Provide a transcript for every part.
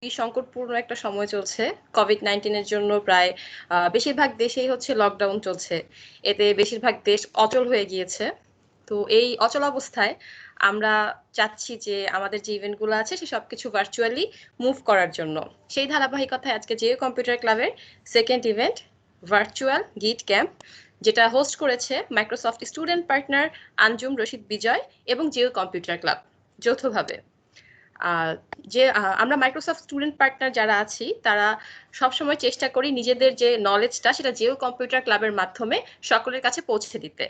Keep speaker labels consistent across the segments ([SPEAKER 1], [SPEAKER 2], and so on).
[SPEAKER 1] সংকটপূর্ণ একটা সময় চলছে। কোভিড-19 এর জন্য প্রায় বেশিরভাগ দেশেই হচ্ছে লকডাউন চলছে। এতে বেশিরভাগ দেশ অচল হয়ে গিয়েছে। তো এই অচলাবস্থায় আমরা চাচ্ছি যে আমাদের যে ইভেন্ট গুলো আছে সে সবকিছু ভার্চুয়ালি মুভ করার জন্য। সেই ধারাবাহিকতায় আজকে জিও কম্পিউটার ক্লাবের second event virtual git camp, যেটা হোস্ট করেছে Microsoft student partner Anjum Rashid Bijoy এবং জিও কম্পিউটার ক্লাব যৌথভাবে। যে আমরা মাইক্রোসফট স্টুডেন্ট পার্টনার যারা আছি তারা সবসময় চেষ্টা করি নিজেদের যে নলেজটা সেটা জিও কম্পিউটার ক্লাবের মাধ্যমে সকলের কাছে পৌঁছে দিতে।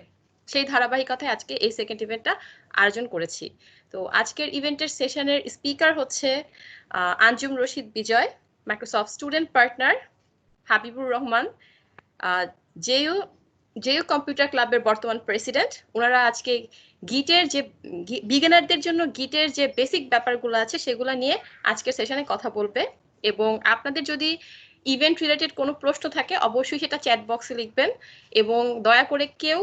[SPEAKER 1] সেই ধারাবাহিকতায় আজকে এই সেকেন্ড ইভেন্টটা আয়োজন করেছি। তো আজকের ইভেন্টের সেশনের স্পিকার হচ্ছে Anjum Rashid Bijoy, Microsoft student partner Habibur Rahman, JU JU computer ক্লাবের বর্তমান প্রেসিডেন্ট। ওনারা আজকে গিটের যে বিগিনারদের জন্য গিটের যে বেসিক ব্যাপারগুলো আছে সেগুলো নিয়ে আজকের সেশনে কথা বলবে। এবং আপনাদের যদি ইভেন্ট রিলেটেড কোনো প্রশ্ন থাকে অবশ্যই সেটা চ্যাট বক্সে লিখবেন এবং দয়া করে কেউ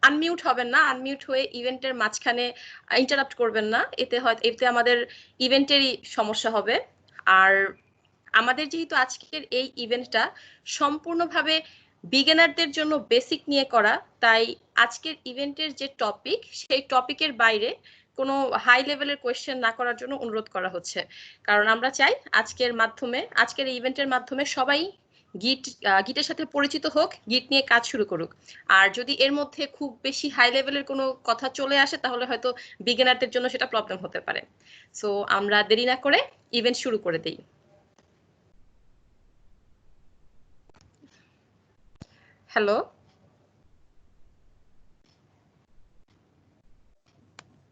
[SPEAKER 1] আনমিউট হবেন না, আনমিউট হয়ে ইভেন্টের মাঝখানে ইন্টারাপ্ট করবেন না, এতে আমাদের ইভেন্টেরই সমস্যা হবে। আর আমাদের যেহেতু আজকের এই ইভেন্টটা সম্পূর্ণভাবে বিগিনারদের জন্য বেসিক নিয়ে করা, তাই আজকের ইভেন্টের যে টপিক সেই টপিকের বাইরে কোনো হাই লেভেলের কোয়েশ্চেন না করার জন্য অনুরোধ করা হচ্ছে। কারণ আমরা চাই আজকের এই ইভেন্টের মাধ্যমে সবাই গিটের সাথে পরিচিত হোক, গিট নিয়ে কাজ শুরু করুক। আর যদি এর মধ্যে খুব বেশি হাই লেভেলের কোনো কথা চলে আসে তাহলে হয়তো বিগিনারদের জন্য সেটা প্রবলেম হতে পারে। সো আমরা দেরি না করে ইভেন্ট শুরু করে দিই। হ্যালো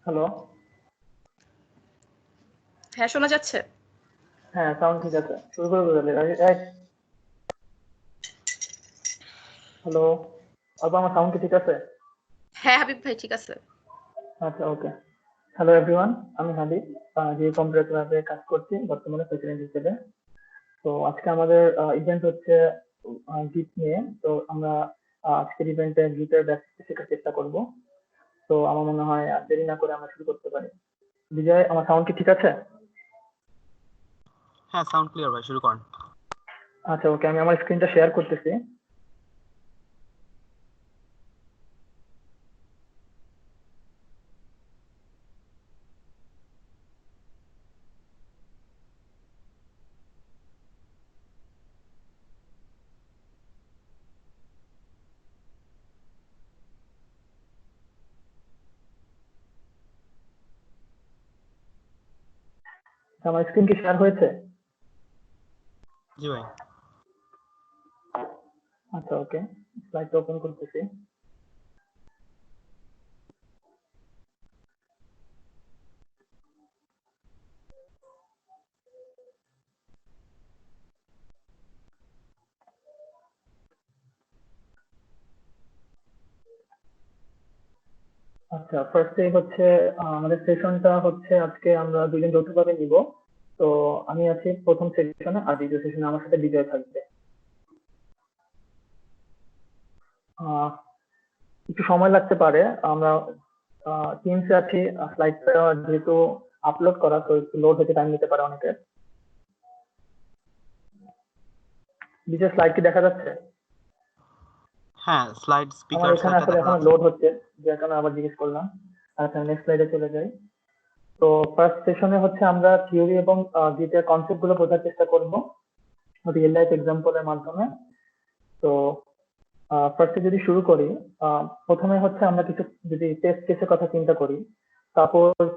[SPEAKER 2] হ্যালো,
[SPEAKER 1] হ্যাঁ শোনা যাচ্ছে?
[SPEAKER 2] হ্যাঁ সাউন্ড ঠিক আছে, শুরু করে দিলে। হ্যালো, অল্প আমার সাউন্ড কি ঠিক আছে?
[SPEAKER 1] হ্যাঁ হাবিব ভাই ঠিক আছে।
[SPEAKER 2] আচ্ছা, ওকে। হ্যালো এভরিওয়ান, আমি হাবিব, যে কম্পিউটার ক্লাবে কাজ করছি বর্তমানে প্রেসিডেন্ট হিসেবে। তো আজকে আমাদের ইভেন্ট হচ্ছে গিট নিয়ে। তো আমরা আজকের ইভেন্টে গিটের বেসিক শেখার চেষ্টা করব। তো আমার মনে হয় আর দেরি না করে আমরা শুরু করতে পারি। বিজয়, আমার সাউন্ড কি ঠিক আছে?
[SPEAKER 3] হ্যাঁ সাউন্ড ক্লিয়ার ভাই, শুরু করেন।
[SPEAKER 2] আচ্ছা, ওকে, আমি আমার স্ক্রিনটা শেয়ার করতেছি। আমার স্ক্রিন কি শেয়ার হয়েছে?
[SPEAKER 3] জি ভাই।
[SPEAKER 2] আচ্ছা, ওকে, স্লাইডটা ওপেন করতেছি। আচ্ছা, ফার্স্টে হচ্ছে আমাদের সেশনটা হচ্ছে আজকে আমরা দুজন যৌথভাবে নিব। তো আমি আছি প্রথম সেশনে, আর দ্বিতীয় সেশনে আমার সাথে বিজয় থাকবে। একটু সময় লাগতে পারে, আমরা টিমসে আছি। স্লাইডটা যেহেতু আপলোড করা, তো একটু লোড হতে টাইম নিতে পারে অনেকের। বিজয়, স্লাইড কি দেখা যাচ্ছে?
[SPEAKER 3] হ্যাঁ, স্লাইড
[SPEAKER 2] আমার
[SPEAKER 3] স্পিকার
[SPEAKER 2] এখানে আসলে এখন লোড হচ্ছে, যার কারণে আবার জিজ্ঞেস করলাম। আচ্ছা, নেক্সট স্লাইডে চলে যাই। তো ফার্স্ট সেশনে হচ্ছে আমরা থিওরি এবং গিটের কনসেপ্ট গুলো বোঝার চেষ্টা করব রিয়েল লাইফ এক্সাম্পলের মাধ্যমে। তো ফার্স্টে যদি শুরু করি, প্রথমে হচ্ছে আমরা কিছু যদি টেস্ট কেসের কথা চিন্তা করি। সাপোজ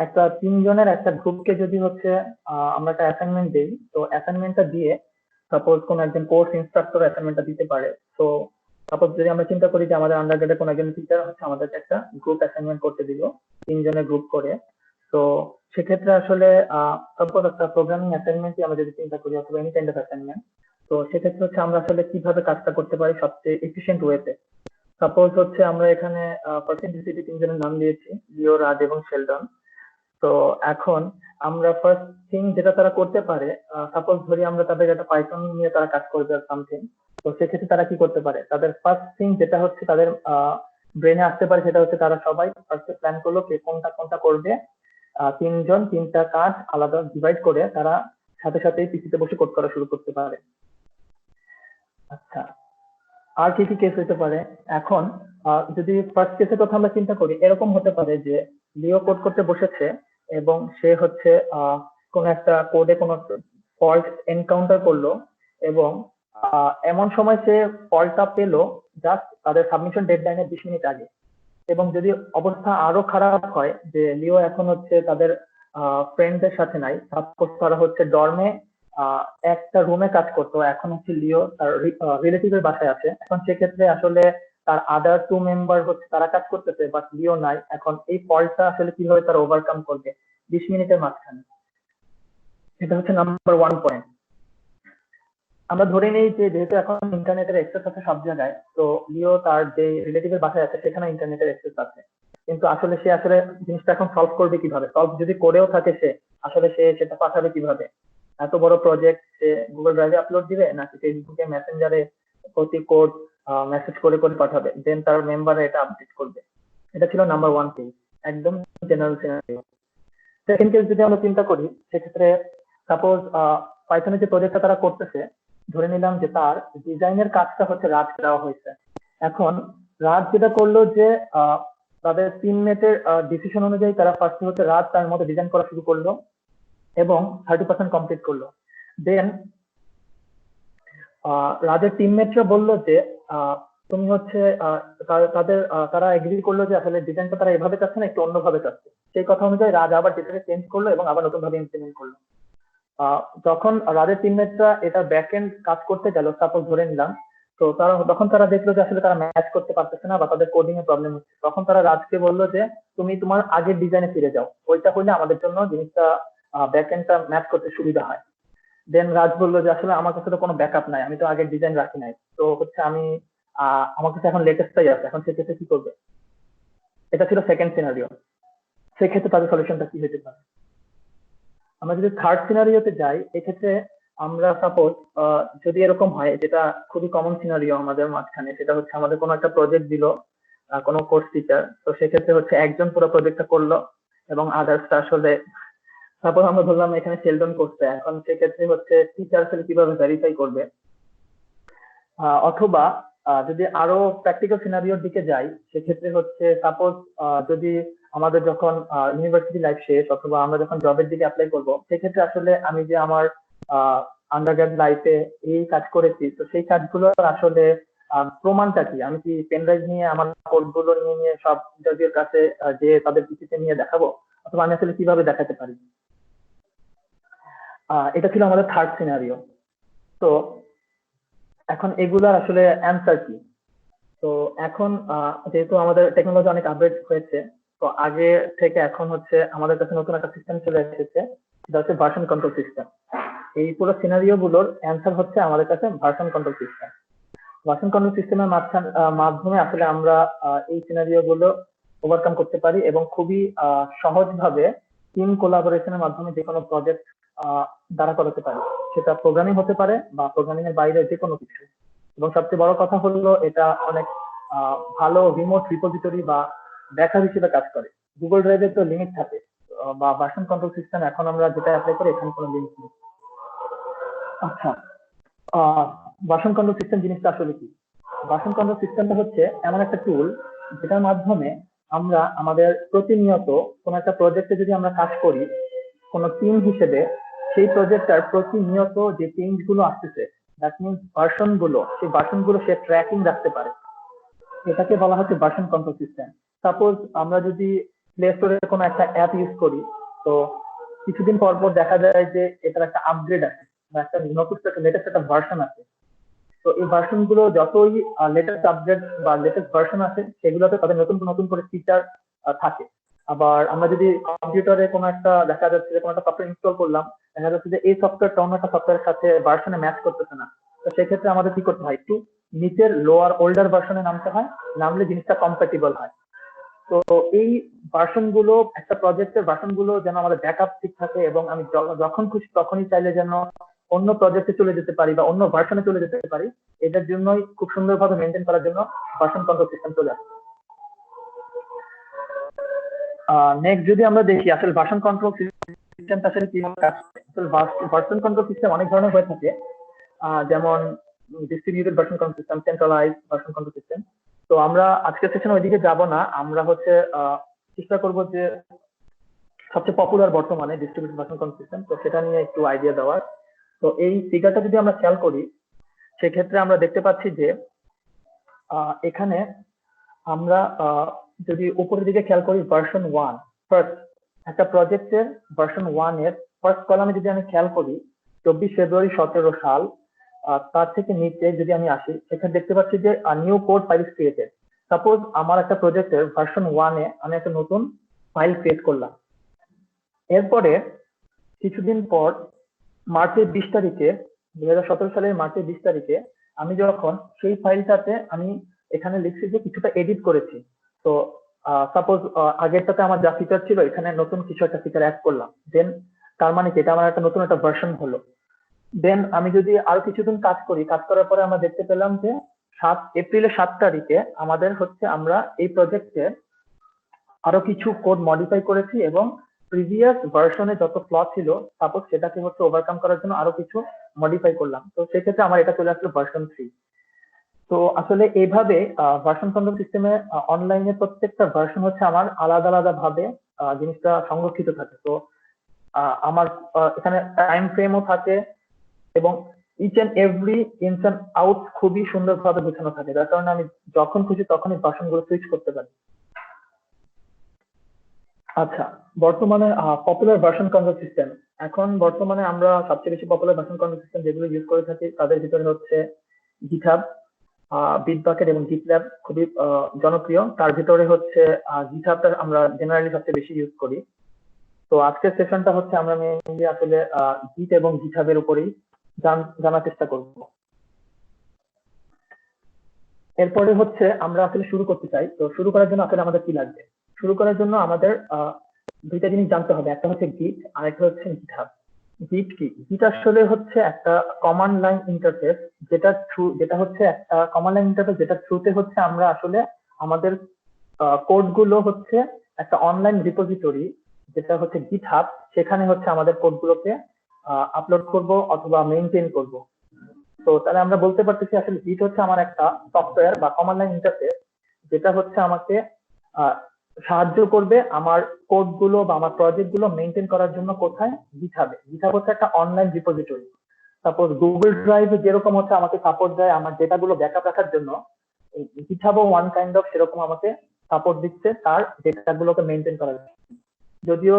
[SPEAKER 2] একটা তিনজনের একটা গ্রুপকে যদি হচ্ছে আমরা একটা অ্যাসাইনমেন্ট দিই, তো অ্যাসাইনমেন্টটা দিয়ে সাপোজ কোন একজন কোর্স ইনস্ট্রাক্টর অ্যাসাইনমেন্টটা দিতে পারে। তো সাপোজ যদি আমরা চিন্তা করি যে আমাদের আন্ডারগ্রেডে কোন একজন টিচার হচ্ছে আমাদেরকে একটা গ্রুপ অ্যাসাইনমেন্ট করতে দিল, তিনজনের গ্রুপ করে। তো সেক্ষেত্রে আসলে সাপোজ একটা প্রোগ্রামিং অ্যাসাইনমেন্টই আমরা যদি চিন্তা করি, অথবা এনি কাইন্ড অফ অ্যাসাইনমেন্ট, তো সেক্ষেত্রে হচ্ছে আমরা আসলে কিভাবে কাজটা করতে পারি সবচেয়ে এফিশিয়েন্ট ওয়েতে। সাপোজ হচ্ছে আমরা এখানে পার্সেন্টেজ তিনজনের নাম দিয়েছি, লিও, রাজ এবং শেলডন। তো এখন আমরা ফার্স্ট থিং যেটা তারা করতে পারে, সাপোজ ধরি আমরা তাদের একটা পাইথন নিয়ে তারা কাজ করবে সামথিং। তো সেক্ষেত্রে তারা কি করতে পারে, তাদের ফার্স্ট থিং যেটা হচ্ছে তাদের ব্রেনে আসতে পারে সেটা হচ্ছে তারা সবাই ফার্স্টে প্ল্যান করলো কে কোনটা কোনটা করবে, তিনজন তিনটা কাজ আলাদা ডিভাইড করে তারা সাথে সাথেই পিসিতে বসে কোড করা শুরু করতে পারে। আচ্ছা, আর কি কি কেস হতে পারে এখন? যদি ফার্স্ট কেসের কথা আমরা চিন্তা করি, এরকম হতে পারে যে লিও কোড করতে বসেছে এবং সে হচ্ছে কোন একটা কোডে কোনো ফল্ট এনকাউন্টার করলো এবং এমন সময় সে ফল্টটা পেলো জাস্ট তাদের সাবমিশন ডেডলাইনের 20 মিনিট আগে। এবং যদি অবস্থা আরো খারাপ হয় যে লিও এখন হচ্ছে তাদের ফ্রেন্ডদের সাথে নাই, সাপোজ তারা হচ্ছে ডর্মে একটা রুমে কাজ করতো, এখন হচ্ছে লিও তার রিলেটিভের বাসায় আছে, এখন সেক্ষেত্রে আসলে তার আদার 2 মেম্বার হচ্ছে তারা কাজ করতেছে বাট লিও নাই। এখন এই ফল্টটা আসলে কিভাবে তারা ওভারকাম করবে 20 মিনিটের মাঝখানে? এটা হচ্ছে নাম্বার 1 পয়েন্ট। আমরা ধরে নেই যে যেহেতু এখন ইন্টারনেটের অ্যাক্সেস আছে সব জায়গায়, তো লিও তার যে রিলেটিভের বাসায় আছে সেখানে ইন্টারনেটের অ্যাক্সেস আছে, কিন্তু আসলে সে আসলে জিনিসটা এখন সলভ করবে কিভাবে? সলভ যদি করেও থাকে সে আসলে সে সেটা পাঠাবে কিভাবে? এত বড় প্রজেক্ট সে গুগল ড্রাইভে আপলোড দিবে নাকি ফেসবুকে মেসেঞ্জারে প্রতি কোড মেসেজ করে করে পাঠাবে, দেন তার মেম্বারে এটা আপডেট করবে? এটা ছিল নাম্বার 1 কেস, একদম জেনারেল সিনারিও। সেকেন্ড কেস যদি আমরা চিন্তা করি, সেক্ষেত্রে সাপোজ পাইথনের যে প্রজেক্টটা তারা করতেছে, ধরে নিলাম যে তার ডিজাইনের কাজটা হচ্ছে রাজকে দেওয়া হয়েছে। এখন রাজ যেটা করলো যে তাদের টিমমেটের ডিসিশন অনুযায়ী তারা ফার্স্টে হচ্ছে রাজ তার মতো ডিজাইন করা শুরু করলো এবং 30% কমপ্লিট করলো। দেন রাজের টিমমেটরা বললো যে তুমি হচ্ছে তাদের তারা এগ্রি করলো যে আসলে ডিজাইনটা তারা এভাবে চাচ্ছে না, একটু অন্যভাবে চাচ্ছে। সেই কথা অনুযায়ী রাজ আবার ডিজাইন চেঞ্জ করলো এবং আবার নতুন ভাবে ইমপ্লিমেন্ট করলো। যখন রাজের টিমমেটরা এটা ব্যাকএন্ড কাজ করতে গেল, সাপোজ ধরে নিলাম, তো তখন তারা দেখলো যে আসলে তারা ম্যাচ করতে পারতেছে না বা তাদের কোডিং এ প্রবলেম হচ্ছে, তখন তারা রাজকে বললো যে তুমি তোমার আগের ডিজাইনে ফিরে যাও, ওইটা হলে আমাদের জন্য জিনিসটা ব্যাকএন্ডটা ম্যাচ করতে সুবিধা হয়। দেন রাজ বললো যে আসলে আমার কাছে তো কোনো ব্যাকআপ নাই, আমি তো আগের ডিজাইন রাখি নাই, তো হচ্ছে আমি আমার কাছে এখন লেটেস্টটাই আছে, এখন সেক্ষেত্রে কি করবে? এটা ছিল সেকেন্ড সিনারিও। সেক্ষেত্রে তাদের সলিউশনটা কি হতে পারে? আমরা যদি থার্ড সিনারিওতে যাই, এক্ষেত্রে আমরা সাপোজ যদি এরকম হয়, যেটা খুবই কমন সিনারিও আমাদের মাঝখানে, সেটা হচ্ছে আমাদের কোনো একটা প্রজেক্ট দিল কোনো কোর্স টিচার, তো সেক্ষেত্রে হচ্ছে একজন পুরো প্রজেক্টটা করলো এবং আদার্সটা আসলে, সাপোজ আমরা ধরলাম এখানে সেলডন করছে, এখন সেক্ষেত্রে হচ্ছে টিচার আসলে কিভাবে ভেরিফাই করবে? অথবা যদি আরো প্র্যাকটিক্যাল সিনারিওর দিকে যাই, সেক্ষেত্রে হচ্ছে সাপোজ যদি আমাদের যখন ইউনিভার্সিটি লাইফ শেষ অথবা আমরা যখন জবের দিকে অ্যাপ্লাই করব, সেক্ষেত্রে আসলে আমি যে আমার আন্ডারগ্রাড লাইফে এই কাজ করেছি, তো সেই কাজগুলোর আসলে প্রমাণটা কি? আমি কি পেন ড্রাইভ নিয়ে আমার কোডগুলো নিয়ে নিয়ে সব ইন্টারভিউর কাছে যে তাদের পিসিতে নিয়ে দেখাবো, অথবা আমি আসলে কিভাবে দেখাতে পারি? এটা ছিল আমাদের থার্ড সিনারিও। তো এখন এগুলার আসলে অ্যান্সার কি? তো এখন যেহেতু আমাদের টেকনোলজি অনেক আপডেট হয়েছে, তো আগে থেকে এখন হচ্ছে আমাদের কাছে নতুন একটা সিস্টেম চলে এসেছে, সেটা হচ্ছে ভার্সন কন্ট্রোল সিস্টেম। এই পুরো সিনারিও গুলোর অ্যান্সার হচ্ছে আমাদের কাছে version control system. Version control সিস্টেমের মাধ্যমে আসলে আমরা এই সিনারিও গুলো ওভারকাম করতে পারি এবং খুবই সহজভাবে টিম কোলাবোরেশনের মাধ্যমে যে কোনো প্রজেক্ট দাঁড়া করাতে পারি, সেটা প্রোগ্রামিং হতে পারে বা প্রোগ্রামিং এর বাইরে যে কোনো কিছু। এবং সবচেয়ে বড় কথা হলো এটা অনেক ভালো রিমোট রিপোজিটরি বা ব্যাকআপ হিসেবে কাজ করে। গুগল ড্রাইভের তো লিমিট থাকে, বা ভার্সন কন্ট্রোল সিস্টেম এখন আমরা যেটা অ্যাপ্লাই করি এখানে কোনো লিমিট নেই। আচ্ছা, ভার্সন কন্ট্রোল সিস্টেম জিনিসটা আসলে কি? ভার্সন কন্ট্রোল সিস্টেমটা হচ্ছে এমন একটা টুল যেটার মাধ্যমে আমরা আমাদের প্রতিনিয়ত কোনো একটা প্রজেক্টে যদি আমরা কাজ করি কোনো টিম হিসেবে, সেই প্রজেক্টটার প্রতিনিয়ত যে চেঞ্জ গুলো আসতেছে, দ্যাট মিনস ভার্সন গুলো, সেই ভার্সন গুলো সে ট্র্যাকিং রাখতে পারে। এটাকে বলা হচ্ছে ভার্সন কন্ট্রোল সিস্টেম। সাপোজ আমরা যদি প্লে স্টোরে কোনো একটা অ্যাপ ইউজ করি, তো কিছুদিন পর পর দেখা যায় যে এটার একটা আপগ্রেড আছে বা একটা নতুন লেটেস্ট একটা ভার্সন আছে। তো এই ভার্সন গুলো যতই লেটেস্ট আপডেট বা লেটেস্ট ভার্সন আছে, সেগুলোতে তাদের নতুন নতুন করে ফিচার থাকে। আবার আমরা যদি কম্পিউটারে কোনো একটা দেখা যাচ্ছে যে কোনো একটা সফটওয়্যার ইনস্টল করলাম, দেখা যাচ্ছে যে এই সফটওয়্যারটা অন্য একটা সফটওয়্যারের সাথে ভার্সনে ম্যাচ করতেছে না, তো সেক্ষেত্রে আমাদের কি করতে হয়? একটু নিচের লোয়ার ওল্ডার ভার্সনে নামতে হয়, নামলে জিনিসটা কম্প্যাটিবল হয়। তো এই ভার্সন গুলো, একটা প্রজেক্টের ভার্সন গুলো যেন আমাদের ব্যাকআপ ঠিক থাকে এবং আমি যখন খুশি তখনই চাইলে যেন অন্য প্রজেক্টে চলে যেতে পারি বা অন্য ভার্সনে চলে যেতে পারি, এটার জন্যই খুব সুন্দরভাবে মেনটেন করার জন্য ভার্সন কন্ট্রোল সিস্টেম চলে আসে। নেক্সট যদি আমরা দেখি আসলে ভার্সন কন্ট্রোল সিস্টেমটা আসলে কিভাবে কাজ করে। আসলে ভার্সন কন্ট্রোল সিস্টেম অনেক ধরনের হয়ে থাকে, যেমন distributed version control system, centralised version control system. তো আমরা আজকের সেশনে ওইদিকে যাব না, আমরা হচ্ছে চেষ্টা করব যে সবচেয়ে পপুলার বর্তমানে ডিস্ট্রিবিউটেড ভার্সন কন্ট্রোল সিস্টেম, তো সেটা নিয়ে একটু আইডিয়া দেওয়ার। তো এই ফিগারটা যদি আমরা খেয়াল করি সেক্ষেত্রে আমরা দেখতে পাচ্ছি যে এখানে আমরা যদি উপরের দিকে খেয়াল করি ভার্সন 1 ফার্স্ট, একটা প্রজেক্টের ভার্সন 1 এর ফার্স্ট কলামে যদি আমি খেয়াল করি 24 ফেব্রুয়ারি 17 সাল, তার থেকে নিচে যদি আমি আসি সেখানে দেখতে পাচ্ছি যে new code file created. Suppose আমার একটা প্রজেক্টের ভার্সন 1 এ আমি একটা নতুন ফাইল ক্রিয়েট করলাম। এরপরে কিছুদিন পর মার্চের 20 তারিখে 2017 সালের মার্চের 20 তারিখে আমি যখন সেই ফাইলটাতে আমি এখানে লিখছি যে কিছুটা এডিট করেছি। তো সাপোজ আগেরটাতে আমার যা ফিচার ছিল এখানে নতুন কিছু একটা ফিচার অ্যাড করলাম, দেন তার মানে কি এটা আমার একটা নতুন একটা ভার্সন হলো। দেন আমি যদি আরো কিছুদিন কাজ করি, কাজ করার পরে আমরা দেখতে পেলাম যে এপ্রিলের 7 তারিখে আমাদের হচ্ছে আমরা এই প্রজেক্টে আরো কিছু কোড মডিফাই করেছি এবং প্রিভিয়াস ভার্সনে যত ফ্ল ছিল সাপোজ সেটাকে হচ্ছে ওভারকাম করার জন্য আরো কিছু মডিফাই করলাম। তো সেক্ষেত্রে আমার এটা চলে আসলো ভার্সন 3। তো আসলে এইভাবে ভার্সন কন্ট্রোল সিস্টেমে অনলাইনে প্রত্যেকটা ভার্সন হচ্ছে আমার আলাদা আলাদা ভাবে জিনিসটা সংরক্ষিত থাকে। তো আমার এখানে টাইম ফ্রেমও থাকে এবং each and every ins and out খুবই সুন্দরভাবে গোছানো থাকে, যার কারণে আমি যখন খুশি তখনই ভার্সন গুলো সুইচ করতে পারি। আচ্ছা, বর্তমানে পপুলার ভার্সন কন্ট্রোল সিস্টেম, এখন বর্তমানে আমরা সবচেয়ে বেশি পপুলার ভার্সন কন্ট্রোল সিস্টেম যেগুলো ইউজ করে থাকি তাদের ভিতরে হচ্ছে গিটহাব, বিটবাকেট এবং গিটল্যাব খুবই জনপ্রিয়। তার ভিতরে হচ্ছে গিটহাবটা আমরা জেনারেলি সবচেয়ে বেশি ইউজ করি। তো আজকের সেশনটা হচ্ছে আমরা মেইনলি আসলে গিট এবং গিটহাবের উপরেই জানার চেষ্টা করব। এরপরে হচ্ছে আমরা আসলে শুরু করতে চাই। তো শুরু করার জন্য আসলে আমাদের কি লাগবে? শুরু করার জন্য আমাদের দুইটা জিনিস জানতে হবে, একটা হচ্ছে গিট আর একটা হচ্ছে গিটহাব। গিট কি? গিট আসলে হচ্ছে একটা কমান্ড লাইন ইন্টারফেস, যেটা হচ্ছে একটা কমান্ড লাইন ইন্টারফেস যেটা থ্রুতে হচ্ছে আমরা আসলে আমাদের কোড গুলো হচ্ছে একটা অনলাইন রিপোজিটরি যেটা হচ্ছে গিটহাব, সেখানে হচ্ছে আমাদের কোড গুলোকে আপলোড করব অথবা মেইনটেইন করব। তো তাহলে আমরা বলতে পারতেছি আসলে গিট হচ্ছে আমার একটা সফটওয়্যার বা কমান্ড লাইন ইন্টারফেস যেটা হচ্ছে আমাকে সাহায্য করবে আমার কোড গুলো বা আমার প্রজেক্ট গুলো মেইনটেইন করার জন্য। কোথায়? গিটহাবে। গিটহাব হচ্ছে একটা অনলাইন রিপোজিটরি। সাপোজ গুগল ড্রাইভে যেরকম হচ্ছে আমাকে সাপোর্ট দেয় আমার ডেটাগুলো ব্যাকআপ রাখার জন্য, গিটহাবও ওয়ান কাইন্ড অফ সেরকম আমাকে সাপোর্ট দিচ্ছে তার ডেটাগুলোকে মেইনটেইন করার জন্য। যদিও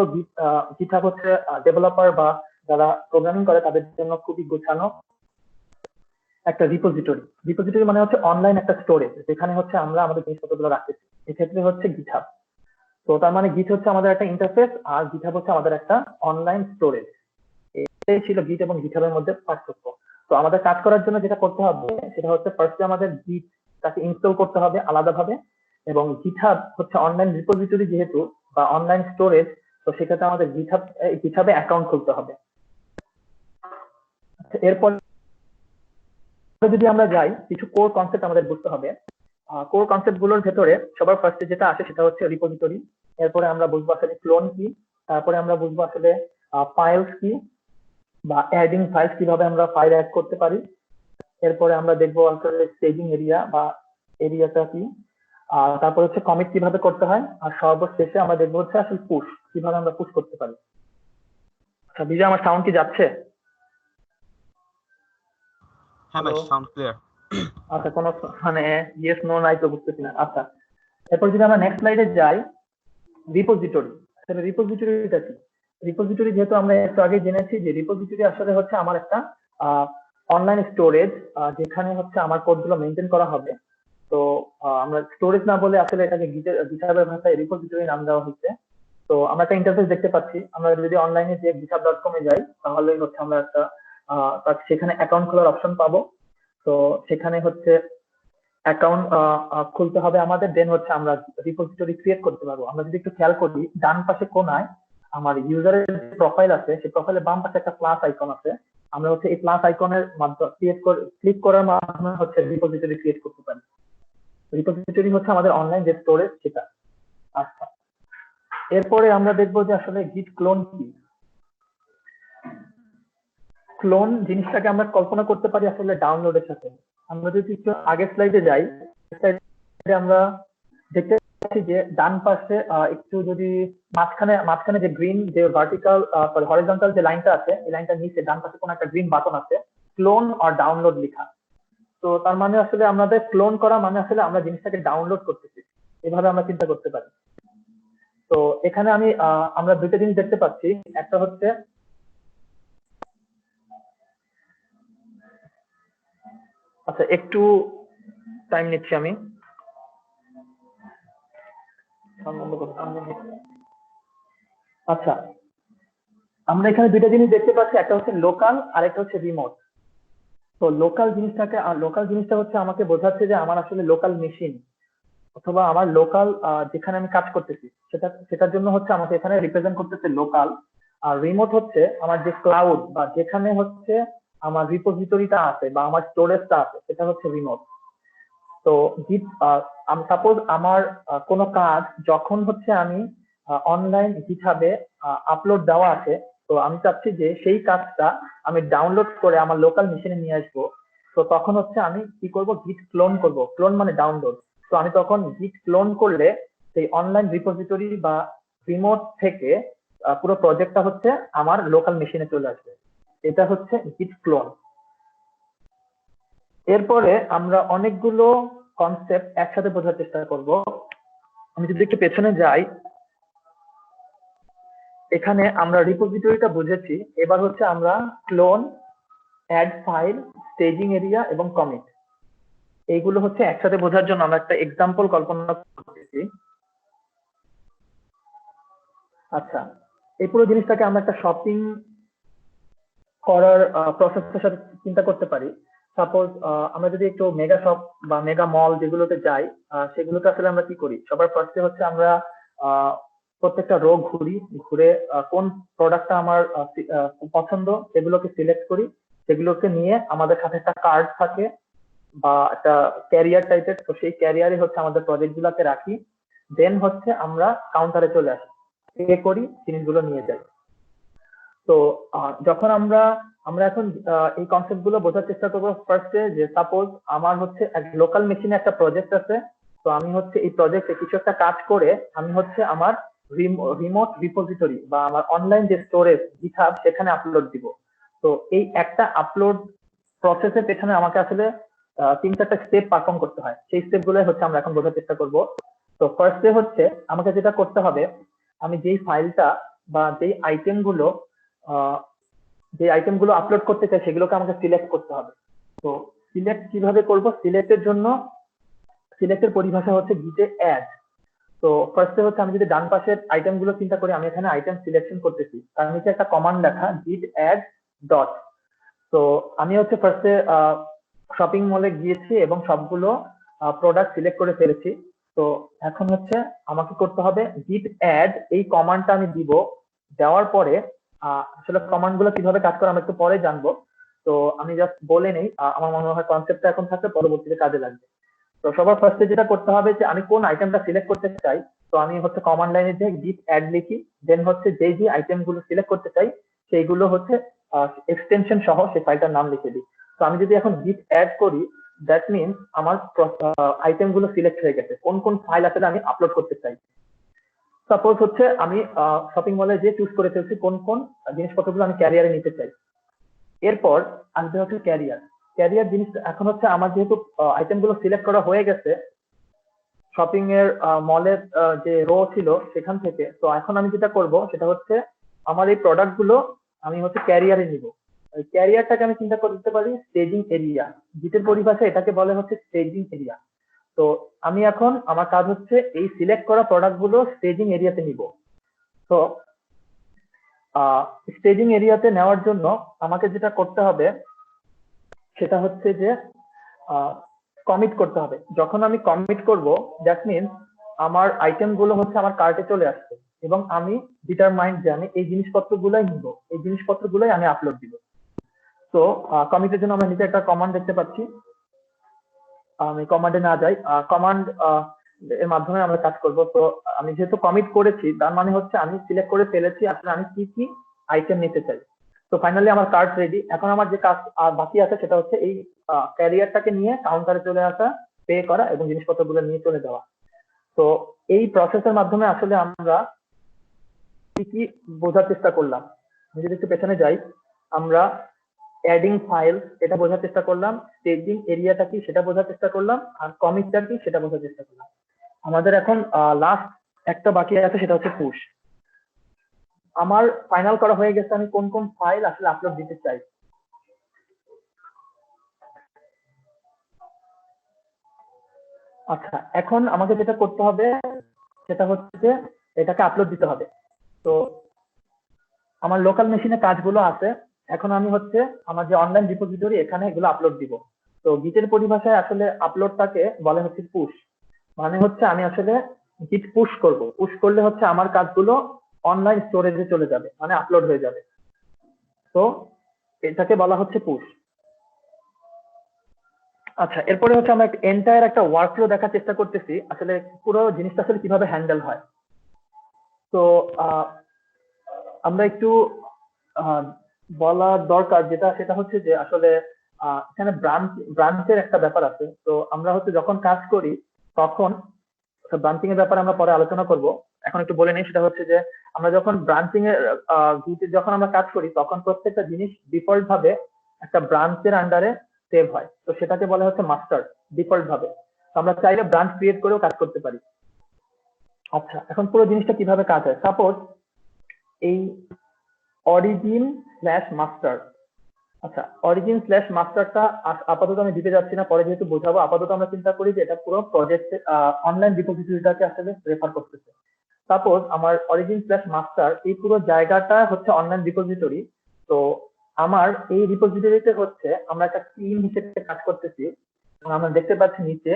[SPEAKER 2] গিটহাব হচ্ছে ডেভেলপার বা যারা প্রোগ্রামিং করে তাদের জন্য খুবই গোছানো একটা রিপোজিটরি। রিপোজিটরি মানে হচ্ছে অনলাইন একটা স্টোরেজ যেখানে হচ্ছে আমরা আমাদের জিনিসপত্রগুলো রাখতেছি, এক্ষেত্রে হচ্ছে গিটহাব। তো তার মানে গিট হচ্ছে আমাদের একটা ইন্টারফেস আর গিটহাব হচ্ছে আমাদের একটা অনলাইন স্টোরেজ। এটাই ছিল গিট এবং গিটহাবের মধ্যে পার্থক্য। তো আমাদের কাজ করার জন্য যেটা করতে হবে সেটা হচ্ছে ফার্স্টে আমাদের গিটটাকে ইনস্টল করতে হবে আলাদাভাবে, এবং গিটহাব হচ্ছে অনলাইন রিপোজিটরি যেহেতু বা অনলাইন স্টোরেজ, তো সেক্ষেত্রে আমাদের গিটহাবে অ্যাকাউন্ট খুলতে হবে। এরপর যদি আমরা যাই, কিছু কোর কনসেপ্ট আমাদের বুঝতে হবে। কোর কনসেপ্ট গুলোর ভেতরে সবার ফার্স্টে যেটা আসে সেটা হচ্ছে রিপোজিটরি। এরপরে আমরা বুঝবো আসলে ক্লোন কি, তারপরে আমরা বুঝবো আসলে ফাইলস কি বা অ্যাডিং ফাইলস কিভাবে আমরা ফাইল অ্যাড করতে পারি। এরপরে আমরা দেখবো আসলে স্টেজিং এরিয়া বা এরিয়াটা কি, তারপর হচ্ছে কমিট কিভাবে করতে হয়, আর সর্বশেষে আমরা দেখবো হচ্ছে আসলে পুশ কিভাবে আমরা পুশ করতে পারি। আচ্ছা বিজয়, আমার সাউন্ড কি যাচ্ছে?
[SPEAKER 3] হ্যাঁ ভাই, সাউন্ড ক্লিয়ার।
[SPEAKER 2] আচ্ছা, কোনো মানে ইয়েস নো নাই তো বুঝতেছি না। আচ্ছা, এরপর যদি আমরা নেক্সট স্লাইডে যাই, রিপোজিটরি। তাহলে রিপোজিটরিটা কি? রিপোজিটরি যেহেতু আমরা একটু আগে জেনেছি যে রিপোজিটরি আসলে হচ্ছে আমার একটা অনলাইন স্টোরেজ যেখানে হচ্ছে আমার কোডগুলো মেইনটেইন করা হবে। তো আমরা স্টোরেজ না বলে আসলে এটাকে গিটহাবের ভাষায় রিপোজিটরি নাম দেওয়া হচ্ছে। তো আমরা একটা ইন্টারফেস দেখতে পাচ্ছি, আমরা যদি অনলাইনে যে github.com এ যাই তাহলে হচ্ছে আমরা একটা সেখানে অ্যাকাউন্ট খোলার অপশন পাবো। তো সেখানে হচ্ছে অ্যাকাউন্ট খুলতে হবে আমাদের, দেন হচ্ছে আমরা রিপোজিটরি ক্রিয়েট করতে পারবো। আমরা যদি একটু খেয়াল করি ডান পাশে কোনায় আমার ইউজারের যে প্রোফাইল আছে সেই প্রোফাইলের বাম পাশে একটা প্লাস আইকন আছে, আমরা হচ্ছে এই প্লাস আইকনের মাধ্যমে ক্লিক করার মাধ্যমে হচ্ছে রিপোজিটরি ক্রিয়েট করতে পারি। রিপোজিটরি হচ্ছে আমাদের অনলাইন যে স্টোরেজ সেটা। আচ্ছা, এরপরে আমরা দেখবো যে আসলে গিট ক্লোন কি। ক্লোন জিনিসটাকে আমরা কল্পনা করতে পারি আসলে ডাউনলোডের সাথে। আমরা যদি একটু আগের স্লাইডে যাই, স্লাইডে আমরা দেখতে পাচ্ছি যে ডান পাশে একটু যদি মাঝখানে যে গ্রিন যে ভার্টিক্যাল সরি হরিজন্টাল যে লাইনটা আছে, এই লাইনটার নিচে ডান পাশে কোনো একটা গ্রিন বাটন আছে, ক্লোন অর ডাউনলোড লেখা। তো তার মানে আসলে আমাদের ক্লোন করা মানে আসলে আমরা জিনিসটাকে ডাউনলোড করতেছি, এভাবে আমরা চিন্তা করতে পারি। তো এখানে আমরা দুইটা জিনিস দেখতে পাচ্ছি, একটা হচ্ছে আচ্ছা একটু টাইম নিচ্ছি আমি। আচ্ছা, আমরা এখানে দুইটা জিনিস দেখতে পাচ্ছি, একটা হচ্ছে লোকাল আর একটা হচ্ছে রিমোট। তো লোকাল জিনিসটা হচ্ছে আমাকে বোঝাচ্ছে যে আমার আসলে লোকাল মেশিন অথবা আমার লোকাল যেখানে আমি কাজ করতেছি সেটার জন্য হচ্ছে আমাকে এখানে রিপ্রেজেন্ট করতেছে লোকাল। আর রিমোট হচ্ছে আমার যে ক্লাউড বা যেখানে হচ্ছে আমার রিপোজিটরিটা আছে বা আমার স্টোরেজটা আছে, সেটা হচ্ছে রিমোট। তো গিট সাপোজ আমার কোনো কাজ যখন হচ্ছে আমি অনলাইন গিটহাবে আপলোড দেওয়া আছে, তো আমি চাচ্ছি যে সেই কাজটা আমি ডাউনলোড করে আমার লোকাল মেশিনে নিয়ে আসবো। তো তখন হচ্ছে আমি কি করব, গিট ক্লোন করব। ক্লোন মানে ডাউনলোড। তো আমি তখন গিট ক্লোন করলে সেই অনলাইন রিপোজিটরি বা রিমোট থেকে পুরো প্রজেক্টটা হচ্ছে আমার লোকাল মেশিনে চলে আসবে। এটা হচ্ছে গিট ক্লোন। এরপরে আমরা অনেকগুলো কনসেপ্ট একসাথে বোঝার চেষ্টা করব। আমি যদি একটু পেছনে যাই, এখানে আমরা রিপোজিটরিটা বুঝেছি, এবার হচ্ছে আমরা clone, add file, staging area এবং কমিট, এইগুলো হচ্ছে একসাথে বোঝার জন্য আমরা একটা এক্সাম্পল কল্পনা করতেছি। আচ্ছা, এই পুরো জিনিসটাকে আমরা একটা শপিং করার প্রসেসের সাথে চিন্তা করতে পারি। সাপোজ আমরা যদি একটু মেগা শপ বা মেগা মল যেগুলোতে যাই, সেগুলোতে আসলে আমরা কি করি, সবার ফার্স্টে হচ্ছে আমরা প্রত্যেকটা রো ঘুরে কোন প্রোডাক্টটা আমার পছন্দ সেগুলোকে সিলেক্ট করি। সেগুলোকে নিয়ে আমাদের সাথে একটা কার্ড থাকে বা একটা ক্যারিয়ার টাইপের, তো সেই ক্যারিয়ারে হচ্ছে আমাদের প্রজেক্ট গুলাকে রাখি। দেন হচ্ছে আমরা কাউন্টারে চলে আসি, পে করি, জিনিসগুলো নিয়ে যাই। তো যখন আমরা এখন এই কনসেপ্ট গুলো বোঝার চেষ্টা করবো ফার্স্টে, যে সাপোজ আমার হচ্ছে এক লোকাল মেশিনে একটা প্রজেক্ট আছে। তো আমি হচ্ছে এই প্রজেক্টে কিছু একটা কাজ করে আমি হচ্ছে আমার রিমোট রিপোজিটরি বা আমার অনলাইন যে স্টোরেজ গিটহাব সেখানে আপলোড দিব। তো এই একটা আপলোড প্রসেসের পেছনে আমাকে আসলে 3-4টা স্টেপ পারফর্ম করতে হয়। সেই স্টেপ গুলোই হচ্ছে আমরা এখন বোঝার চেষ্টা করব। তো ফার্স্টে হচ্ছে আমাকে যেটা করতে হবে, আমি যেই ফাইলটা বা যেই আইটেমগুলো আপলোড করতে চাই সেগুলোকে আমাকে সিলেক্ট করতে হবে। তো সিলেক্ট কিভাবে করব, সিলেক্টের পরিভাষা হচ্ছে গিটে অ্যাড। তো ফার্স্টে হচ্ছে আমি যদি ডান পাশের আইটেমগুলো চিন্তা করি, আমি এখানে আইটেম সিলেকশন করতেছি, তার নিচে একটা কমান্ড লেখা গিট অ্যাড ডট। তো আমি হচ্ছে ফার্স্টে শপিং মলে গিয়েছি এবং সবগুলো প্রোডাক্ট সিলেক্ট করে ফেলেছি। তো এখন হচ্ছে আমাকে করতে হবে গিট অ্যাড, এই কমান্ডটা আমি দিব। দেওয়ার পরে আসলে কমান্ড গুলো কিভাবে কাজ করে আমরা একটু পরে জানবো। তো আমি জাস্ট বলে নেই, আমার মনে হয় কনসেপ্টটা এখন থাকলে পরবর্তীতে কাজে লাগবে। তো সবার ফার্স্টে যেটা করতে হবে যে আমি কোন আইটেমটা সিলেক্ট করতে চাই, তো আমি হচ্ছে কমান্ড লাইনে যে গিট অ্যাড লিখি। দেন হচ্ছে যে আইটেম গুলো সিলেক্ট করতে চাই সেইগুলো হচ্ছে এক্সটেনশন সহ সেই ফাইলটার নাম লিখে দিই। তো আমি যদি এখন গিট অ্যাড করি, দ্যাট মিনস আমার আইটেম গুলো সিলেক্ট হয়ে গেছে, কোন কোন ফাইল আসলে আমি আপলোড করতে চাই। সাপোজ হচ্ছে আমি শপিং মলে যে চুজ করে ফেলছি কোন কোন জিনিসপত্রগুলো আমি ক্যারিয়ারে নিতে চাই। এরপর আসবে হচ্ছে ক্যারিয়ার জিনিস। এখন হচ্ছে আমার যেহেতু আইটেম গুলো সিলেক্ট করা হয়ে গেছে শপিং এর মলের যে রো ছিল সেখান থেকে, তো এখন আমি যেটা করব সেটা হচ্ছে আমার এই প্রোডাক্ট গুলো আমি হচ্ছে ক্যারিয়ারে নিব। ক্যারিয়ারটাকে আমি চিন্তা করতে পারি স্টেজিং এরিয়া। গিটের পরিভাষায় এটাকে বলে হচ্ছে স্টেজিং এরিয়া। তো আমি এখন আমার কাজ হচ্ছে এই সিলেক্ট করা প্রোডাক্ট গুলো স্টেজিং এরিয়াতে নিব। তো স্টেজিং এরিয়াতে নেওয়ার জন্য আমাকে যেটা করতে হবে সেটা হচ্ছে যে কমিট করতে হবে। যখন আমি কমিট করব, দ্যাট মিনস আমার আইটেম গুলো হচ্ছে আমার কার্টে চলে আসছে এবং আমি ডিটারমাইন্ড যে আমি এই জিনিসপত্রগুলোই নিব, এই জিনিসপত্রগুলোই আমি আপলোড দিব। তো কমিটের জন্য আমরা নিচে একটা কমান্ড দেখতে পাচ্ছি। আমি কমান্ডে না যাই, কমান্ড এর মাধ্যমে আমরা কাজ করব। তো আমি যেহেতু কমিট করেছি তার মানে হচ্ছে আমি সিলেক্ট করে ফেলেছি আসলে আমি কি কি আইটেম নিতে চাই। তো ফাইনালি আমার কার্ড রেডি। এখন আমার যে কাজ বাকি আছে সেটা হচ্ছে এই ক্যারিয়ারটাকে নিয়ে কাউন্টারে চলে আসা, পে করা এবং জিনিসপত্রগুলো নিয়ে চলে যাওয়া। তো এই প্রসেসের মাধ্যমে আসলে আমরা কি কি বোঝার চেষ্টা করলাম। আমি যদি একটু পেছনে যাই, আমরা অ্যাডিং ফাইল এটা বোঝার চেষ্টা করলাম, স্টেজিং এরিয়াটা কি সেটা বোঝার চেষ্টা করলাম, আর কমিটটা কি সেটা বোঝার চেষ্টা করলাম। আমাদের এখন লাস্ট একটা বাকি আছে সেটা হচ্ছে পুশ। আমার ফাইনাল করা হয়ে গেছে আমি কোন কোন ফাইল আসলে আপলোড দিতে চাই। আচ্ছা, এখন আমাকে যেটা করতে হবে সেটা হচ্ছে এটাকে আপলোড দিতে হবে। তো আমার লোকাল মেশিনে কাজগুলো আছে, এখন আমি হচ্ছে আমার যে অনলাইন রিপোজিটরি এখানে এগুলো আপলোড দিব। তো গিটের পরিভাষায় আসলে আপলোডটাকে বলে হচ্ছে পুশ। মানে হচ্ছে আমি আসলে গিট পুশ করব, পুশ করলে হচ্ছে আমার কাজগুলো অনলাইন স্টোরেজে চলে যাবে, মানে আপলোড হয়ে যাবে। তো এটাকে বলা হচ্ছে পুশ। আচ্ছা, এরপরে হচ্ছে আমরা এন্টায়ার একটা ওয়ার্কফ্লো দেখার চেষ্টা করতেছি আসলে পুরো জিনিসটা আসলে কিভাবে হ্যান্ডেল হয়। তো আমরা একটু বলা দরকার যেটা সেটা হচ্ছে যে আসলে এখানে ব্রাঞ্চের একটা ব্যাপার আছে। তো আমরা হচ্ছে যখন কাজ করি তখন ব্রাঞ্চিং এর ব্যাপারে আমরা পরে আলোচনা করব। এখন একটু বলে নিই, সেটা হচ্ছে যে আমরা যখন ব্রাঞ্চিং এর যখন আমরা কাজ করি তখন প্রত্যেকটা জিনিস ডিফল্ট ভাবে একটা ব্রাঞ্চের আন্ডারে সেভ হয়। তো সেটাকে বলা হচ্ছে মাস্টার ডিফল্ট ভাবে। তো আমরা চাইলে ব্রাঞ্চ ক্রিয়েট করেও কাজ করতে পারি। আচ্ছা, এখন পুরো জিনিসটা কিভাবে কাজ হয়। সাপোজ এই অরিজিন স্ল্যাশ মাস্টার। আচ্ছা, অরিজিন স্ল্যাশ মাস্টারটা আপাতত আমি দিতে যাচ্ছি না, পরে যেহেতু বোঝাবো। আপাতত আমরা চিন্তা করি যে এটা পুরো প্রজেক্ট অনলাইন রিপোজিটরিটাকে আসলে রেফার করতেছে। সাপোজ আমার অরিজিন স্ল্যাশ মাস্টার এই পুরো জায়গাটা হচ্ছে অনলাইন রিপোজিটরি। তো আমার এই রিপোজিটরিতে হচ্ছে আমরা একটা টিম হিসেবে কাজ করতেছি। আমরা দেখতে পাচ্ছি নিচে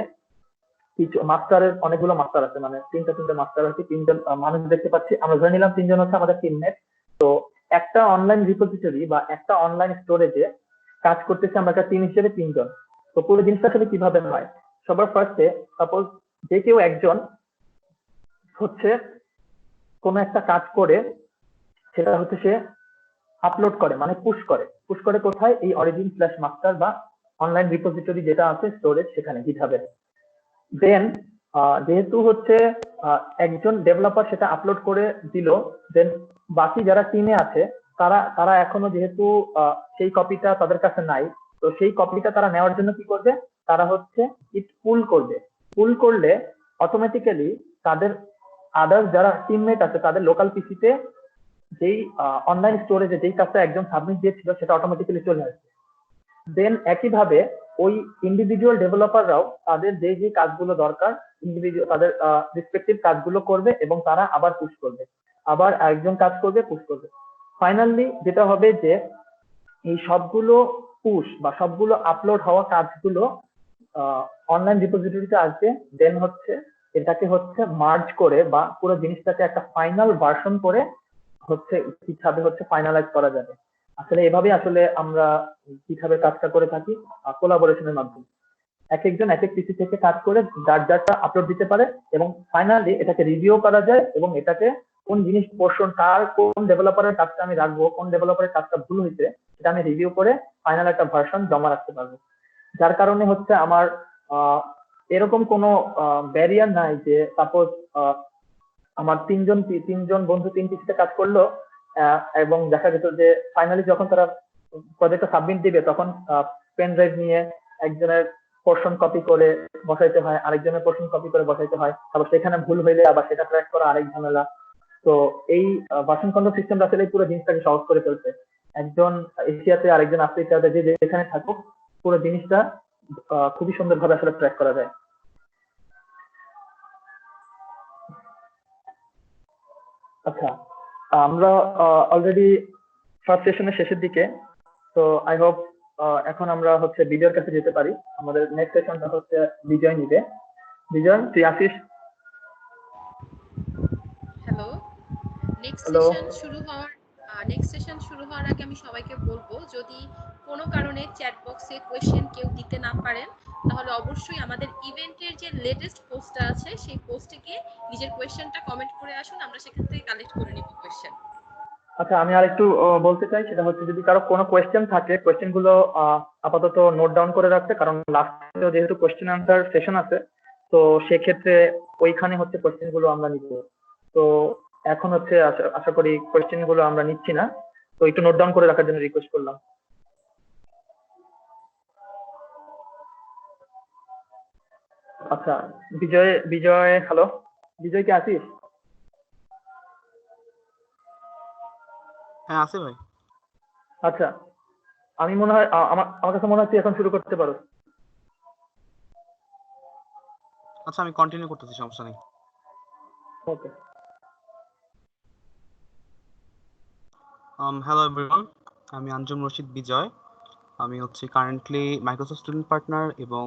[SPEAKER 2] কিছু মাস্টারের অনেকগুলো মাস্টার আছে, মানে তিনটা মাস্টার আছে, তিনজন মানুষ দেখতে পাচ্ছি। আমরা ধরে নিলাম তিনজন হচ্ছে আমাদের টিমমেট। তো একটা অনলাইন রিপোজিটরি বা একটা অনলাইন স্টোরেজে কাজ করতেছে আমরা একটা টিম হিসেবে তিনজন। তো পুরো জিনিসটা আসলে কিভাবে হয়, সবার ফার্স্টে সাপোজ যে কেউ একজন হচ্ছে কোনো একটা কাজ করে সেটা হচ্ছে সে আপলোড করে, মানে পুশ করে কোথায়, এই অরিজিন স্ল্যাশ মাস্টার বা অনলাইন রিপোজিটরি যেটা আছে স্টোরেজ সেখানে গিটহাবে। দেন যেহেতু হচ্ছে একজন ডেভেলপার সেটা আপলোড করে দিল, দেন বাকি যারা টিমে আছে তারা তারা এখনো যেহেতু সেই কপিটা তাদের কাছে নাই, তো সেই কপিটা তারা নেওয়ার জন্য কি করবে, তারা হচ্ছে ইট পুল করবে। পুল করলে অটোমেটিক্যালি তাদের আদার্স যারা টিমমেট আছে তাদের লোকাল পিসিতে যেই অনলাইন স্টোরেজে যেই কাজটা একজন সাবমিট দিয়েছিল সেটা অটোমেটিক্যালি চলে আসবে। দেন একইভাবে ওই ইন্ডিভিজুয়াল ডেভেলপাররাও তাদের যে যে কাজগুলো দরকার ইন্ডিভিজুয়াল তাদের রেসপেক্টিভ কাজগুলো করবে এবং তারা আবার পুশ করবে, আবার আরেকজন কাজ করবে, পুশ করবে। ফাইনালি যেটা হবে যে এই সবগুলো পুশ বা সবগুলো আপলোড হওয়া কাজগুলো অনলাইন রিপোজিটরিতে আসবে। দেন হচ্ছে এটাকে হচ্ছে মার্জ করে বা পুরো জিনিসটাকে একটা ফাইনাল ভার্সন করে হচ্ছে কিভাবে হচ্ছে ফাইনালাইজ করা যাবে। আসলে এভাবে আসলে আমরা কিভাবে কাজটা করে থাকি কোলাবোরেশনের মাধ্যমে। এক একজন এক এক পিসি থেকে কাজ করে যার যারটা আপলোড দিতে পারে এবং ফাইনালি এটাকে রিভিউ করা যায় এবং এটাকে কোন জিনিস পোর্শন কার কোন ডেভেলপারের কাজটা আমি রাখবো, কোন ডেভেলপারের কাজটা ভুল হয়েছে সেটা আমি রিভিউ করে ফাইনাল একটা ভার্সন জমা রাখতে পারবো। যার কারণে হচ্ছে আমার এরকম কোনো ব্যারিয়ার নাই যে সাপোজ আমার তিনজন বন্ধু তিন পিসিতে কাজ করলো এবং দেখা যেত যে ফাইনালি যখন তারা প্রজেক্টটা সাবমিট দিবে তখন পেন ড্রাইভ নিয়ে একজনের পোর্শন কপি করে বসাইতে হয়, আরেকজনের পোর্শন কপি করে বসাইতে হয়, তারপর সেখানে ভুল হইলে আবার সেটা ট্র্যাক করা আরেক ঝামেলা। তো এই ভার্সন কন্ট্রোল সিস্টেমটা আসলে পুরো জিনিসটাকে সহজ করে ফেলছে। একজন এশিয়াতে আরেকজন আফ্রিকাতে যে যেখানে থাকুক পুরো জিনিসটা খুবই সুন্দরভাবে আসলে ট্র্যাক করা যায়। আচ্ছা, আমরা অলরেডি ফার্স্ট সেশনের শেষের দিকে। তো আই হোপ এখন আমরা হচ্ছে বিজয়ের কাছে যেতে পারি। আমাদের নেক্সট সেশনটা হচ্ছে বিজয় নিবে। বিজয়, তুই আসিস?
[SPEAKER 4] Hello, next
[SPEAKER 2] hello.
[SPEAKER 4] সেশন শুরু হওয়ার
[SPEAKER 1] নেক্সট সেশন শুরু হওয়ার আগে আমি সবাইকে বলবো, যদি কোনো কারণে চ্যাট বক্সে কোয়েশ্চেন কেউ দিতে না পারেন, তাহলে অবশ্যই আমাদের ইভেন্টের যে লেটেস্ট পোস্টটা আছে সেই পোস্টে গিয়ে নিজের কোয়েশ্চেনটা কমেন্ট করে আসুন, আমরা সেখান থেকে কালেক্ট করে নিব কোয়েশ্চেন।
[SPEAKER 2] আচ্ছা, আমি আর একটু বলতে চাই, সেটা হচ্ছে যদি কারো কোনো কোয়েশ্চেন থাকে, কোয়েশ্চেন গুলো আপাতত নোট ডাউন করে রাখতে, কারণ লাস্টে যেহেতু কোয়েশ্চেন আনসার সেশন আছে, তো সেক্ষেত্রে ওইখানে হচ্ছে কোয়েশ্চেন গুলো আমরা নিব। তো এখন হচ্ছে আশা করি কোয়েশ্চেন গুলো আমরা নিচ্ছি না, তো একটু নোট ডাউন করে রাখার জন্য রিকোয়েস্ট করলাম। আচ্ছা, বিজয়, হ্যালো, বিজয় কি আছিস?
[SPEAKER 3] হ্যাঁ আছে ভাই।
[SPEAKER 2] আচ্ছা, আমি মনে হয় আমার কাছে মনে হয় তুই এখন শুরু করতে পারো।
[SPEAKER 3] আচ্ছা আমি কন্টিনিউ করতেছি, সমস্যা নেই।
[SPEAKER 2] ওকে।
[SPEAKER 3] হ্যালো এভরিওয়ান, আমি আঞ্জুম রশিদ বিজয়। আমি হচ্ছে কারেন্টলি মাইক্রোসফট স্টুডেন্ট পার্টনার এবং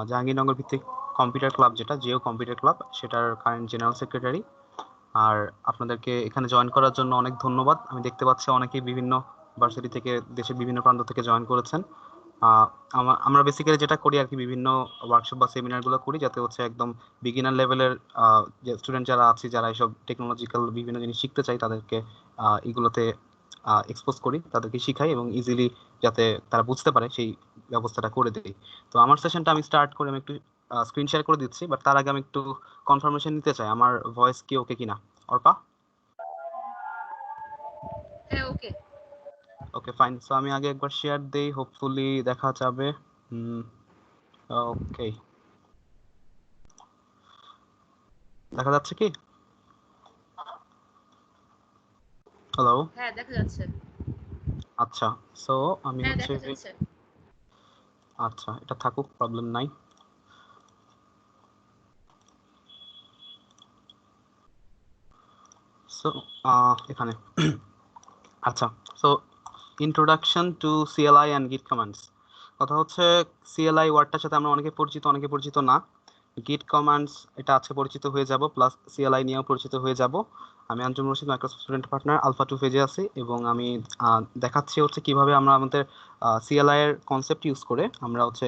[SPEAKER 3] জাহাঙ্গীরনগর ভিত্তিক কম্পিউটার ক্লাব, যেটা জিও কম্পিউটার ক্লাব, সেটার কারেন্ট জেনারেল সেক্রেটারি। আর আপনাদেরকে এখানে জয়েন করার জন্য অনেক ধন্যবাদ। আমি দেখতে পাচ্ছি অনেকেই বিভিন্ন ভার্সিটি থেকে, দেশের বিভিন্ন প্রান্ত থেকে জয়েন করেছেন। আমরা বেসিক্যালি যেটা করি আর কি, বিভিন্ন ওয়ার্কশপ বা সেমিনারগুলো করি, যাতে হচ্ছে একদম বিগিনার লেভেলের যে স্টুডেন্ট যারা আছে, যারা এইসব টেকনোলজিক্যাল বিভিন্ন জিনিস শিখতে চাই, তাদেরকে এগুলোতে এক্সপোজ করি, তাদেরকে শিখাই এবং ইজিলি যাতে তারা বুঝতে পারে সেই ব্যবস্থাটা করে দিই। তো আমার সেশনটা আমি স্টার্ট করে আমি একটু স্ক্রিন শেয়ার করে দিচ্ছি, বাট তার আগে আমি একটু কনফার্মেশন নিতে চাই আমার ভয়েস কি ওকে কিনা। অর্পা?
[SPEAKER 1] হ্যাঁ, ওকে।
[SPEAKER 3] Okay fine. সো আমি আগে একবার শেয়ার দেই, হোপফুলি দেখা যাবে। ওকে, দেখা যাচ্ছে কি? হ্যালো?
[SPEAKER 1] হ্যাঁ, দেখা যাচ্ছে।
[SPEAKER 3] আচ্ছা, সো আমি
[SPEAKER 1] হ্যাঁ,
[SPEAKER 3] হচ্ছে,
[SPEAKER 1] দেখা যাচ্ছে।
[SPEAKER 3] আচ্ছা এটা থাকুক, প্রবলেম নাই। সো এখানে আচ্ছা, so introduction to CLI and গিট কমান্ডস। কথা হচ্ছে সিএলআই ওয়ার্ডটার সাথে আমরা অনেকে পরিচিত, অনেকে পরিচিত না। গিট কমান্ডস এটা আজকে পরিচিত হয়ে যাব, প্লাস সিএলআই নিয়েও পরিচিত হয়ে যাব। আমি Anjum Rashid, Microsoft student partner, alpha 2 ফেজে আছি এবং আমি দেখাচ্ছি হচ্ছে কিভাবে আমরা আমাদের সিএলআই এর কনসেপ্ট ইউজ করে আমরা হচ্ছে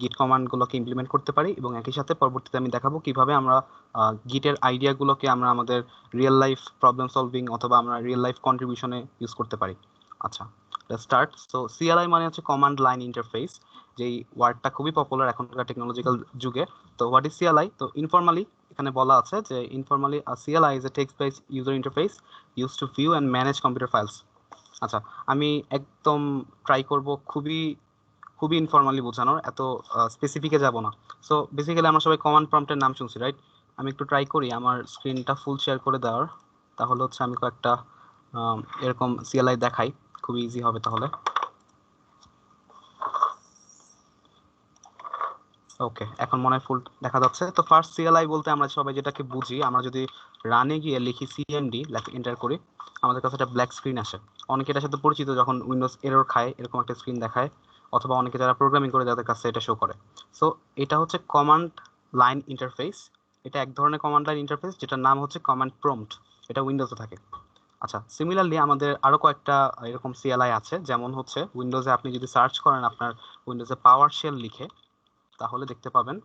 [SPEAKER 3] গিট কমান্ডগুলোকে ইমপ্লিমেন্ট করতে পারি, এবং একই সাথে পরবর্তীতে আমি দেখাবো কিভাবে আমরা গিটের আইডিয়াগুলোকে আমরা আমাদের রিয়েল লাইফ প্রবলেম সলভিং অথবা আমরা রিয়েল লাইফ কন্ট্রিবিউশনে ইউজ করতে পারি। আচ্ছা, স্টার্ট। সো সিএলআই মানে হচ্ছে কমান্ড লাইন ইন্টারফেস, যেই ওয়ার্ডটা খুবই পপুলার এখনকার টেকনোলজিক্যাল যুগে। তো হোয়াট ইজ সিএলআই? তো ইনফরমালি এখানে বলা আছে যে informally CLI is a text based user interface use to view and manage computer files. আচ্ছা, আমি একদম ট্রাই করব খুবই খুবই ইনফরমালি বোঝানোর, এত স্পেসিফিকে যাব না। সো বেসিক্যালি আমরা সবাই কমান্ড প্রম্পটের নাম শুনছি, রাইট? আমি একটু ট্রাই করি আমার স্ক্রিনটা ফুল শেয়ার করে দেওয়ার, তাহলে হচ্ছে আমি কয়েকটা এরকম সিএলআই দেখাই, খুবই ইজি হবে তাহলে। ওকে, এখন মনে হয় ফুল দেখা যাচ্ছে। তো ফার্স্ট সিএলআই বলতে আমরা সবাই যেটাকে বুঝি, আমরা যদি রানে গিয়ে লিখি সিএমডি, এন্টার করি, আমাদের কাছে একটা ব্ল্যাক স্ক্রিন আসে। অনেকে এটার সাথে পরিচিত, যখন উইন্ডোজ এরর খায় এরকম একটা স্ক্রিন দেখায়, অথবা অনেকে যারা প্রোগ্রামিং করে তাদের কাছে এটা শো করে। সো এটা হচ্ছে কমান্ড লাইন ইন্টারফেস। এটা এক ধরনের কমান্ড লাইন ইন্টারফেস যেটার নাম হচ্ছে কমান্ড প্রম্পট, এটা উইন্ডোজে থাকে। আচ্ছা, সিমিলারলি আমাদের আরো কয়েকটা এরকম সিএলআই আছে, যেমন হচ্ছে উইন্ডোজে আপনি যদি সার্চ করেন আপনার উইন্ডোজে পাওয়ার শেল লিখে, তাহলে দেখতে পাবেন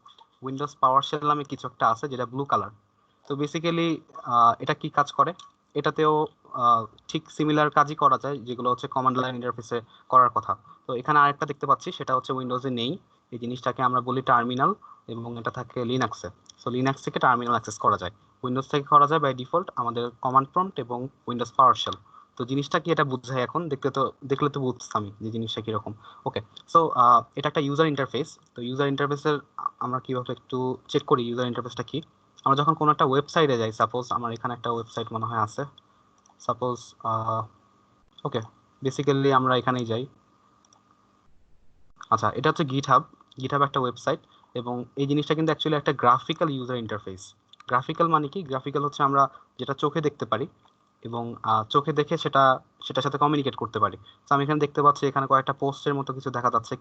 [SPEAKER 3] উইন্ডোজ পাওয়ার শেল নামে কিছু একটা আছে যেটা ব্লু কালার। তো বেসিক্যালি এটা কি কাজ করে, এটাতেও ঠিক সিমিলার কাজই করা যায় যেগুলো হচ্ছে কমান্ড লাইন ইন্টারফেসে করার কথা। তো এখানে আরেকটা দেখতে পাচ্ছি, সেটা হচ্ছে উইন্ডোজে নেই। এই জিনিসটাকে আমরা বলি টার্মিনাল, এবং এটা থাকে লিনাক্সে। সো লিনাক্স থেকে টার্মিনাল অ্যাক্সেস করা যায়, উইন্ডোজ থেকে করা যায় বাই ডিফল্ট আমাদের কমান্ড প্রম্পট এবং উইন্ডোজ পাওয়ার শেল। তো জিনিসটা কি এটা বুঝায় এখন, দেখলে তো বুঝতামই যে জিনিসটা কিরকম। ওকে, সো এটা একটা ইউজার ইন্টারফেস। তো ইউজার ইন্টারফেসের আমরা কিভাবে একটু চেক করি ইউজার ইন্টারফেসটা কি। আমরা যখন কোনো একটা ওয়েবসাইটে যাই, সাপোজ আমার এখানে একটা ওয়েবসাইট মনে হয় আছে, সাপোজ ওকে, বেসিক্যালি আমরা এখানেই যাই। আচ্ছা, এটা হচ্ছে গিটহাব। গিটহাব একটা ওয়েবসাইট, এবং এই জিনিসটা কিন্তু অ্যাকচুয়ালি একটা গ্রাফিক্যাল ইউজার ইন্টারফেস। গ্রাফিক্যাল মানে কি? গ্রাফিক্যাল হচ্ছে আমরা যেটা চোখে দেখতে পারি, এবং চোখে দেখে সেটা সেটার সাথে কমিউনিকেট করতে পারি। তো আমি এখানে দেখতে পাচ্ছি এখানে কয়েকটা পোস্টের মতো কিছু দেখা যাচ্ছে,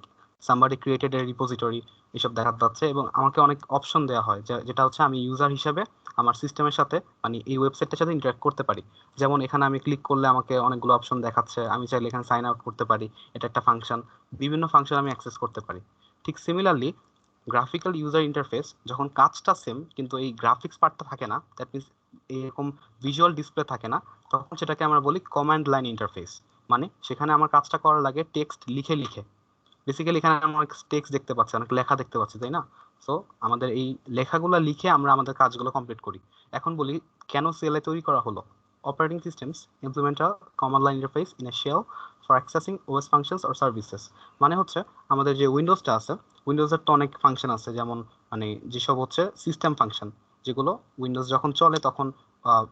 [SPEAKER 3] সামবাডি ক্রিয়েটেড এ রিপোজিটরি এসব দেখা যাচ্ছে, এবং আমাকে অনেক অপশন দেওয়া হয় যেটা হচ্ছে আমি ইউজার হিসেবে আমার সিস্টেমের সাথে মানে এই ওয়েবসাইটটার সাথে ইন্টারঅ্যাক্ট করতে পারি। যেমন এখানে আমি ক্লিক করলে আমাকে অনেকগুলো অপশন দেখাচ্ছে, আমি চাইলে এখানে সাইন আউট করতে পারি, এটা একটা ফাংশন, বিভিন্ন ফাংশন আমি অ্যাক্সেস করতে পারি। ঠিক সিমিলারলি গ্রাফিক্যাল ইউজার ইন্টারফেস যখন কাজটা সেম কিন্তু এই গ্রাফিক্স পার্টটা থাকে না, দ্যাট মিনস এরকম ভিজুয়াল ডিসপ্লে থাকে না, তখন সেটাকে আমরা বলি কমান্ড লাইন ইন্টারফেস। মানে সেখানে আমার কাজটা করা লাগে টেক্সট লিখে লিখে। বেসিক্যালি এখানে আমরা অনেক টেক্সট দেখতে পাচ্ছি, অনেক লেখা দেখতে পাচ্ছি, তাই না? সো আমাদের এই লেখাগুলো লিখে আমরা আমাদের কাজগুলো কমপ্লিট করি। এখন বলি কেন সিএলআই তৈরি করা হলো। Operating systems implement a command line interface in a shell for accessing OS functions or services. মানে হচ্ছে আমাদের যে উইন্ডোজটা আছে, উইন্ডোজের তো অনেক ফাংশন আছে, যেমন মানে যেসব হচ্ছে সিস্টেম ফাংশন, যেগুলো উইন্ডোজ যখন চলে তখন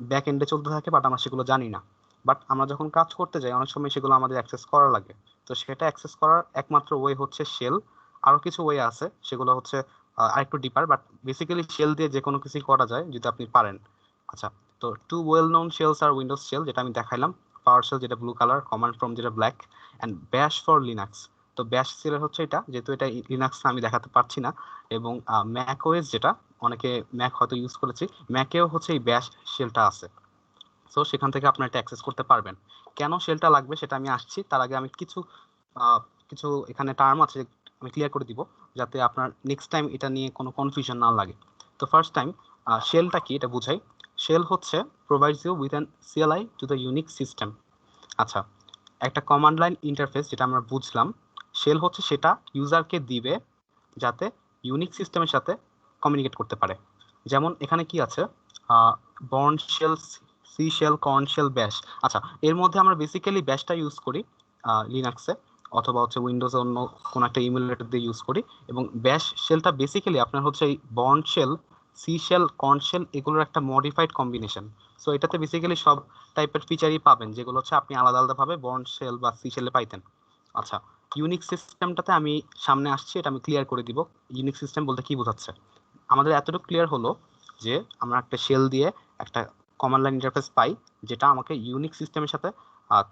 [SPEAKER 3] ব্যাক এন্ডে চলতে থাকে, বাট আমরা সেগুলো জানি না। বাট আমরা যখন কাজ করতে যাই অনেক সময় সেগুলো আমাদের অ্যাক্সেস করা লাগে। তো সেটা অ্যাক্সেস করার একমাত্র ওয়ে হচ্ছে শেল। আরো কিছু ওয়ে আছে, সেগুলো হচ্ছে আরেকটু ডিপার, বাট বেসিক্যালি শেল দিয়ে যে কোনো কিছুই করা যায় যদি আপনি পারেন। আচ্ছা, তো টু ওয়েল নোন শেলস আর উইন্ডোজ শেল, যেটা আমি দেখাইলাম, পাওয়ার শেল যেটা ব্লু কালার, কমান্ড ফ্রম যেটা ব্ল্যাক, অ্যান্ড ব্যাশ ফর লিনাক্স। তো ব্যাশ শেলের হচ্ছে এটা, যেহেতু এটা লিনাক্স আমি দেখাতে পারছি না, এবং ম্যাক ওএস যেটা অনেকে ম্যাক হয়তো ইউজ করেছি, ম্যাকেও হচ্ছে এই ব্যাশ শেলটা আছে। সো সেখান থেকে আপনার এটা অ্যাক্সেস করতে পারবেন। কেন শেলটা লাগবে সেটা আমি আসছি, তার আগে আমি কিছু এখানে টার্ম আছে আমি ক্লিয়ার করে দিব, যাতে আপনার নেক্সট টাইম এটা নিয়ে কোনো কনফিউশন না লাগে। তো ফার্স্ট টাইম শেলটা কি এটা বুঝাই। শেল হচ্ছে provides you with an CLI to the Unix system. আচ্ছা, একটা কমান্ড লাইন ইন্টারফেস যেটা আমরা বুঝলাম, শেল হচ্ছে সেটা ইউজারকে দিবে যাতে ইউনিক সিস্টেমের সাথে কমিউনিকেট করতে পারে। যেমন এখানে কি আছে, Bourne shell, C shell, Korn shell, bash. আচ্ছা, এর মধ্যে আমরা বেসিক্যালি ব্যাশটা ইউজ করি লিনাক্সে, অথবা হচ্ছে উইন্ডোজে অন্য কোনো একটা ইমুলেটর দিয়ে ইউজ করি, এবং ব্যাশ শেলটা বেসিক্যালি আপনার হচ্ছে এই Bourne shell, C shell, Korn shell এগুলোর একটা মডিফাইড কম্বিনেশন। সো এটাতে বেসিক্যালি সব টাইপের ফিচারই পাবেন যেগুলো হচ্ছে আপনি আলাদা আলাদাভাবে বর্ন শেল বা সি শেলে পাইতেন। আচ্ছা, ইউনিক সিস্টেমটাতে আমি সামনে আসছি, এটা আমি ক্লিয়ার করে দিব ইউনিক সিস্টেম বলতে কি বোঝাচ্ছে। আমাদের এতটুকু ক্লিয়ার হলো যে আমরা একটা শেল দিয়ে একটা কমান্ড লাইন ইন্টারফেস পাই, যেটা আমাকে ইউনিক সিস্টেমের সাথে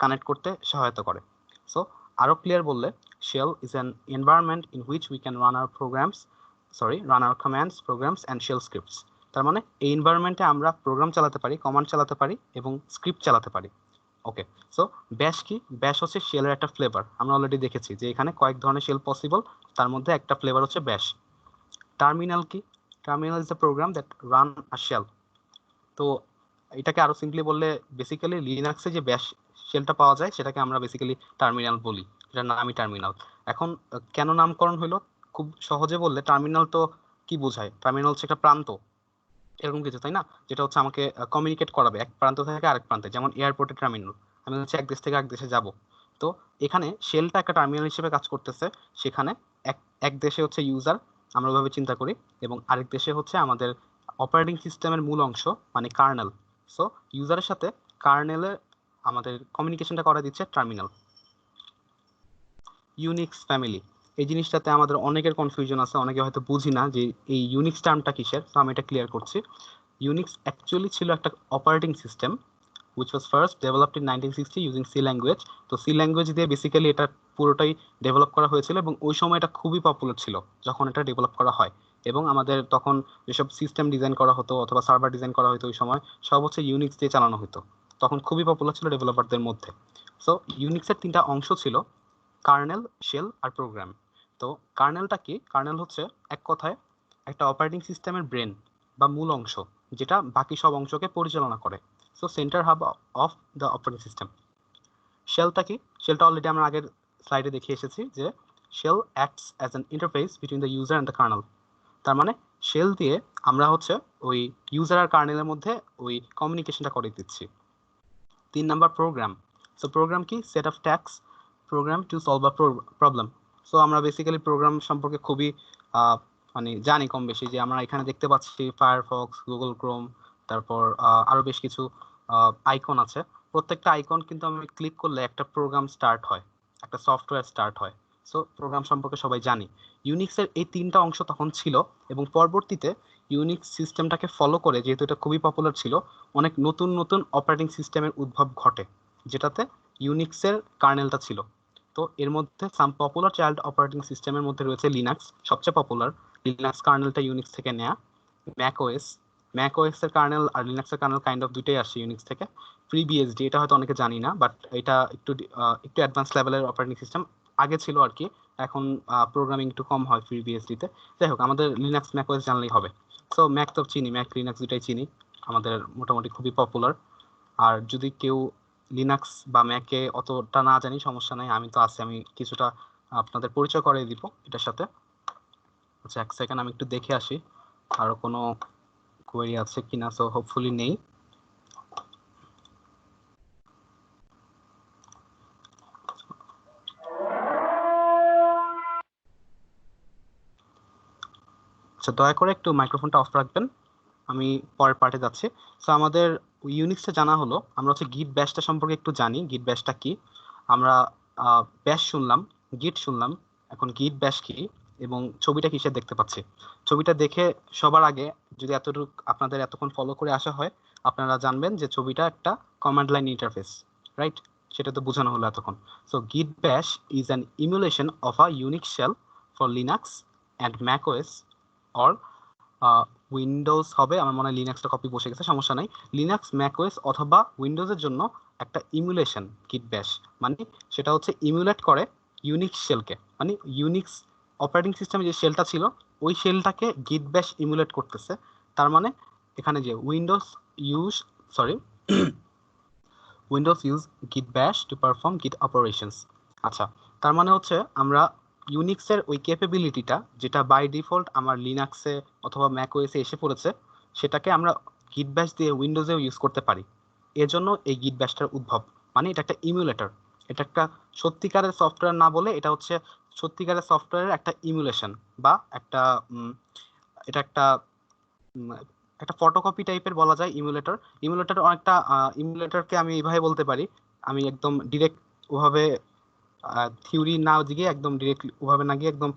[SPEAKER 3] কানেক্ট করতে সহায়তা করে। সো আরো ক্লিয়ার বললে, shell is an environment in which we can run our commands, programs and shell scripts. তার মানে এই এনভায়রনমেন্টে আমরা প্রোগ্রাম চালাতে পারি, কমান্ড চালাতে পারি এবং স্ক্রিপ্ট চালাতে পারি। ওকে, সো ব্যাশ কি? ব্যাশ হচ্ছে শেলের একটা ফ্লেভার। আমরা অলরেডি দেখেছি যে এখানে কয়েক ধরনের শেল পসিবল, তার মধ্যে একটা ফ্লেভার হচ্ছে ব্যাশ। টার্মিনাল কি? Terminal is the program that run a shell. তো এটাকে আরো সিম্পলি বললে, বেসিক্যালি লিনাক্সে যে ব্যাশ শেলটা পাওয়া যায় সেটাকে আমরা বেসিক্যালি টার্মিনাল বলি, এটার নামই টার্মিনাল। এখন কেন নামকরণ হলো? খুব সহজে বললে, টার্মিনাল তো কি বোঝায়? টার্মিনাল হচ্ছে একটা প্রান্ত, এরকম কিছু, তাই না? যেটা হচ্ছে আমাকে কমিউনিকেট করাবে এক প্রান্ত থেকে আরেক প্রান্তে, যেমন এয়ারপোর্টের টার্মিনাল, আমি হচ্ছে এক দেশ থেকে আরেক দেশে যাব। তো এখানে শেলটা একটা টার্মিনাল হিসেবে কাজ করতেছে, সেখানে এক এক দেশে হচ্ছে ইউজার, আমরা ওইভাবে চিন্তা করি, এবং আরেক দেশে হচ্ছে আমাদের অপারেটিং সিস্টেমের মূল অংশ মানে কার্নেল। সো ইউজারের সাথে কার্নেলে আমাদের কমিউনিকেশনটা করা দিচ্ছে টার্মিনাল। ইউনিক্স ফ্যামিলি, এই জিনিসটাতে আমাদের অনেকের কনফিউশন আছে, অনেকে হয়তো বুঝি না যে এই ইউনিক্স টার্মটা কিসের। তো আমি এটা ক্লিয়ার করছি। ইউনিক্স অ্যাকচুয়ালি ছিল একটা operating system which was first developed in 1960 using C language। তো সি ল্যাঙ্গুয়েজ দিয়ে বেসিক্যালি এটা পুরোটাই ডেভেলপ করা হয়েছিল, এবং ওই সময় এটা খুবই পপুলার ছিল যখন এটা ডেভেলপ করা হয়। এবং আমাদের তখন যেসব সিস্টেম ডিজাইন করা হতো অথবা সার্ভার ডিজাইন করা হতো ওই সময় সব হচ্ছে ইউনিক্স দিয়ে চালানো হতো, তখন খুবই পপুলার ছিল ডেভেলপারদের মধ্যে। সো ইউনিক্সের তিনটা অংশ ছিল, কার্নেল, শেল আর প্রোগ্রাম। তো কার্নেলটা কি? কার্নেল হচ্ছে এক কথায় একটা অপারেটিং সিস্টেমের ব্রেন বা মূল অংশ, যেটা বাকি সব অংশকে পরিচালনা করে। So center hub of the operating system. শেলটা কি? শেলটা অলরেডি আমরা আগের স্লাইডে দেখে এসেছি যে shell acts as an interface between the user and the kernel. তার মানে শেল দিয়ে আমরা হচ্ছে ওই ইউজার আর কার্নেলের মধ্যে ওই কমিউনিকেশনটা করে দিচ্ছি। 3 নাম্বার প্রোগ্রাম। সো প্রোগ্রাম কি? Set of tasks program to solve a problem. So আমরা বেসিক্যালি প্রোগ্রাম সম্পর্কে খুবই মানে জানি কম বেশি, যে আমরা এখানে দেখতে পাচ্ছি ফায়ারফক্স, গুগল ক্রোম, তারপর আরো বেশ কিছু আইকন আছে। প্রত্যেকটা আইকন কিন্তু আমি ক্লিক করলে একটা প্রোগ্রাম স্টার্ট হয়, একটা সফটওয়্যার স্টার্ট হয়। সো প্রোগ্রাম সম্পর্কে সবাই জানি। ইউনিক্সের এই তিনটা অংশ তখন ছিল, এবং পরবর্তীতে ইউনিক্স সিস্টেমটাকে ফলো করে, যেহেতু এটা খুবই পপুলার ছিল, অনেক নতুন নতুন অপারেটিং সিস্টেমের উদ্ভব ঘটে, যেটাতে ইউনিক্সের কার্নেলটা ছিল। তো এর মধ্যে সাম পপুলার চাইল্ড অপারেটিং সিস্টেমের মধ্যে রয়েছে লিনাক্স, সবচেয়ে পপুলার। লিনাক্স কার্নেলটা ইউনিক্স থেকে নেয়া। ম্যাক ওএস এর কার্নেল আর লিনাক্সের কার্নেল কাইন্ড অফ দুইটাই আসে ইউনিক্স থেকে। FreeBSD, এটা হয়তো অনেকে জানি না, বাট এটা একটু অ্যাডভান্স লেভেলের অপারেটিং সিস্টেম আগে ছিল আর কি। এখন প্রোগ্রামিং একটু কম হয় FreeBSD তে। যাই হোক, আমাদের লিনাক্স ম্যাক ওএস জানলেই হবে। সো ম্যাক তো চিনি, ম্যাক লিনাক্স দুটাই চিনি, আমাদের মোটামুটি খুবই পপুলার। আর যদি কেউ লিনাক্স বা ম্যাকে অতটা না জানি, সমস্যা নাই, আমি তো আছি, আমি কিছুটা আপনাদের পরিচয় করিয়ে দিব এটার সাথে। আচ্ছা, এক সেকেন্ড, আমি একটু দেখে আসি আরো কোনো কোয়েরি আছে কিনা। সো হোপফুলি নেই। আচ্ছা, দয়া করে একটু মাইক্রোফোনটা অফ রাখবেন, আমি পরের পার্টে যাচ্ছি। সো আমাদের ইউনিক্সে জানা হলো, আমরা হচ্ছে গিট ব্যাশটা সম্পর্কে একটু জানি। গিট ব্যাশটা কি? আমরা ব্যাশ শুনলাম, গিট শুনলাম, এখন গিট ব্যাশ কি এবং ছবিটা কিসে দেখতে পাচ্ছি। ছবিটা দেখে সবার আগে যদি এতটুকু আপনাদের এতক্ষণ ফলো করে আসা হয়, আপনারা জানবেন যে ছবিটা একটা কমান্ড লাইন ইন্টারফেস, রাইট? সেটা তো বোঝানো হলো এতক্ষণ। So git bash is an emulation of a Unix shell for Linux and Mac OS or Windows হবে, আমার মনে হয় লিনাক্সটা কপি বসে গেছে, সমস্যা নাই। লিনাক্স, ম্যাকওএস অথবা উইন্ডোজের জন্য একটা ইমুলেশন গিট ব্যাশ, মানে সেটা হচ্ছে ইমুলেট করে ইউনিক্স শেলকে, মানে ইউনিক্স অপারেটিং সিস্টেমে যে শেলটা ছিল ওই শেলটাকে গিট ব্যাশ ইমুলেট করতেছে। তার মানে এখানে যে উইন্ডোজ ইউজ গিট ব্যাশ টু পারফর্ম গিট অপারেশনস। আচ্ছা, তার মানে হচ্ছে আমরা ইউনিক্সের ওই ক্যাপাবিলিটিটা যেটা বাই ডিফল্ট আমার লিনাক্সে অথবা ম্যাকওএসে এসে পড়েছে, সেটাকে আমরা গিট ব্যাশ দিয়ে উইন্ডোজেও ইউজ করতে পারি। এজন্য এই গিট ব্যাশটার উদ্ভব, মানে এটা একটা ইমুলেটর। এটা একটা সত্যিকারের সফটওয়্যার না বলে এটা হচ্ছে সত্যিকারের সফটওয়্যারের একটা ইমুলেশন, বা একটা এটা একটা একটা ফটোকপি টাইপের বলা যায় ইমুলেটর। অনেকটা ইমুলেটরকে আমি এইভাবে বলতে পারি, আমি একদম ডিরেক্ট ওভাবে থিওরি না গিয়ে একদম ডিরেক্ট ওভাবে না গিয়ে একদম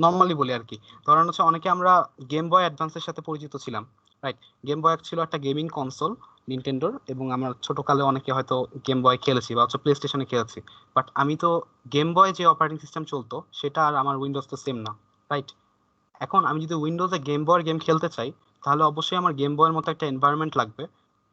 [SPEAKER 3] নর্মালি বলি আর কি। ধরেন হচ্ছে অনেকে আমরা গেম বয় অ্যাডভান্সের সাথে পরিচিত ছিলাম, রাইট? গেম বয় ছিল একটা গেমিং কনসোল নিনটেন্ডোর, এবং আমরা ছোটকালে অনেকে হয়তো গেম বয় খেলেছি বা হচ্ছে প্লে স্টেশনে খেলেছি। বাট আমি তো গেম বয় যে অপারেটিং সিস্টেম চলতো সেটা আর আমার উইন্ডোজ তো সেম না, রাইট? এখন আমি যদি উইন্ডোজে গেম বয়ের গেম খেলতে চাই, তাহলে অবশ্যই আমার গেম বয়ের মতো একটা এনভায়রনমেন্ট লাগবে।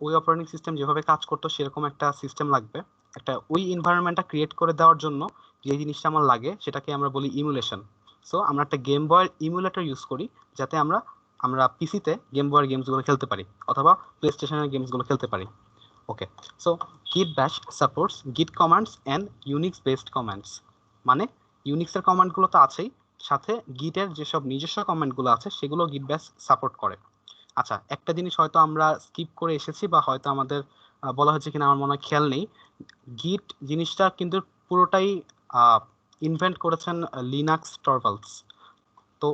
[SPEAKER 3] ওই অপারেটিং সিস্টেম যেভাবে কাজ করতো সেরকম একটা সিস্টেম লাগবে। একটা ওই এনভায়রনমেন্টটা ক্রিয়েট করে দেওয়ার জন্য যে জিনিসটা আমার লাগে সেটাকে আমরা বলি ইমুলেশন। সো আমরা একটা গেম বয়ের ইমুলেটর ইউজ করি, যাতে আমরা আমরা পিসিতে গেম বয়ের গেমসগুলো খেলতে পারি অথবা প্লে স্টেশনের গেমসগুলো খেলতে পারি। ওকে, সো গিট ব্যাশ সাপোর্টস গিট commands and Unix based commands, মানে ইউনিক্সের কমান্ডগুলো তো আছেই, সাথে গিটের যেসব নিজস্ব কমান্ডগুলো আছে সেগুলো গিট ব্যাশ সাপোর্ট করে। আচ্ছা, একটা জিনিস হয়তো আমরা স্কিপ করে এসেছি বা হয়তো আমাদের বলা হচ্ছে কিনা আমার মনে হয় খেয়াল নেই। গিট জিনিসটা কিন্তু পুরোটাই ইনভেন্ট করেছেন লিনাক্স টরভালডস। তো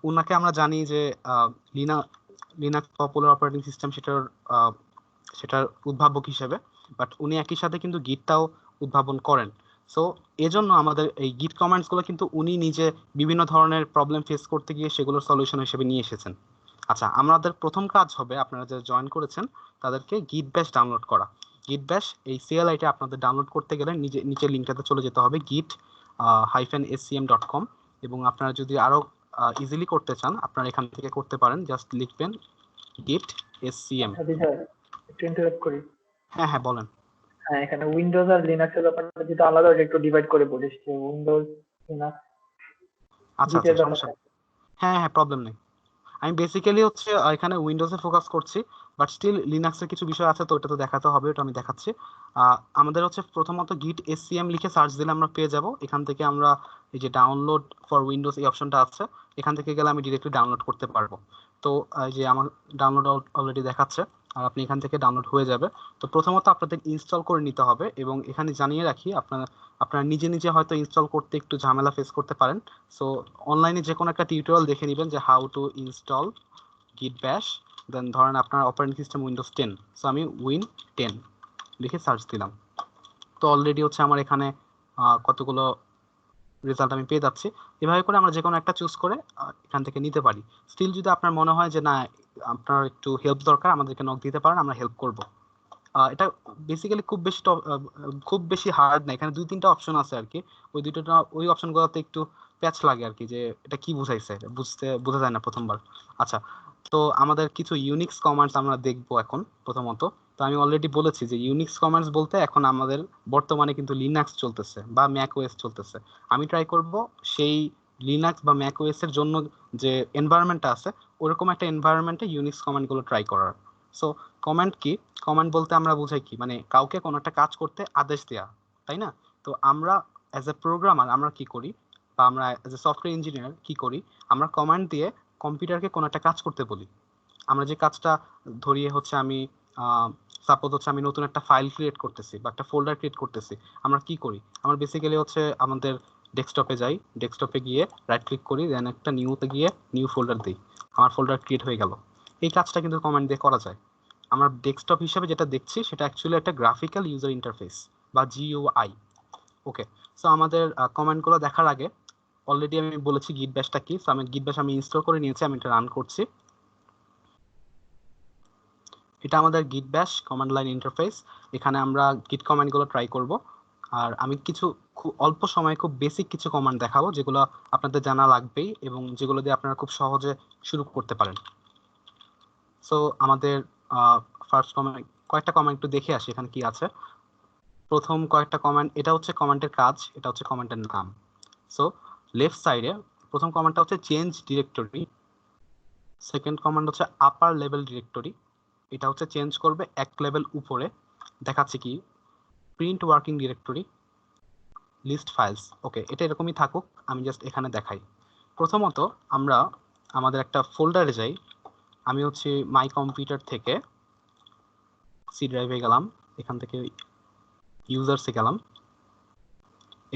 [SPEAKER 3] উনাকে আমরা জানি যে লিনাক্স পপুলার অপারেটিং সিস্টেম সেটার উদ্ভাবক হিসেবে, বাট উনি একই সাথে কিন্তু গিটটাও উদ্ভাবন করেন। সো এজন্য আমাদের এই গিট কমান্ডসগুলো কিন্তু উনি নিজে বিভিন্ন ধরনের প্রবলেম ফেস করতে গিয়ে সেগুলোর সলিউশন হিসেবে নিয়ে এসেছেন। আচ্ছা, আমাদের প্রথম কাজ হবে, আপনারা যারা জয়েন করেছেন তাদেরকে গিট ব্যাশ ডাউনলোড করা। গিট ব্যাশ এই CLI-টা আপনাদের ডাউনলোড করতে গেলে নিচের লিঙ্কটাতে চলে যেতে হবে, git-scm.com। এবং আপনারা যদি আরো ইজিলি করতে চান, আপনারা এখান থেকে করতে পারেন, জাস্ট লিখবেন git-scm।
[SPEAKER 2] একটু ইন্টারাপ্ট করি।
[SPEAKER 3] হ্যাঁ হ্যাঁ, বলেন।
[SPEAKER 2] হ্যাঁ, এখানে উইন্ডোজ আর লিনাক্সের ব্যাপারটা যেটা আলাদা, ওটা একটু ডিভাইড করে বলিস যে উইন্ডোজ, লিনাক্স,
[SPEAKER 3] আচ্ছা
[SPEAKER 2] গিটের
[SPEAKER 3] আচ্ছা, সমস্যা
[SPEAKER 2] ব্যাপারটা।
[SPEAKER 3] হ্যাঁ হ্যাঁ, প্রবলেম নেই। আমি বেসিক্যালি হচ্ছে এখানে উইন্ডোজে ফোকাস করছি, বাট স্টিল লিনাক্সের কিছু বিষয় আছে, তো ওটা তো দেখাতে হবে, ওটা আমি দেখাচ্ছি। আমাদের হচ্ছে প্রথমত git-scm লিখে সার্চ দিলে আমরা পেয়ে যাব। এখান থেকে আমরা এই যে ডাউনলোড ফর উইন্ডোজ এই অপশনটা আছে, এখান থেকে গেলে আমি ডিরেক্টলি ডাউনলোড করতে পারবো। তো এই যে আমার ডাউনলোড অলরেডি দেখাচ্ছে, আর আপনি এখান থেকে ডাউনলোড হয়ে যাবে। তো প্রথমত আপনাদের ইনস্টল করে নিতে হবে, এবং এখানে জানিয়ে রাখি আপনারা নিজে নিজে হয়তো ইনস্টল করতে একটু ঝামেলা ফেস করতে পারেন। সো অনলাইনে যে কোনো একটা টিউটোরিয়াল দেখে নেবেন যে how to install git bash, দেন ধরেন আপনার অপারেটিং সিস্টেম উইন্ডোজ 10। সো আমি win10 লিখে সার্চ দিলাম, তো অলরেডি হচ্ছে আমার এখানে কতগুলো রেজাল্ট আমি পেয়ে যাচ্ছি। এভাবে করে আমরা যে কোনো একটা চুজ করে এখান থেকে নিতে পারি। স্টিল যদি আপনার মনে হয় যে না, আপনার একটু হেল্প দরকার, আমাদেরকে নক দিতে পারেন, আমরা হেল্প করব। এটা বেসিক্যালি খুব বেশি হার্ড না, এখানে 2-3টা অপশন আছে আর কি, ওই অপশনগুলোতে একটু প্যাচ লাগে আর কি, যে এটা কি বুঝাইছে বোঝা যায় না প্রথমবার। আচ্ছা, তো আমাদের কিছু ইউনিক্স কমান্ডস আমরা দেখবো এখন প্রথমত। তো আমি অলরেডি বলেছি যে ইউনিক্স কমান্ডস বলতে এখন আমাদের বর্তমানে কিন্তু লিনাক্স চলতেছে বা ম্যাক ওএস চলতেছে। আমি ট্রাই করব সেই লিনাক্স বা ম্যাক ওএস এর জন্য যে এনভায়রনমেন্টটা আছে ওরকম একটা এনভায়রনমেন্টে ইউনিক্স কমান্ডগুলো ট্রাই করার। সো কমান্ড কি? কমান্ড বলতে আমরা বুঝাই কি, মানে কাউকে কোনো একটা কাজ করতে আদেশ দেয়া, তাই না? তো আমরা অ্যাজ এ প্রোগ্রামার আমরা কি করি, বা আমরা অ্যাজ এ সফটওয়্যার ইঞ্জিনিয়ার কি করি, আমরা কমান্ড দিয়ে কম্পিউটারকে কোনো একটা কাজ করতে বলি। আমরা যে কাজটা ধরিয়ে হচ্ছে আমি সাপোজ হচ্ছে আমি নতুন একটা ফাইল ক্রিয়েট করতেছি বা একটা ফোল্ডার ক্রিয়েট করতেছি, আমরা কি করি, আমরা বেসিক্যালি হচ্ছে আমাদের ডেস্কটপে যাই, ডেস্কটপে গিয়ে রাইট ক্লিক করি, দেন একটা নিউতে গিয়ে নিউ ফোল্ডার দিই, আমার ফোল্ডার ক্রিয়েট হয়ে গেল। এই কাজটা কিন্তু কমান্ড দিয়ে করা যায়। আমরা ডেস্কটপ হিসেবে যেটা দেখছি সেটা অ্যাকচুয়ালি একটা গ্রাফিক্যাল ইউজার ইন্টারফেস বা জিইউআই। ওকে, সো আমাদের কমেন্টগুলো দেখার আগে অলরেডি আমি বলেছি গিট ব্যাশটা কি, সো আমি গিট ব্যাশ আমি ইনস্টল করে নিয়েছি, আমি এটা রান করছি। এটা আমাদের গিট ব্যাশ কমান্ড লাইন ইন্টারফেস। এখানে আমরা গিট কমান্ডগুলো ট্রাই করব, আর আমি কিছু খুব অল্প সময়ে খুব বেসিক কিছু কমান্ড দেখাবো যেগুলো আপনাদের জানা লাগবেই এবং যেগুলো দিয়ে আপনারা খুব সহজে শুরু করতে পারেন। সো আমাদের ফার্স্ট কমেন্ট, কয়েকটা কমেন্ট একটু দেখে আসি এখানে কি আছে। প্রথম কয়েকটা কমেন্ট, এটা হচ্ছে কমেন্টের কাজ, এটা হচ্ছে কমেন্টের নাম। সো লেফট সাইডে প্রথম কমেন্টটা হচ্ছে চেঞ্জ ডিরেক্টরি, সেকেন্ড কমান্ড হচ্ছে আপার লেভেল ডিরেক্টরি, এটা হচ্ছে চেঞ্জ করবে এক লেভেল উপরে, দেখাচ্ছে কি print working directory, list files. Okay, এটা এরকমই থাকুক, আমি জাস্ট এখানে দেখাই। প্রথমত আমরা আমাদের একটা ফোল্ডারে যাই, আমি হচ্ছে মাই কম্পিউটার থেকে সি ড্রাইভে গেলাম, এখান থেকে ইউজার্সে গেলাম,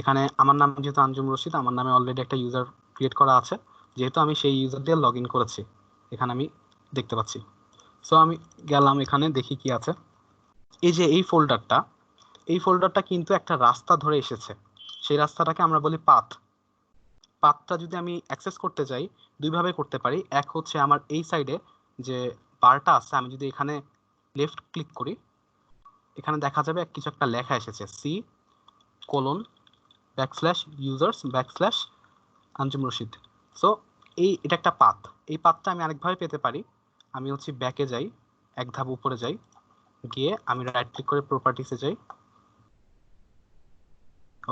[SPEAKER 3] এখানে আমার নাম যেহেতু আঞ্জুম রশিদ, আমার নামে অলরেডি একটা ইউজার ক্রিয়েট করা আছে, যেহেতু আমি সেই ইউজার দিয়ে লগ ইন করেছি, এখানে আমি দেখতে পাচ্ছি। সো আমি গেলাম, এখানে দেখি কি আছে। এই যে এই ফোল্ডারটা কিন্তু একটা রাস্তা ধরে এসেছে, সেই রাস্তাটাকে আমরা বলি পাথ। পাথটা যদি আমি অ্যাক্সেস করতে চাই দুইভাবে করতে পারি, এক হচ্ছে আমার এই সাইডে যে বারটা আছে, আমি যদি এখানে লেফট ক্লিক করি, এখানে দেখা যাবে কিছু একটা লেখা এসেছে, C:\users\. আঞ্জুম রশিদ। সো এটা একটা পাথ, এই পাথটা আমি আরেকভাবে পেতে পারি, আমি হচ্ছে ব্যাকে যাই, এক ধাপ উপরে যাই, গিয়ে আমি রাইট ক্লিক করে প্রপার্টিসে যাই।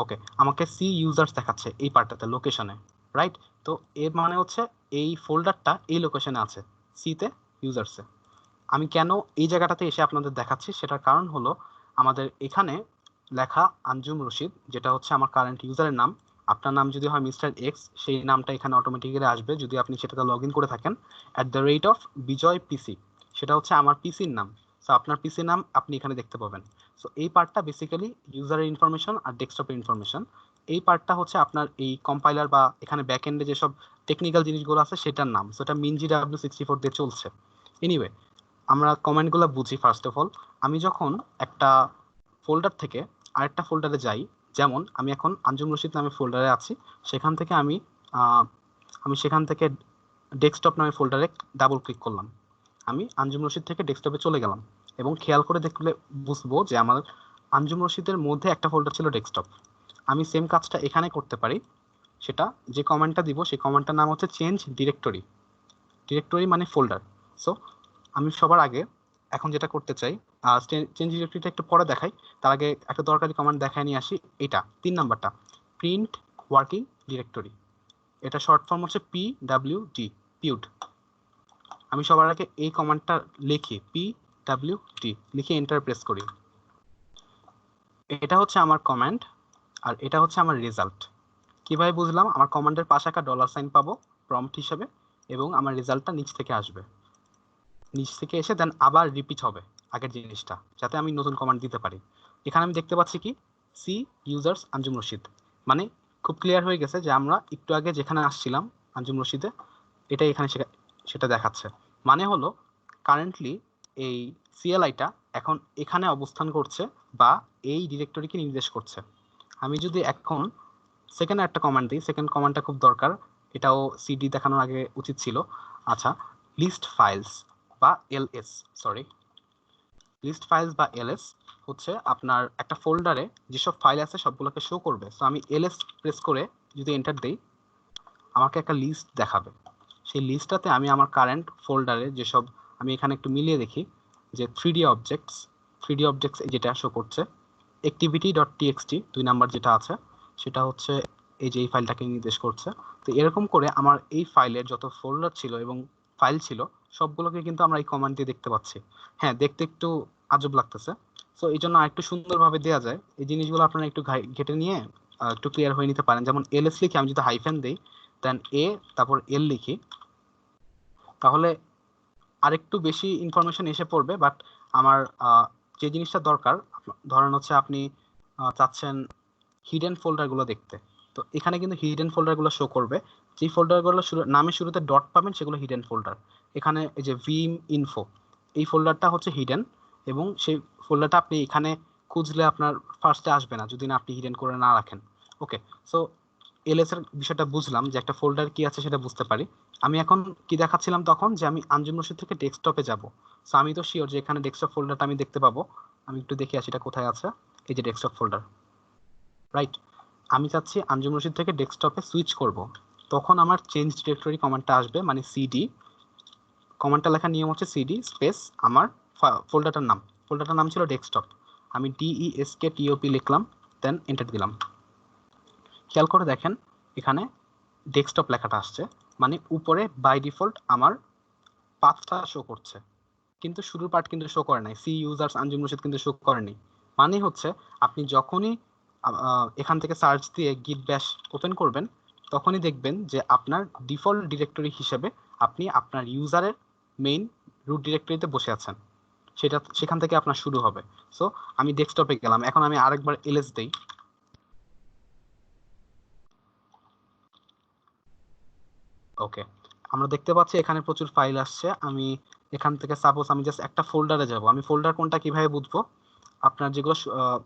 [SPEAKER 3] ওকে, আমাকে সি ইউজার্স দেখাচ্ছে এই পার্টটাতে লোকেশনে, রাইট? তো এর মানে হচ্ছে এই ফোল্ডারটা এই লোকেশনে আছে, সিতে ইউজার্সে। আমি কেন এই জায়গাটাতে এসে আপনাদের দেখাচ্ছি সেটার কারণ হলো আমাদের এখানে লেখা আঞ্জুম রশিদ, যেটা হচ্ছে আমার কারেন্ট ইউজারের নাম। আপনার নাম যদি হয় মিস্টার এক্স, সেই নামটা এখানে অটোমেটিক্যালি আসবে যদি আপনি সেটাতে লগ ইন করে থাকেন। @বিজয় পিসি, সেটা হচ্ছে আমার পিসির নাম। সো আপনার পিসির নাম আপনি এখানে দেখতে পাবেন। সো এই পার্টটা বেসিক্যালি ইউজারের ইনফরমেশন আর ডেস্কটপের ইনফরমেশন। এই পার্টটা হচ্ছে আপনার এই কম্পাইলার বা এখানে ব্যাক এন্ডে যেসব টেকনিক্যাল জিনিসগুলো আছে সেটার নাম, সেটা MinGW64 দিয়ে চলছে। এনিওয়ে, আমরা কমেন্টগুলো বুঝি। ফার্স্ট অফ অল, আমি যখন একটা ফোল্ডার থেকে আরেকটা ফোল্ডারে যাই, যেমন আমি এখন আঞ্জুম রশিদ নামে ফোল্ডারে আছি, সেখান থেকে আমি সেখান থেকে ডেস্কটপ নামে ফোল্ডারে ডাবল ক্লিক করলাম, আমি আঞ্জুম রশিদ থেকে ডেস্কটপে চলে গেলাম, এবং খেয়াল করে দেখলে বুঝবো যে আমার আঞ্জুম রশিদের মধ্যে একটা ফোল্ডার ছিল ডেস্কটপ। আমি সেম কাজটা এখানে করতে পারি, সেটা যে কমেন্টটা দিব সেই কমেন্টটার নাম হচ্ছে চেঞ্জ ডিরেক্টরি, ডিরেক্টরি মানে ফোল্ডার। সো আমি সবার আগে এখন যেটা করতে চাই, চেঞ্জ ডিরেক্টরিটা একটু পরে দেখাই, তার আগে একটা দরকারি কমান্ড দেখায় নিয়ে আসি। এটা 3 নাম্বারটা, প্রিন্ট ওয়ার্কিং ডিরেক্টরি, এটা শর্ট ফর্ম হচ্ছে PWD, পিউড। আমি সবার আগে এই কমান্ডটা লিখি, PWD লিখে এন্টার প্রেস করি। এটা হচ্ছে আমার কমান্ড আর এটা হচ্ছে আমার রেজাল্ট। কিভাবে বুঝলাম? আমার কমান্ডের পাশে একটা $সাইন পাবো প্রম্পট হিসেবে, এবং আমার রেজাল্টটা নিচ থেকে আসবে, নিচ থেকে এসে দেন আবার রিপিট হবে আগের জিনিসটা, যাতে আমি নতুন কমান্ড দিতে পারি। এখানে আমি দেখতে পাচ্ছি কি সি ইউজার্স আঞ্জুম রশিদ, মানে খুব ক্লিয়ার হয়ে গেছে যে আমরা একটু আগে যেখানে আসছিলাম আঞ্জুম রশিদে, এটাই এখানে সেটা দেখাচ্ছে। মানে হলো কারেন্টলি এই সিএলআইটা এখন এখানে অবস্থান করছে বা এই ডিরেক্টরিকে নির্দেশ করছে। আমি যদি এখন সেকেন্ড একটা কমান্ড দিই, সেকেন্ড কমান্ডটা খুব দরকার, এটাও সিডি দেখানোর আগে উচিত ছিল। আচ্ছা, লিস্ট ফাইলস বা এলএস, সরি, লিস্ট ফাইলস বা এলএস হচ্ছে আপনার একটা ফোল্ডারে যেসব ফাইল আছে সবগুলোকে শো করবে। সো আমি এলএস প্রেস করে যদি এন্টার দেই আমাকে একটা লিস্ট দেখাবে। সেই লিস্টটাতে আমি আমার কারেন্ট ফোল্ডারে যেসব, আমি এখানে একটু মিলিয়ে দেখি যে 3D অবজেক্টস যেটা শো করছে, activity.txt 2 নাম্বার যেটা আছে সেটা হচ্ছে এই যে এই ফাইলটাকে নির্দেশ করছে। তো এরকম করে আমার এই ফাইলের যত ফোল্ডার ছিল এবং ফাইল ছিল সবগুলোকে কিন্তু আমরা এই কমান্ড দিয়ে দেখতে পাচ্ছি। হ্যাঁ, দেখতে একটু আজব লাগতেছে, সো এই জন্য আরেকটু সুন্দরভাবে দেওয়া যায়। এই জিনিসগুলো আপনারা একটু ঘেটে নিয়ে একটু ক্লিয়ার হয়ে নিতে পারেন। যেমন এলএস লিখে আমি যদি হাইফেন দেই, দেন এ তারপর এল লিখি, তাহলে আরেকটু বেশি ইনফরমেশন এসে পড়বে। বাট আমার যে জিনিসটা দরকার, ধরেন হচ্ছে আপনি চাচ্ছেন হিডেন ফোল্ডারগুলো দেখতে, তো এখানে কিন্তু হিডেন ফোল্ডারগুলো শো করবে। যে ফোল্ডারগুলো নামের শুরুতে ডট পাবেন সেগুলো হিডেন ফোল্ডার। এখানে এই যে ভিম ইনফো, এই ফোল্ডারটা হচ্ছে হিডেন, এবং সেই ফোল্ডারটা আপনি এখানে খুঁজলে আপনার ফার্স্টে আসবে না যদি না আপনি হিডেন করে না রাখেন। ওকে, সো এলএস এর বিষয়টা বুঝলাম, যে একটা ফোল্ডার কি আছে সেটা বুঝতে পারি। আমি এখন কি দেখাচ্ছিলাম তখন, যে আমি আঞ্জুম রশিদ থেকে ডেস্কটপে যাব। সো আমি তো শিওর যে এখানে ডেস্কটপ ফোল্ডারটা আমি দেখতে পাবো। আমি একটু দেখে আসি এটা কোথায় আছে। এই যে ডেস্কটপ ফোল্ডার, রাইট। আমি চাচ্ছি আঞ্জুম রশিদ থেকে ডেস্কটপে সুইচ করব, তখন আমার চেঞ্জ ডিরেক্টরি কমান্ডটা আসবে, মানে সিডি কমান্ডটা লেখার নিয়ম হচ্ছে সিডি স্পেস আমার ফোল্ডারটার নাম ছিল ডেস্কটপ। আমি DESKTOP লিখলাম, দেন এন্টার দিলাম। খেয়াল করে দেখেন এখানে ডেস্কটপ লেখাটা আসছে, মানে উপরে বাই ডিফল্ট আমার পাথটা শো করছে, কিন্তু শুরুর পার্ট কিন্তু শো করে নাই। সি ইউজার্স আঞ্জুম রশিদ কিন্তু শো করেনি। মানে হচ্ছে আপনি যখনই এখান থেকে সার্চ দিয়ে গিট ব্যাশ ওপেন করবেন, তখনই দেখবেন যে আপনার ডিফল্ট ডিরেক্টরি হিসেবে আপনি আপনার ইউজারের মেইন রুট ডিরেক্টরিতে বসে আছেন, সেখান থেকে আপনার শুরু হবে। সো আমি ডেস্কটপে গেলাম, এখন আমি আরেকবার এলএস দেই। ওকে, আমরা দেখতে পাচ্ছি এখানে প্রচুর ফাইল আসছে। আমি এখান থেকে সাপোজ আমি জাস্ট একটা ফোল্ডারে যাব। আমি ফোল্ডার কোনটা কিভাবে বুঝবো? আপনার যেগুলো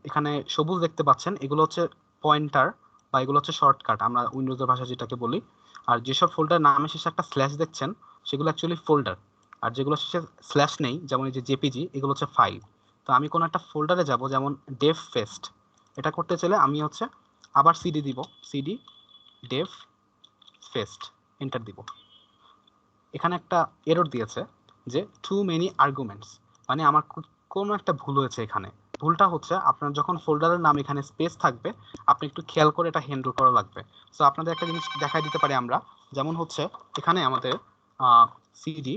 [SPEAKER 3] এখানে সবুজ দেখতে পাচ্ছেন এগুলো হচ্ছে পয়েন্টার বা এগুলো হচ্ছে শর্টকাট, আমরা উইন্ডোজের ভাষা যেটাকে বলি। আর যেসব ফোল্ডার নামে শেষে একটা স্ল্যাশ দেখছেন সেগুলো অ্যাকচুয়ালি ফোল্ডার। আর যেগুলো শেষে স্ল্যাশ নেই, যেমন এই যে জেপিজি, এগুলো হচ্ছে ফাইল। তো আমি কোনো একটা ফোল্ডারে যাব, যেমন ডেভ ফেস্ট, এটা করতে চাইলে আমি হচ্ছে আবার সিডি দিব, সিডি ডেভ ফেস্ট, এন্টার দিব। এখানে একটা এরর দিয়েছে যে টু মেনি আর্গুমেন্টস, মানে আমার কোনো একটা ভুল হয়েছে এখানে। ভুলটা হচ্ছে আপনার যখন ফোল্ডারের নাম এখানে স্পেস থাকবে, আপনি একটু খেয়াল করে এটা হ্যান্ডেল করা লাগবে। সো আপনাদের একটা জিনিস দেখাই দিতে পারি আমরা, যেমন হচ্ছে এখানে আমাদের সিডি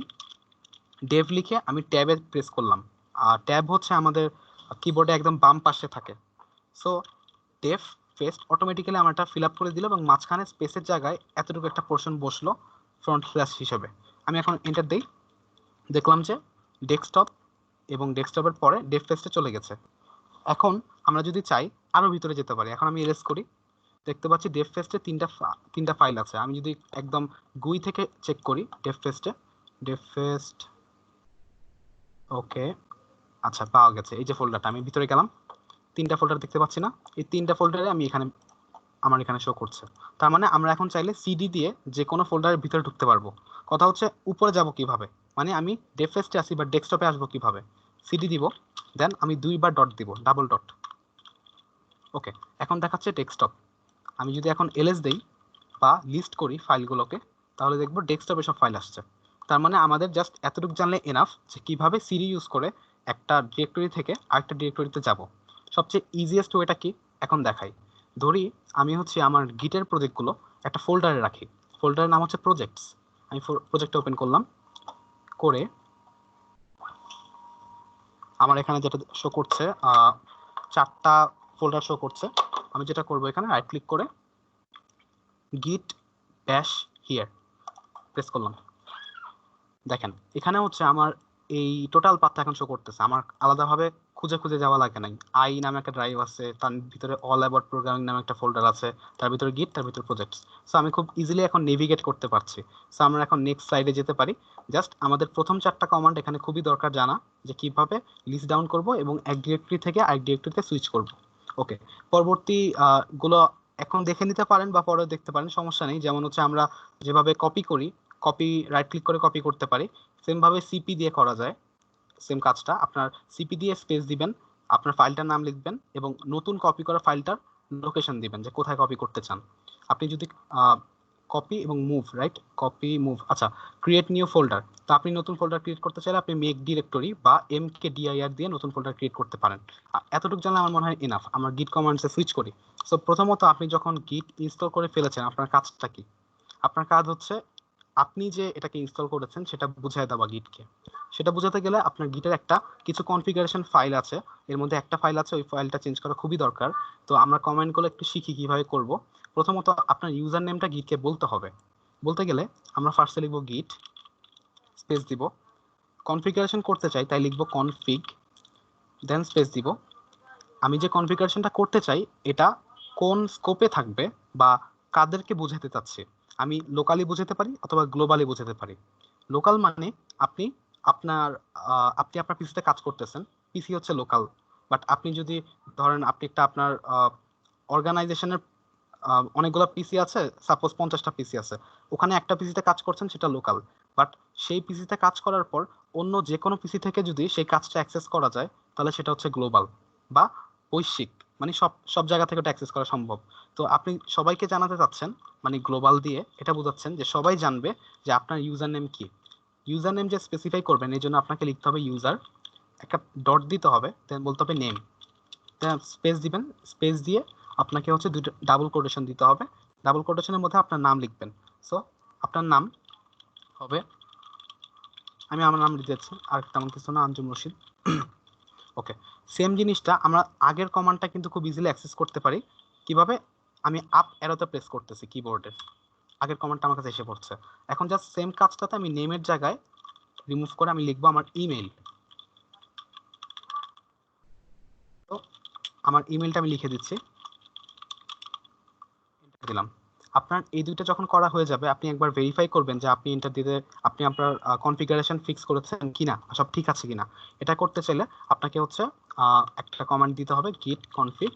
[SPEAKER 3] ডেভ লিখে আমি ট্যাবে প্রেস করলাম, আর ট্যাব হচ্ছে আমাদের কিবোর্ডে একদম বাম পাশে থাকে। সো ডেভ ফেস্ট অটোমেটিক্যালি আমার এটা ফিল আপ করে দিল, এবং মাঝখানে স্পেসের জায়গায় এতটুকু একটা পোর্শন বসলো ফ্রন্ট স্ল্যাশ হিসেবে। আমি এখন এন্টার দিই, দেখলাম যে ডেস্কটপ এবং ডেস্কটপের পরে ডেভ ফেস্টে চলে গেছে। এখন আমরা যদি চাই আরো ভিতরে যেতে পারি। এখন আমি এরেজ করি, দেখতে পাচ্ছি ডেভ ফেস্টে তিনটা ফাইল আছে। আমি যদি একদম গুই থেকে চেক করি ডেভ ফেস্ট, ওকে, আচ্ছা পাওয়া গেছে। এই যে ফোল্ডারটা, আমি ভিতরে গেলাম, তিনটা ফোল্ডার দেখতে পাচ্ছি না? এই তিনটা ফোল্ডারে আমি আমার এখানে শো করছে। তার মানে আমরা এখন চাইলে সিডি দিয়ে যে কোনো ফোল্ডারের ভিতরে ঢুকতে পারবো। কথা হচ্ছে উপরে যাব কিভাবে, মানে আমি ডেফেস্টে আসি বা ডেস্কটপে আসবো কিভাবে? সিডি দিব, দেন আমি দুইবার ডট দিব, ডাবল ডট। ওকে, এখন দেখাচ্ছে ডেস্কটপ। আমি যদি এখন এলএস দেই বা লিস্ট করি ফাইলগুলোকে, তাহলে দেখবো ডেস্কটপে সব ফাইল আসছে। তার মানে আমাদের জাস্ট এতটুকু জানলে এনাফ যে কিভাবে সিডি ইউজ করে একটা ডিরেক্টরি থেকে আরেকটা ডিরেক্টরিতে যাব। সবচেয়ে ইজিয়েস্ট ওয়েটা কি এখন দেখাই। ধরি আমি হচ্ছে আমার গিটের প্রজেক্টগুলো একটা ফোল্ডারে রাখি, ফোল্ডারের নাম হচ্ছে প্রজেক্টস। আমি প্রজেক্টটা ওপেন করলাম, করে আমার এখানে যেটা শো করছে 4টা ফোল্ডার শো করছে। আমি যেটা করব, এখানে রাইট ক্লিক করে গিট ব্যাশ হিয়ার প্রেস করলাম। দেখেন এখানে হচ্ছে আমার এই টোটাল পাথটা এখন শো করতেছে, আমার আলাদাভাবে খুঁজে খুঁজে যাওয়া লাগে নাই। আই নামে একটা ড্রাইভ আছে, তার ভিতরে অল অ্যাবাউট প্রোগ্রামিং নামে একটা ফোল্ডার আছে, তার ভিতরে গিট, তার ভিতরে প্রজেক্টস। সো আমি খুব ইজিলি এখন নেভিগেট করতে পারছি। সো আমরা এখন নেক্সট স্লাইডে যেতে পারি। জাস্ট আমাদের প্রথম 4টা কমান্ড এখানে খুবই দরকার জানা, যে কিভাবে লিস্ট ডাউন করব এবং এক ডিরেক্টরি থেকে আরেক ডিরেক্টরিতে সুইচ করব। ওকে, পরবর্তী গুলো এখন দেখে নিতে পারেন বা পরে দেখতে পারেন, সমস্যা নেই। যেমন হচ্ছে আমরা যেভাবে কপি করি, কপি রাইট ক্লিক করে কপি করতে পারি, সেম ভাবে সিপি দিয়ে করা যায়। সেম কাজটা, আপনার সিপি দিয়ে স্পেস দিবেন, আপনার ফাইলটার নাম লিখবেন এবং নতুন কপি করা ফাইলটার লোকেশন দিবেন যে কোথায় কপি করতে চান। আপনি যদি কপি এবং মুভ, রাইট, কপি মুভ, আচ্ছা, ক্রিয়েট নিউ ফোল্ডার, তো আপনি নতুন ফোল্ডার ক্রিয়েট করতে চাইলে আপনি মেক ডিরেক্টরি বা mkdir দিয়ে নতুন ফোল্ডার ক্রিয়েট করতে পারেন। এতটুকু জানলে আমার মনে হয় ইনাফ। আমরা গিট কমান্ডসে সুইচ করি। সো প্রথমত আপনি যখন গিট ইনস্টল করে ফেলেছেন, আপনার কাজটা কি? আপনার কাজ হচ্ছে আপনি যে এটাকে ইনস্টল করেছেন সেটা বুঝাই দেওয়া গিটকে। সেটা বোঝাতে গেলে আপনার গিটের একটা কিছু কনফিগারেশন ফাইল আছে, এর মধ্যে একটা ফাইল আছে, ওই ফাইলটা চেঞ্জ করা খুবই দরকার। তো আমরা কমেন্টগুলো একটু শিখি কিভাবে করব। প্রথমত আপনার ইউজার নেমটা গিটকে বলতে হবে। বলতে গেলে আমরা ফার্স্টে লিখব গিট স্পেস দিব, কনফিগারেশন করতে চাই তাই লিখব কনফিগ, দেন স্পেস দিব। আমি যে কনফিগারেশনটা করতে চাই এটা কোন স্কোপে থাকবে বা কাদেরকে বোঝাতে চাচ্ছি, আমি লোকালি বোঝাতে পারি অথবা গ্লোবালি বোঝাতে পারি। লোকাল মানে আপনি আপনার পিসিতে কাজ করতেছেন, পিসি হচ্ছে লোকাল। বাট আপনি যদি ধরেন আপনি একটা আপনার অর্গানাইজেশনের অনেকগুলো পিসি আছে, সাপোজ 50টা পিসি আছে, ওখানে একটা পিসিতে কাজ করছেন, সেটা লোকাল। বাট সেই পিসিতে কাজ করার পর অন্য যে কোনো পিসি থেকে যদি সেই কাজটা অ্যাক্সেস করা যায় তাহলে সেটা হচ্ছে গ্লোবাল বা বৈশ্বিক, মানে সব জায়গা থেকে ওটা অ্যাক্সেস করা সম্ভব। তো আপনি সবাইকে জানাতে চাচ্ছেন, মানে গ্লোবাল দিয়ে এটা বোঝাচ্ছেন যে সবাই জানবে যে আপনার ইউজার নেম কি। ইউজার নেম যে স্পেসিফাই করবেন এই জন্য আপনাকে লিখতে হবে ইউজার, একটা ডট দিতে হবে, দেন বলতে হবে নেম, দেন স্পেস দিবেন, স্পেস দিয়ে আপনাকে হচ্ছে দুটো ডাবল কোটেশন দিতে হবে, ডাবল কোটেশনের মধ্যে আপনার নাম লিখবেন। সো আপনার নাম হবে, আমি আমার নাম লিখে যাচ্ছি, আর তেমন কিছু না, আঞ্জুম রশিদ। ওকে, সেম জিনিসটা আমরা আগের কমান্ডটা কিন্তু খুব ইজিলি অ্যাক্সেস করতে পারি। কিভাবে? আমি আপ অ্যারোতে প্রেস করতেছি কিবোর্ডের, আগের কমান্ডটা আমার কাছে এসে পড়ছে। এখন জাস্ট সেম কাজটাতে আমি নেমের জায়গায় রিমুভ করে আমি লিখবো আমার ইমেল। তো আমার ইমেলটা আমি লিখে দিচ্ছি, দিলাম। আপনার এই দুইটা যখন করা হয়ে যাবে আপনি একবার ভেরিফাই করবেন যে আপনি এন্টার দিতে আপনি আপনার কনফিগারেশন ফিক্স করেছেন কিনা, সব ঠিক আছে কিনা। এটা করতে চাইলে আপনাকে হচ্ছে একটা কমান্ড দিতে হবে, git config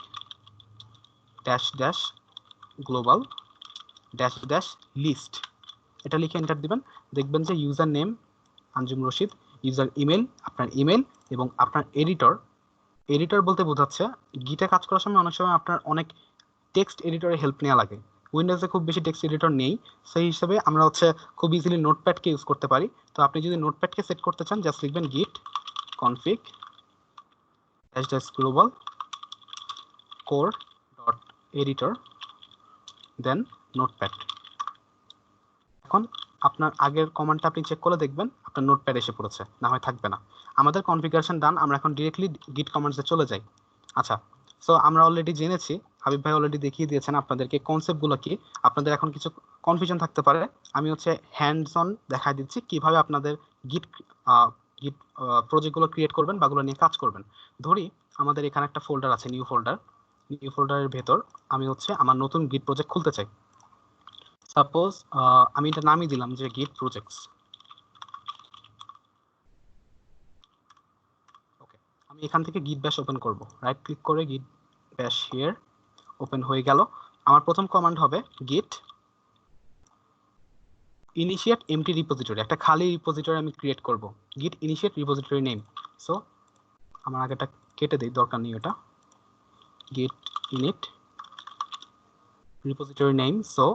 [SPEAKER 3] --global -list, এটা লিখে এন্টার দিবেন। দেখবেন যে user name Anjum Rashid, user email আপনার ইমেল, এবং আপনার এডিটর বলতে বোঝাচ্ছে গিটে কাজ করার সময় অনেক সময় আপনার অনেক টেক্সট এডিটরের হেল্প নেওয়া লাগে। উইন্ডোজে খুব বেশি টেক্সট এডিটর নেই, সেই হিসেবে আমরা হচ্ছে খুব ইজিলি নোটপ্যাডকে ইউজ করতে পারি। তো আপনি যদি নোটপ্যাডকে সেট করতে চান জাস্ট লিখবেন git config -global core.editor দেন নোটপ্যাড। এখন আপনার আগের কমান্ডটা আপনি চেক করে দেখবেন আপনার নোটপ্যাড এসে পড়েছে, না হয় থাকবে না। আমাদের কনফিগারেশন ডান, আমরা এখন ডিরেক্টলি গিট কমান্ডসে চলে যাই। আচ্ছা, সো আমরা অলরেডি জেনেছি, হাবিব ভাই অলরেডি দেখিয়ে দিয়েছেন আপনাদেরকে কনসেপ্টগুলো কি। আপনাদের এখন কিছু কনফিউশন থাকতে পারে, আমি হচ্ছে হ্যান্ডস অন দেখাই দিচ্ছি কিভাবে আপনাদের গিট গিট প্রজেক্টগুলো ক্রিয়েট করবেন বা গুলো নিয়ে কাজ করবেন। ধরি আমাদের এখানে একটা ফোল্ডার আছে, নিউ ফোল্ডারের ভেতর আমি হচ্ছে আমার নতুন গিট প্রজেক্ট খুলতে চাই। সাপোজ আমি এটা নামই দিলাম যে গিট প্রজেক্টস। ওকে, আমি এখান থেকে গিট ব্যাশ ওপেন করব, রাইট ক্লিক করে গিট ব্যাশ হিয়ার, ওপেন হয়ে গেল। আমার প্রথম কমান্ড হবে গিট ইনিশিয়েট এমটি রিপোজিটরি, একটা খালি রিপোজিটরি আমি ক্রিয়েট করব, গিট ইনিশিয়েট রিপোজিটরি নেম। সো আমার আগেটা কেটে দেই, দরকার নেই ওটা, গিট ইনিট রিপোজিটরি নেম। সো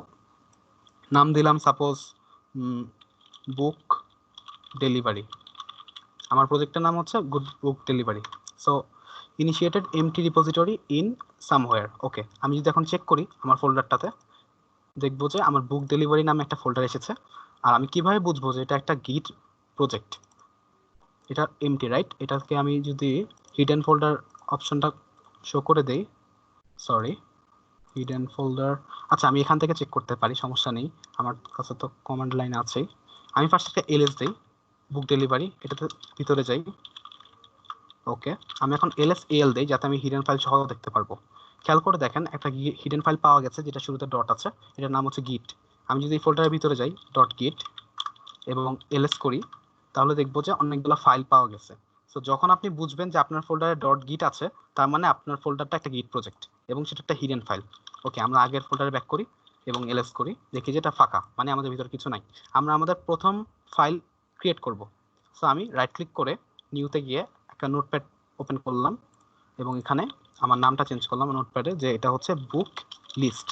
[SPEAKER 3] নাম দিলাম সাপোজ বুক ডেলিভারি, আমার প্রজেক্টের নাম হচ্ছে book delivery. So initiated empty repository in somewhere. Okay, আমি যদি এখন চেক করি আমার ফোল্ডারটাতে, দেখবো যে আমার বুক ডেলিভারি নামে একটা ফোল্ডার এসেছে। আর আমি কিভাবে বুঝবো যে এটা একটা গিট প্রজেক্ট? এটা এমটি, রাইট? এটাকে আমি যদি হিডেন ফোল্ডার অপশনটা শো করে দেই, সরি, হিডেন ফোল্ডার, আচ্ছা আমি এখান থেকে চেক করতে পারি, সমস্যা নেই, আমার কাছে তো কমান্ড লাইন আছেই। আমি ফার্স্ট একটা এলএস দেই, বুক ডেলিভারি, এটাতে ভিতরে যাই। ওকে, আমি এখন এল দেই যাতে আমি হিডেন ফাইল সহ দেখতে পারবো। খেয়াল করে দেখেন একটা হিডেন ফাইল পাওয়া গেছে যেটা শুরুতে ডট আছে, এটার নাম হচ্ছে গিট। আমি যদি এই ফোল্ডারের ভিতরে যাই ডট গিট এবং এলএস করি তাহলে দেখবো যে অনেকগুলো ফাইল পাওয়া গেছে। সো যখন আপনি বুঝবেন যে আপনার ফোল্ডারে ডট গিট আছে তার মানে আপনার ফোল্ডারটা একটা গিট প্রজেক্ট এবং সেটা একটা হিডেন ফাইল। ওকে, আমরা আগের ফোল্ডারে ব্যাক করি এবং এলএস করি, দেখি যে এটা ফাঁকা, মানে আমাদের ভিতরে কিছু নাই। আমরা আমাদের প্রথম ফাইল ক্রিয়েট করব। সো আমি রাইট ক্লিক করে নিউতে গিয়ে একটা নোটপ্যাড ওপেন করলাম এবং এখানে আমার নামটা চেঞ্জ করলাম নোটপ্যাডে যে এটা হচ্ছে বুক লিস্ট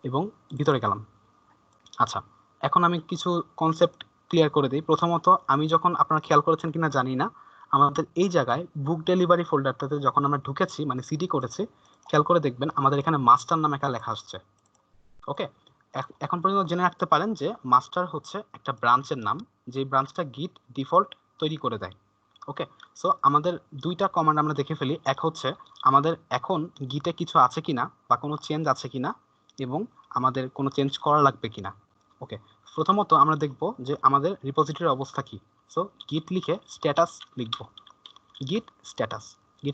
[SPEAKER 3] এবং ভিতরে গেলাম। আচ্ছা, এখন আমি কিছু কনসেপ্ট ক্লিয়ার করে দিই। প্রথমত, আমি যখন আপনারা খেয়াল করেছেন কিনা জানি না, আমাদের এই জায়গায় বুক ডেলিভারি ফোল্ডারটাতে যখন আমরা ঢুকেছি মানে সিডি করেছি, খেয়াল করে দেখবেন আমাদের এখানে মাস্টার নামে একটা লেখা আসছে। ওকে, এখন পর্যন্ত জেনে রাখতে পারেন যে মাস্টার হচ্ছে একটা ব্রাঞ্চের নাম, যে ব্রাঞ্চটা গিট ডিফল্ট তৈরি করে দেয়। ওকে, সো আমাদের দুইটা কমান্ড আমরা দেখে ফেলি। এক হচ্ছে আমাদের এখন গিটে কিছু আছে কিনা বা কোনো চেঞ্জ আছে কিনা এবং আমাদের কোনো চেঞ্জ করা লাগবে কিনা। ওকে, প্রথমত আমরা দেখব যে আমাদের রিপোজিটরির অবস্থা কি। সো গিট লিখে স্ট্যাটাস লিখব। গিট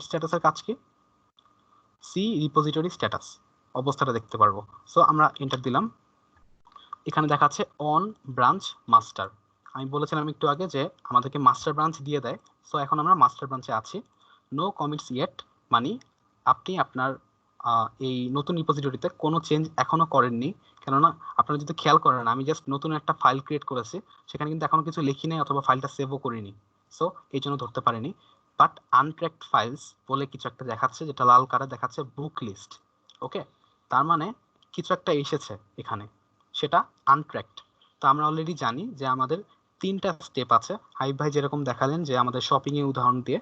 [SPEAKER 3] স্ট্যাটাসের কাজ কি? সি রিপোজিটরি স্ট্যাটাস, অবস্থাটা দেখতে পারবো। সো আমরা এন্টার দিলাম। এখানে দেখাচ্ছে অন ব্রাঞ্চ মাস্টার। আমি বলেছিলাম একটু আগে যে আমাদেরকে মাস্টার ব্রাঞ্চ দিয়ে দেয়। সো এখন আমরা মাস্টার ব্রাঞ্চে আছি। নো কমিটস ইয়েট মানে আপনি আপনার এই নতুন রিপোজিটরিতে কোনো চেঞ্জ এখনো করেননি। কেননা আপনারা যদি খেয়াল করেন, আমি জাস্ট নতুন একটা ফাইল ক্রিয়েট করেছি, সেখানে কিন্তু এখনো কিছু লিখি নাই অথবা ফাইলটা সেভও করিনি। সো এই জন্য ধরতে পারিনি। বাট আনট্র্যাকড ফাইলস বলে কিছু একটা দেখাচ্ছে, যেটা লাল কালার দেখাচ্ছে বুক লিস্ট। ওকে, তার মানে কিছু একটা এসেছে এখানে, সেটা আনট্র্যাকড। তো আমরা অলরেডি জানি যে আমাদের 3টা স্টেপ আছে। হাইব ভাই যেরকম দেখালেন যে আমাদের শপিং এর উদাহরণ দিয়ে,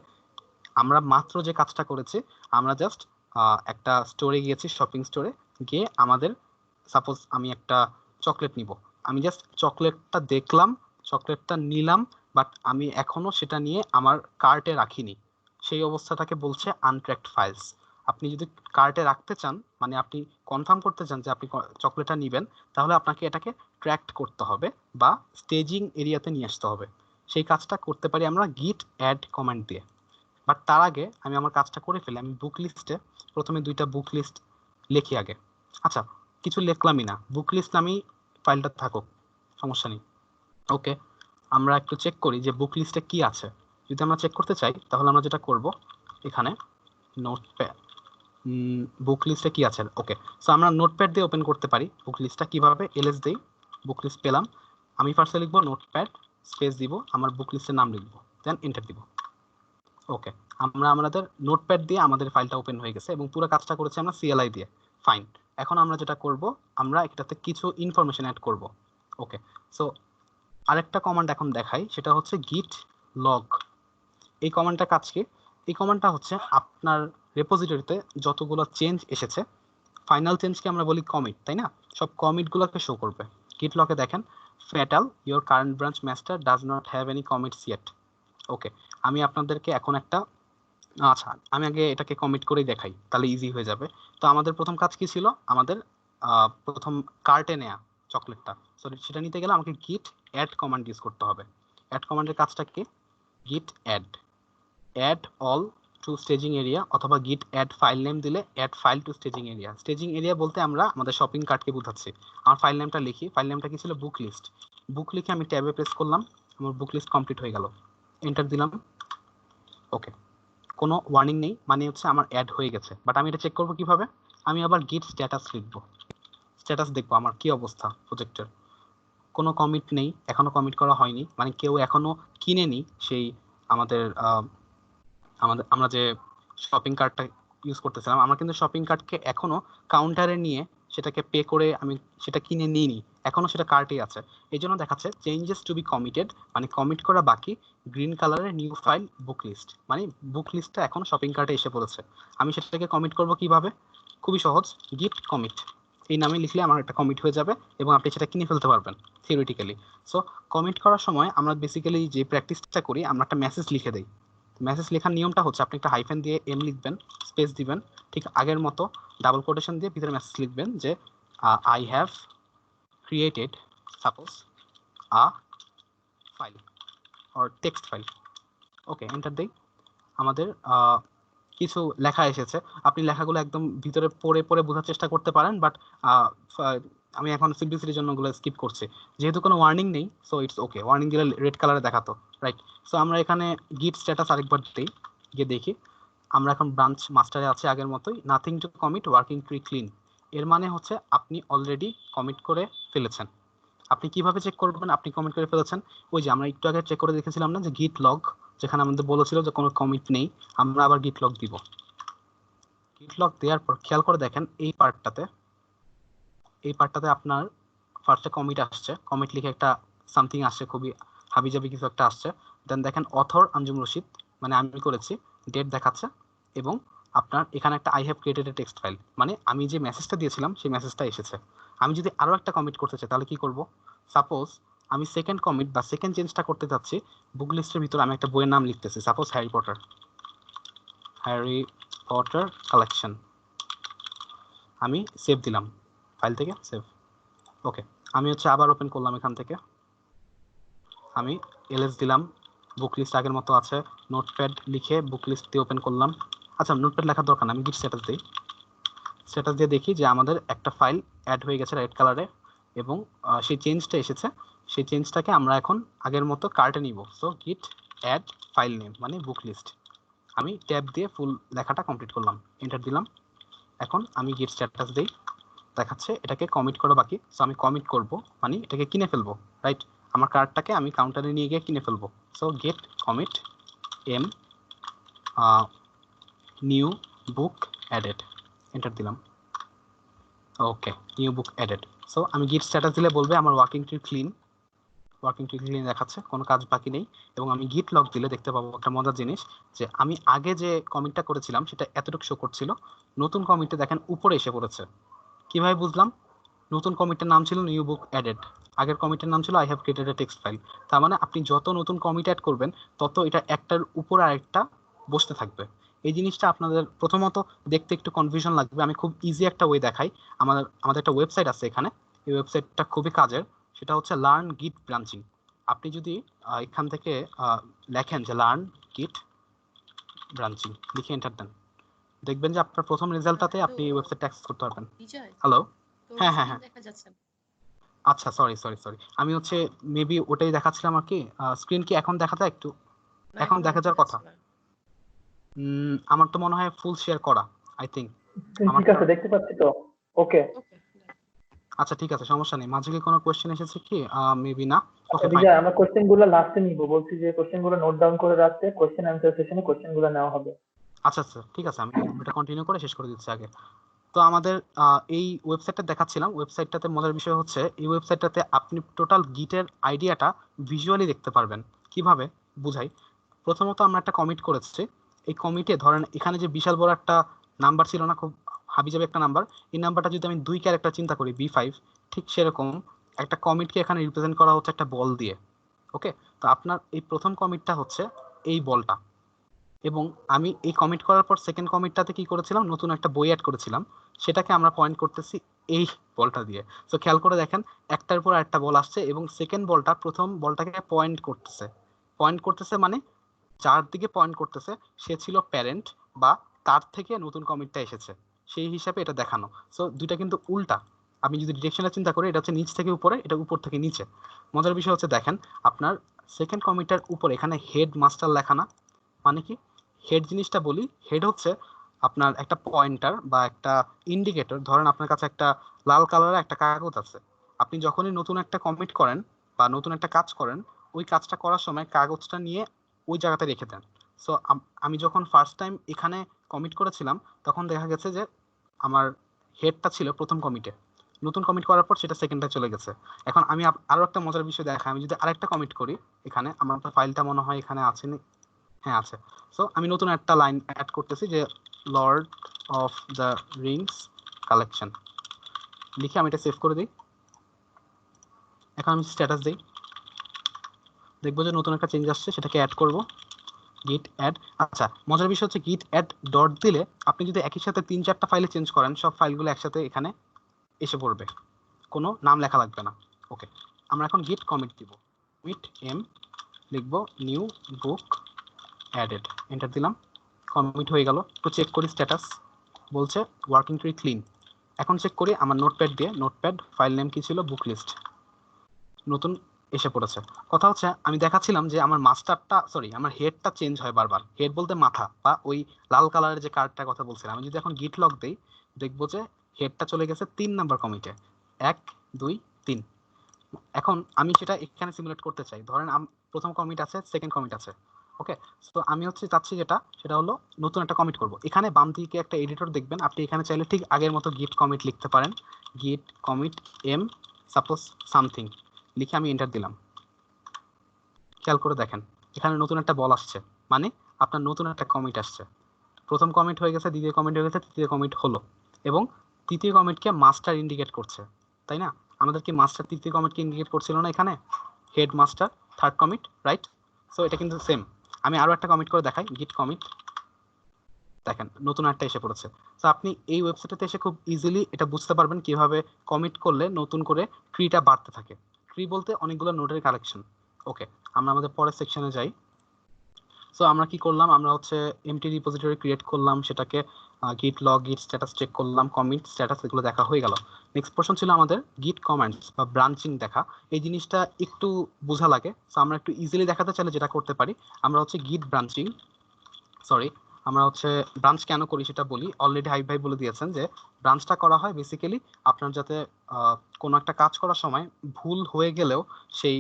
[SPEAKER 3] আমরা মাত্র যে কাজটা করেছি, আমরা জাস্ট একটা স্টোরে গিয়েছি, শপিং স্টোরে গিয়ে আমাদের সাপোজ আমি একটা চকলেট নিব, আমি জাস্ট চকলেটটা দেখলাম, চকলেটটা নিলাম, বাট আমি এখনো সেটা নিয়ে আমার কার্টে রাখিনি। সেই অবস্থাটাকে বলছে আনট্র্যাকড ফাইলস। আপনি যদি কার্টে রাখতে চান, মানে আপনি কনফার্ম করতে চান যে আপনি চকলেটটা নেবেন, তাহলে আপনাকে এটাকে ট্র্যাক্ট করতে হবে বা স্টেজিং এরিয়াতে নিয়ে আসতে হবে। সেই কাজটা করতে পারি আমরা গিট অ্যাড কমান্ড দিয়ে। বাট তার আগে আমি আমার কাজটা করে ফেলি। আমি বুক লিস্টে প্রথমে 2টা বুক লিস্ট লিখি আগে। আচ্ছা, কিছু লিখলামই না, বুক লিস্ট নামেই ফাইলটা থাকুক, সমস্যা নেই। ওকে, আমরা একটু চেক করি যে বুক লিস্টে কি আছে। যদি আমরা চেক করতে চাই, তাহলে আমরা যেটা করব, এখানে নোটপ্যাড, বুক লিস্টে কি আছে। ওকে, সো আমরা নোটপ্যাড দিয়ে ওপেন করতে পারি বুক লিস্টটা। কিভাবে? এলএস দেই, বুক লিস্ট পেলাম। আমি ফার্স্টে লিখবো নোটপ্যাড, স্পেস দিব, আমার বুক লিস্টের নাম লিখবো, দেন এন্টার দিব। ওকে, আমরা আমাদের নোটপ্যাড দিয়ে আমাদের ফাইলটা ওপেন হয়ে গেছে এবং পুরো কাজটা করেছি আমরা সিএলআই দিয়ে। ফাইন, এখন আমরা যেটা করব, আমরা এটাতে কিছু ইনফরমেশন অ্যাড করব। ওকে, সো আরেকটা কমান্ড এখন দেখাই, সেটা হচ্ছে গিট লগ। এই কমান্ডটা কাজ কি? এই কমান্ডটা হচ্ছে আপনার রেপোজিটরিতে যতগুলো চেঞ্জ এসেছে, ফাইনাল চেঞ্জকে আমরা বলি কমিট, তাই না? সব কমিটগুলোকে শো করবে। গিট লগে দেখেন, fatal your current branch master does not have any commits yet. Okay, আমি আপনাদেরকে এখন একটা, আচ্ছা আমি আগে এটাকে কমিট করেই দেখাই, তাহলে ইজি হয়ে যাবে। তো আমাদের প্রথম কাজ কি ছিল? আমাদের প্রথম কার্টে নেয়া চকলেটটা, সরি সেটা নিতে গেলে আমাকে গিট অ্যাড কমান্ড ইউজ করতে হবে। অ্যাড কমান্ডের কাজটা কি? Git add all to staging area, অথবা গিট অ্যাড ফাইল নেম দিলে add file to staging area. Staging area বলতে আমরা আমাদের শপিং কার্টকে বোঝাচ্ছি। আমার ফাইল নেমটা লিখি, ফাইল নেমটা কি ছিল? বুক লিস্ট। বুক লিখে আমি ট্যাবে প্রেস করলাম, আমার বুক লিস্ট কমপ্লিট হয়ে গেল, এন্টার দিলাম। ওকে, কোনো ওয়ার্নিং নেই, মানে হচ্ছে আমার অ্যাড হয়ে গেছে। বাট আমি এটা চেক করবো কিভাবে? আমি আবার গিট স্ট্যাটাস লিখবো, স্ট্যাটাস দেখবো আমার কি অবস্থা প্রজেক্টের। কোনো কমিট নেই, এখনো কমিট করা হয়নি, মানে কেউ এখনো কিনেনি সেই আমাদের আমরা যে শপিং কার্টটা ইউজ করতেছিলাম, আমরা কিন্তু শপিং কার্টকে এখনো কাউন্টারে নিয়ে সেটাকে পে করে আমি সেটা কিনে নিইনি, এখনো সেটা কার্টেই আছে। এই জন্য দেখাচ্ছে চেঞ্জেস টু বি কমিটেড, মানে কমিট করা বাকি, গ্রিন কালারের নিউ ফাইল বুক লিস্ট, মানে বুক লিস্টটা এখন শপিং কার্টে এসে পড়েছে। আমি সেটাকে কমিট করব কিভাবে? খুবই সহজ, গিট কমিট এই নামে লিখলে আমার একটা কমিট হয়ে যাবে এবং আপনি সেটা কিনে ফেলতে পারবেন থিওরিটিক্যালি। সো কমিট করার সময় আমরা বেসিক্যালি যে প্র্যাকটিসটা করি, আমরা একটা মেসেজ লিখে দেই। মেসেজ লেখার নিয়মটা হচ্ছে আপনি একটা হাইফেন দিয়ে এম লিখবেন, স্পেস দিবেন, ঠিক আগের মতো ডাবল কোটেশন দিয়ে ভিতরে মেসেজ লিখবেন যে I have created suppose a file or text file. Okay, enter দেই। আমাদের কিছু লেখা এসেছে, আপনি লেখাগুলো একদম ভিতরে পড়ে পড়ে বোঝার চেষ্টা করতে পারেন, বাট আমি এখন সিম্পলিসিটির জন্য ওগুলো স্কিপ করছি, যেহেতু কোনো ওয়ার্নিং নেই। সো ইটস ওকে, ওয়ার্নিং দিলে রেড কালারে দেখাতো, রাইট? সো আমরা এখানে গিট স্ট্যাটাস আরেকবার দিই, গিয়ে দেখি আমরা এখন ব্রাঞ্চ মাস্টারে আছে আগের মতোই, nothing to commit, working tree clean. এর মানে হচ্ছে আপনি অলরেডি কমিট করে ফেলেছেন। আপনি কিভাবে চেক করবেন আপনি কমিট করে ফেলেছেন? ওই যে আমরা একটু আগে চেক করে দেখেছিলাম না যে গিট লগ, যেখানে আমাদের বলেছিল যে কোনো কমিট নেই, আমরা আবার গিট লক দিব। গিট লক দেওয়ার পর খেয়াল করে দেখেন এই পার্টটাতে আপনার ফার্স্টে কমিট আসছে, কমিট লিখে একটা সামথিং আসছে, খুবই হাবিজাবি কিছু একটা আসছে। দেন দেখেন অথর আঞ্জুম রশিদ, মানে আমি করেছি, ডেট দেখাচ্ছে, এবং আপনার এখানে একটা I have created A text file, মানে আমি যে মেসেজটা দিয়েছিলাম সেই মেসেজটা এসেছে। আমি যদি আরও একটা কমিট করতে চাই তাহলে কি করব? সাপোজ আমি সেকেন্ড কমিট বা সেকেন্ড চেঞ্জটা করতে যাচ্ছি, বুক লিস্টের ভিতরে আমি একটা বইয়ের নাম লিখতেছি, সাপোজ হ্যারি পটার কালেকশন, আমি সেভ দিলাম, ফাইল থেকে সেভ। ওকে, আমি হচ্ছে আবার ওপেন করলাম, এখান থেকে আমি এলএস দিলাম, বুক লিস্ট আগের মতো আছে, নোটপ্যাড লিখে বুক লিস্ট দিয়ে ওপেন করলাম। আচ্ছা, নোটপ্যাড লেখার দরকার না, আমি গিট স্ট্যাটাস দিই, স্ট্যাটাস দিয়ে দেখি যে আমাদের একটা ফাইল অ্যাড হয়ে গেছে রেড কালারে, এবং সেই চেঞ্জটা এসেছে। সেই চেঞ্জটাকে আমরা এখন আগের মতো কার্টে নিব। সো গিট অ্যাড ফাইল নেম মানে বুক লিস্ট, আমি ট্যাব দিয়ে ফুল লেখাটা কমপ্লিট করলাম, এন্টার দিলাম। এখন আমি গিট স্ট্যাটাস দিই, দেখাচ্ছে এটাকে কমিট করা বাকি। সো আমি কমিট করব, মানে এটাকে কিনে ফেলবো, রাইট? আমার কার্ডটাকে আমি কাউন্টারে নিয়ে গিয়ে কিনে ফেলবো। So git commit M new book added, enter দিলাম। Okay, new book added. So আমি গিট স্ট্যাটাস দিলে বলবে আমার ওয়ার্কিং ট্রি ক্লিন দেখাচ্ছে, কোনো কাজ বাকি নেই। এবং আমি গিট লক দিলে দেখতে পাবো একটা মজার জিনিস, যে আমি আগে যে কমিটটা করেছিলাম সেটা এতটুকু শো করছিল, নতুন কমিটে দেখেন উপরে এসে পড়েছে। কিভাবে বুঝলাম? নতুন কমিটের নাম ছিল নিউ বুক অ্যাডেড, আগের কমিটের নাম ছিল I have created A text file. তার মানে আপনি যত নতুন কমিট অ্যাড করবেন তত এটা একটার উপর আরেকটা বসতে থাকবে। এই জিনিসটা আপনাদের প্রথমত দেখতে একটু কনফিউশন লাগবে, আমি খুব ইজি একটা ওয়ে দেখাই। আমাদের একটা ওয়েবসাইট আছে এখানে, এই ওয়েবসাইটটা খুবই কাজের, সেটা হচ্ছে লার্ন গিট ব্রাঞ্চিং। আপনি যদি এখান থেকে লেখেন যে লার্ন গিট ব্রাঞ্চিং, লিখে এন্টার দেন, দেখবেন যে আপনার প্রথম রেজাল্টটাতে আপনি ওয়েবসাইটটা অ্যাক্সেস করতে পারবেন। হ্যালো, হ্যাঁ হ্যাঁ হ্যাঁ, আচ্ছা সরি, আমি হচ্ছে মেবি ওটাই দেখাচ্ছিলাম আর কি। স্ক্রিন কি এখন দেখা যায়? একটু এখন দেখা যাওয়ার কথা। আমার তো মনে হয় ফুল শেয়ার করা, আই থিংক।
[SPEAKER 2] ঠিক আছে, দেখতে পাচ্ছি তো। ওকে,
[SPEAKER 3] আচ্ছা ঠিক আছে, সমস্যা নেই। মাঝে কি কোনো কোশ্চেন এসেছে কি? মেবি না। Okay fine.
[SPEAKER 2] বিজয়, আমরা কোশ্চেন গুলো লাস্টে নিব, বলছি যে কোশ্চেন গুলো নোট ডাউন করে রাখতে, কোশ্চেন অ্যান্সার সেশনে কোশ্চেন গুলো নেওয়া হবে।
[SPEAKER 3] আচ্ছা ঠিক আছে, আমি এটা কন্টিনিউ করে শেষ করে দিচ্ছি আগে। তো আমাদের এই ওয়েবসাইটটা দেখাচ্ছিলাম, ওয়েবসাইটটাতে মজার বিষয় হচ্ছে এই ওয়েবসাইটটাতে আপনি টোটাল গিটের আইডিয়াটা ভিজুয়ালি দেখতে পারবেন। কিভাবে বুঝাই? প্রথমত আমরা একটা কমিট করেছি, এই কমিটে ধরেন এখানে যে বিশাল বড় একটা নাম্বার ছিল না, খুব হাবিজাবি একটা নাম্বার, এই নাম্বারটা যদি আমি 2 ক্যারেক্টার চিন্তা করি B5, ঠিক সেরকম একটা কমিটকে এখানে রিপ্রেজেন্ট করা হচ্ছে একটা বল দিয়ে। ওকে, তো আপনার এই প্রথম কমিটটা হচ্ছে এই বলটা, এবং আমি এই কমিট করার পর সেকেন্ড কমিটটাতে কি করেছিলাম, নতুন একটা বই অ্যাড করেছিলাম, সেটাকে আমরা পয়েন্ট করতেছি এই বলটা দিয়ে। তো খেয়াল করে দেখেন একটার পর একটা বল আসছে, এবং সেকেন্ড বলটা প্রথম বলটাকে পয়েন্ট করতেছে মানে যার দিকে পয়েন্ট করতেছে সে ছিল প্যারেন্ট, বা তার থেকে নতুন কমিটটা এসেছে সেই হিসাবে এটা দেখানো। সো দুইটা কিন্তু উল্টা। আমি যদি ডিরেকশনটা চিন্তা করি, এটা হচ্ছে নিচ থেকে উপরে, এটা উপর থেকে নিচে। মজার বিষয় হচ্ছে দেখেন আপনার সেকেন্ড কমিটার উপর এখানে হেড মাস্টার লেখা না, মানে কি? হেড জিনিসটা বলি, হেড হচ্ছে আপনার একটা পয়েন্টার বা একটা ইন্ডিকেটর। ধরেন আপনার কাছে একটা লাল কালারের একটা কাগজ আছে, আপনি যখনই নতুন একটা কমিট করেন বা নতুন একটা কাজ করেন, ওই কাজটা করার সময় কাগজটা নিয়ে ওই জায়গাতে রেখে দেন। সো আমি যখন ফার্স্ট টাইম এখানে কমিট করেছিলাম তখন দেখা গেছে যে আমার হেডটা ছিল প্রথম কমিটে, নতুন কমিট করার পর সেটা সেকেন্ডে চলে গেছে। এখন আমি আরো একটা মজার বিষয় দেখাই, আমি যদি আরেকটা কমিট করি, এখানে আমার ফাইলটা মনে হয় এখানে আছে, হ্যাঁ আছে। সো আমি নতুন একটা লাইন অ্যাড করতেছি যে Lord of the Rings collection, লিখে আমি এটা সেভ করে দিই। এখন আমি স্ট্যাটাস দিই, দেখবো যে নতুন একটা চেঞ্জ আসছে, সেটাকে অ্যাড করব, গিট অ্যাড। আচ্ছা, মজার বিষয় হচ্ছে গিট অ্যাড ডট দিলে আপনি যদি একই সাথে 3-4টা ফাইলে চেঞ্জ করেন, সব ফাইলগুলো একসাথে এখানে এসে পড়বে, কোনো নাম লেখা লাগবে না। ওকে, আমরা এখন গিট কমিট দিব, কমিট এম লিখবো নিউ বুক অ্যাডেড, এন্টার দিলাম, কমিট হয়ে গেল। তো চেক করি স্ট্যাটাস, বলছে ওয়ার্কিং ট্রি ক্লিন। এখন চেক করি আমার নোটপ্যাড দিয়ে, নোটপ্যাড ফাইল নেম কি ছিল, বুক লিস্ট, নতুন এসে পড়েছে। কথা হচ্ছে আমি দেখাচ্ছিলাম যে আমার আমার হেডটা চেঞ্জ হয় বারবার, হেড বলতে মাথা বা ওই লাল কালারের যে কার্ডটার কথা বলছিলাম। আমি যদি এখন গিট লক দেই, দেখবো যে হেডটা চলে গেছে 3 নাম্বার কমিটে, 1 2 3। এখন আমি সেটা এখানে সিমুলেট করতে চাই, ধরেন প্রথম কমিট আছে, সেকেন্ড কমিট আছে, ওকে, সো আমি হচ্ছে চাচ্ছি যেটা সেটা হলো নতুন একটা কমিট করব। এখানে বাম দিকে একটা এডিটর দেখবেন, আপনি এখানে চাইলে ঠিক আগের মতো গিট কমিট লিখতে পারেন। গিট কমিট এম সাপোজ সামথিং লিখে আমি এন্টার দিলাম। খেয়াল করে দেখেন এখানে নতুন একটা বল আসছে, মানে আপনার নতুন একটা কমিট আসছে। প্রথম কমিট হয়ে গেছে, দ্বিতীয় কমিট হয়ে গেছে, তৃতীয় কমিট হলো, এবং তৃতীয় কমিটকে মাস্টার ইন্ডিকেট করছে, তাই না? আমাদের কি মাস্টার তৃতীয় কমিটকে ইন্ডিকেট করছিল না এখানে? Head master third commit, right? So এটা কিন্তু সেম। আমি আরো একটা কমিট করে দেখাই, গিট কমিট। দেখেন নতুন একটা এসে পড়েছে। তো আপনি এই ওয়েবসাইটে এসে খুব ইজিলি এটা বুঝতে পারবেন কিভাবে কমিট করলে নতুন করে ট্রিটা বাড়তে থাকে। ট্রি বলতে অনেকগুলো নোডের কালেকশন। ওকে, আমরা আমাদের পরের সেকশনে যাই। সো আমরা কি করলাম, আমরা হচ্ছে এমটি রিপোজিটরি ক্রিয়েট করলাম, সেটাকে গিট লগ গিট স্ট্যাটাস চেক করলাম, কমিট স্ট্যাটাস এগুলো দেখা হয়ে গেল। নেক্সট পোর্শন ছিল আমাদের গিট কমান্ডস বা ব্রাঞ্চিং দেখা। এই জিনিসটা একটু বোঝা লাগে, সো আমরা একটু ইজিলি দেখাতে চাইলে যেটা করতে পারি, আমরা হচ্ছে গিট ব্রাঞ্চিং, সরি আমরা হচ্ছে ব্রাঞ্চ কেন করি সেটা বলি। অলরেডি হাইব ভাই বলে দিয়েছেন যে ব্রাঞ্চটা করা হয় বেসিক্যালি আপনার যাতে কোনো একটা কাজ করার সময় ভুল হয়ে গেলেও সেই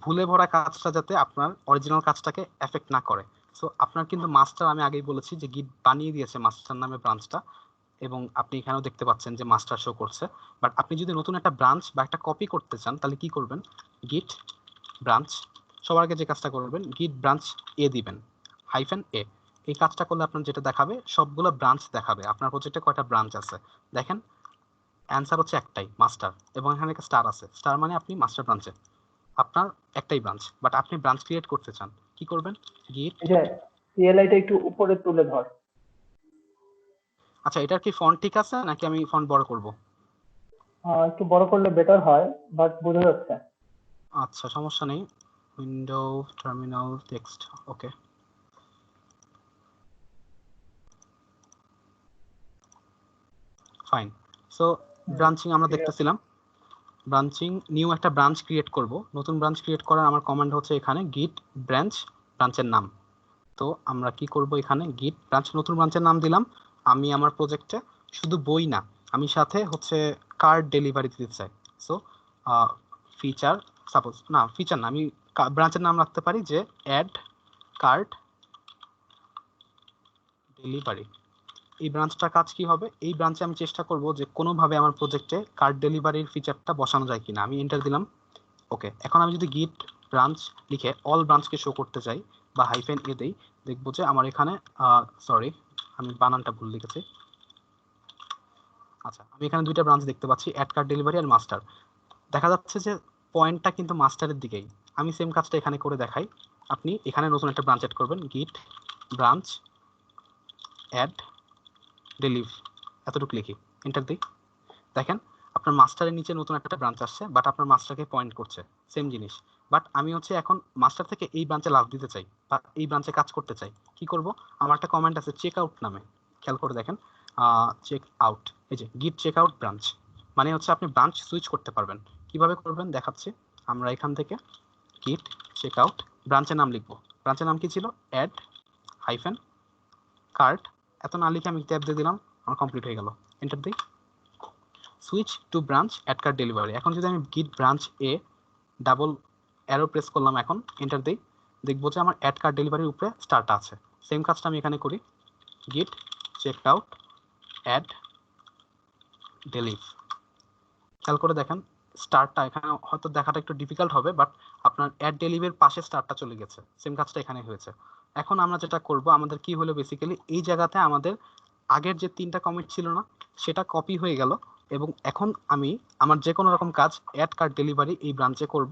[SPEAKER 3] ভুলে ভরা কাজটা যাতে আপনার অরিজিনাল কাজটাকে এফেক্ট না করে। সো আপনার কিন্তু মাস্টার, আমি আগেই বলেছি যে গিট বানিয়ে দিয়েছে মাস্টার নামে ব্রাঞ্চটা, এবং আপনি এখানেও দেখতে পাচ্ছেন যে মাস্টার শো করছে। বাট আপনি যদি নতুন একটা ব্রাঞ্চ বা একটা কপি করতে চান তাহলে কি করবেন, গিট ব্রাঞ্চ, সবার আগে যে কাজটা করবেন গিট ব্রাঞ্চ এ দিবেন, হাইফেন এ। এই কাজটা করলে আপনার যেটা দেখাবে সবগুলো ব্রাঞ্চ দেখাবে, আপনার প্রজেক্টে কয়টা ব্রাঞ্চ আছে। দেখেন অ্যান্সার হচ্ছে একটাই, মাস্টার, এবং এখানে একটা স্টার আছে, স্টার মানে আপনি মাস্টার ব্রাঞ্চে, আপনার একটাই ব্রাঞ্চ, বাট আপনি ব্রাঞ্চ ক্রিয়েট করতে চান, কি করবেন, গিট।
[SPEAKER 2] এই যে সিএলআইটা একটু উপরে তুলে ধর।
[SPEAKER 3] আচ্ছা, এটার কি ফন্ট ঠিক আছে নাকি আমি ফন্ট বড় করব?
[SPEAKER 2] একটু বড় করলে বেটার হয়, বাট বোঝা যাচ্ছে।
[SPEAKER 3] আচ্ছা সমস্যা নেই, window terminal text, okay fine. So branching আমরা
[SPEAKER 2] ঠিক আছে।
[SPEAKER 3] দেখতেছিলাম, ব্রাঞ্চিং নিউ একটা ব্রাঞ্চ ক্রিয়েট করব। নতুন ব্রাঞ্চ ক্রিয়েট করার আমার কমান্ড হচ্ছে এখানে গিট ব্রাঞ্চ, ব্রাঞ্চের নাম। তো আমরা কি করব, এখানে গিট ব্রাঞ্চ নতুন ব্রাঞ্চের নাম দিলাম। আমি আমার প্রজেক্টে শুধু বই না, আমি সাথে হচ্ছে কার্ড ডেলিভারি দিতে চাই। সো ফিচার, সাপোজ না ফিচার না, আমি ব্রাঞ্চের নাম রাখতে পারি যে অ্যাড কার্ড ডেলিভারি। এই ব্রাঞ্চটার কাজ কি হবে, এই ব্রাঞ্চে আমি চেষ্টা করব যে কোনোভাবে আমার প্রজেক্টে কার্ড ডেলিভারির ফিচারটা বসানো যায় কিনা। আমি এন্টার দিলাম। ওকে, এখন আমি যদি গিট ব্রাঞ্চ লিখে অল ব্রাঞ্চকে শো করতে চাই বা হাইফেন এ দেই, দেখবো যে আমার এখানে সরি আমি বানানটা ভুল লিখেছি। আচ্ছা, আমি এখানে দুইটা ব্রাঞ্চ দেখতে পাচ্ছি, অ্যাড কার্ড ডেলিভারি আর মাস্টার। দেখা যাচ্ছে যে পয়েন্টটা কিন্তু মাস্টারের দিকেই। আমি সেম কাজটা এখানে করে দেখাই। আপনি এখানে নতুন একটা ব্রাঞ্চ অ্যাড করবেন, গিট ব্রাঞ্চ অ্যাড ডেলিভ, এতটুকু লিখি, এন্টার দিই। দেখেন আপনার মাস্টারের নিচে নতুন একটা ব্রাঞ্চ আসছে, বাট আপনার মাস্টারকে পয়েন্ট করছে, সেম জিনিস। বাট আমি হচ্ছে এখন মাস্টার থেকে এই ব্রাঞ্চে লাভ দিতে চাই বা এই ব্রাঞ্চে কাজ করতে চাই, কি করব, আমার একটা কমেন্ট আছে চেক আউট নামে, খেয়াল করে দেখেন চেক আউট, এই যে গিট চেক আউট ব্রাঞ্চ, মানে হচ্ছে আপনি ব্রাঞ্চ সুইচ করতে পারবেন। কিভাবে করবেন দেখাচ্ছি। আমরা এখান থেকে গিট চেক আউট ব্রাঞ্চের নাম লিখবো, ব্রাঞ্চের নাম কি ছিল, অ্যাড হাইফেন কার্ড, এত না লিখে আমি ট্যাব দিয়ে দিলাম, আমার কমপ্লিট হয়ে গেল, এন্টার দিই। Switch to branch add card delivery. এখন যদি আমি git branch A double arrow press করলাম, এখন এন্টার দিই, দেখবো যে আমার অ্যাড কার্ড ডেলিভারির উপরে স্টারটা আছে। সেম কাজটা আমি এখানে করি, গিট চেক আউট অ্যাড ডেলিভ। খেয়াল করে দেখেন স্টারটা এখানে হয়তো দেখাটা একটু ডিফিকাল্ট হবে, বাট আপনার অ্যাড ডেলিভারির পাশে স্টারটা চলে গেছে, সেম কাজটা এখানে হয়েছে। এখন আমরা যেটা করব, আমাদের কি হলো বেসিক্যালি এই জায়গাতে আমাদের আগের যে 3টা কমিট ছিল না সেটা কপি হয়ে গেল, এবং এখন আমি আমার যে কোনো রকম কাজ অ্যাড কার্ড ডেলিভারি এই ব্রাঞ্চে করব,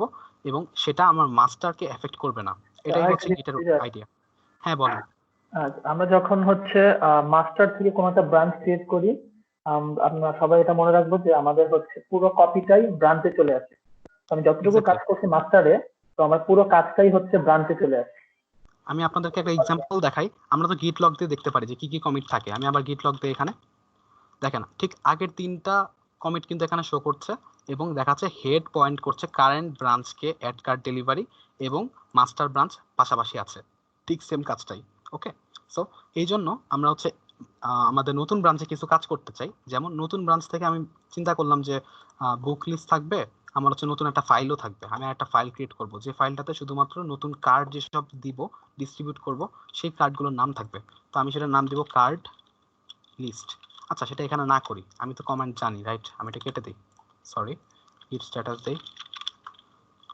[SPEAKER 3] এবং সেটা আমার মাস্টারকে এফেক্ট করবে না। এটাই হচ্ছে গিটের আইডিয়া। হ্যাঁ বলেন।
[SPEAKER 2] আমরা যখন হচ্ছে মাস্টার থেকে কোনো একটা ব্রাঞ্চ ক্রিয়েট করি, আমরা সবাই এটা মনে রাখবো যে আমাদের হচ্ছে পুরো কপিটাই ব্রাঞ্চে চলে আসে। আমি যতটুকু কাজ করছি মাস্টারে, তো আমার পুরো কাজটাই হচ্ছে ব্রাঞ্চে চলে আসে।
[SPEAKER 3] আমি আপনাদেরকে একটা এক্সাম্পল দেখাই। আমরা তো গিট লগ দিয়ে দেখতে পারি যে কি কি কমিট থাকে। আমি আবার গিট লগ দিয়ে এখানে দেখেন ঠিক আগের 3টা কমিট কিন্তু এখানে শো করছে, এবং দেখাচ্ছে হেড পয়েন্ট করছে কারেন্ট ব্রাঞ্চকে অ্যাড কার্ড ডেলিভারি, এবং মাস্টার ব্রাঞ্চ পাশাপাশি আছে, ঠিক সেম কাজটাই। ওকে, সো এই জন্য আমরা হচ্ছে আমাদের নতুন ব্রাঞ্চে কিছু কাজ করতে চাই। যেমন নতুন ব্রাঞ্চ থেকে আমি চিন্তা করলাম যে বুক লিস্ট থাকবে, আমার হচ্ছে নতুন একটা ফাইলও থাকবে। আমি একটা ফাইল ক্রিয়েট করব, যে ফাইলটাতে শুধুমাত্র নতুন কার্ড যেসব দিব ডিস্ট্রিবিউট করব সেই কার্ডগুলোর নাম থাকবে। তো আমি সেটার নাম দিব কার্ড লিস্ট। আচ্ছা, সেটা এখানে না করি, আমি তো কমেন্ট জানি, রাইট? আমি এটা কেটে দিই, সরি, গিট স্ট্যাটাস দেই,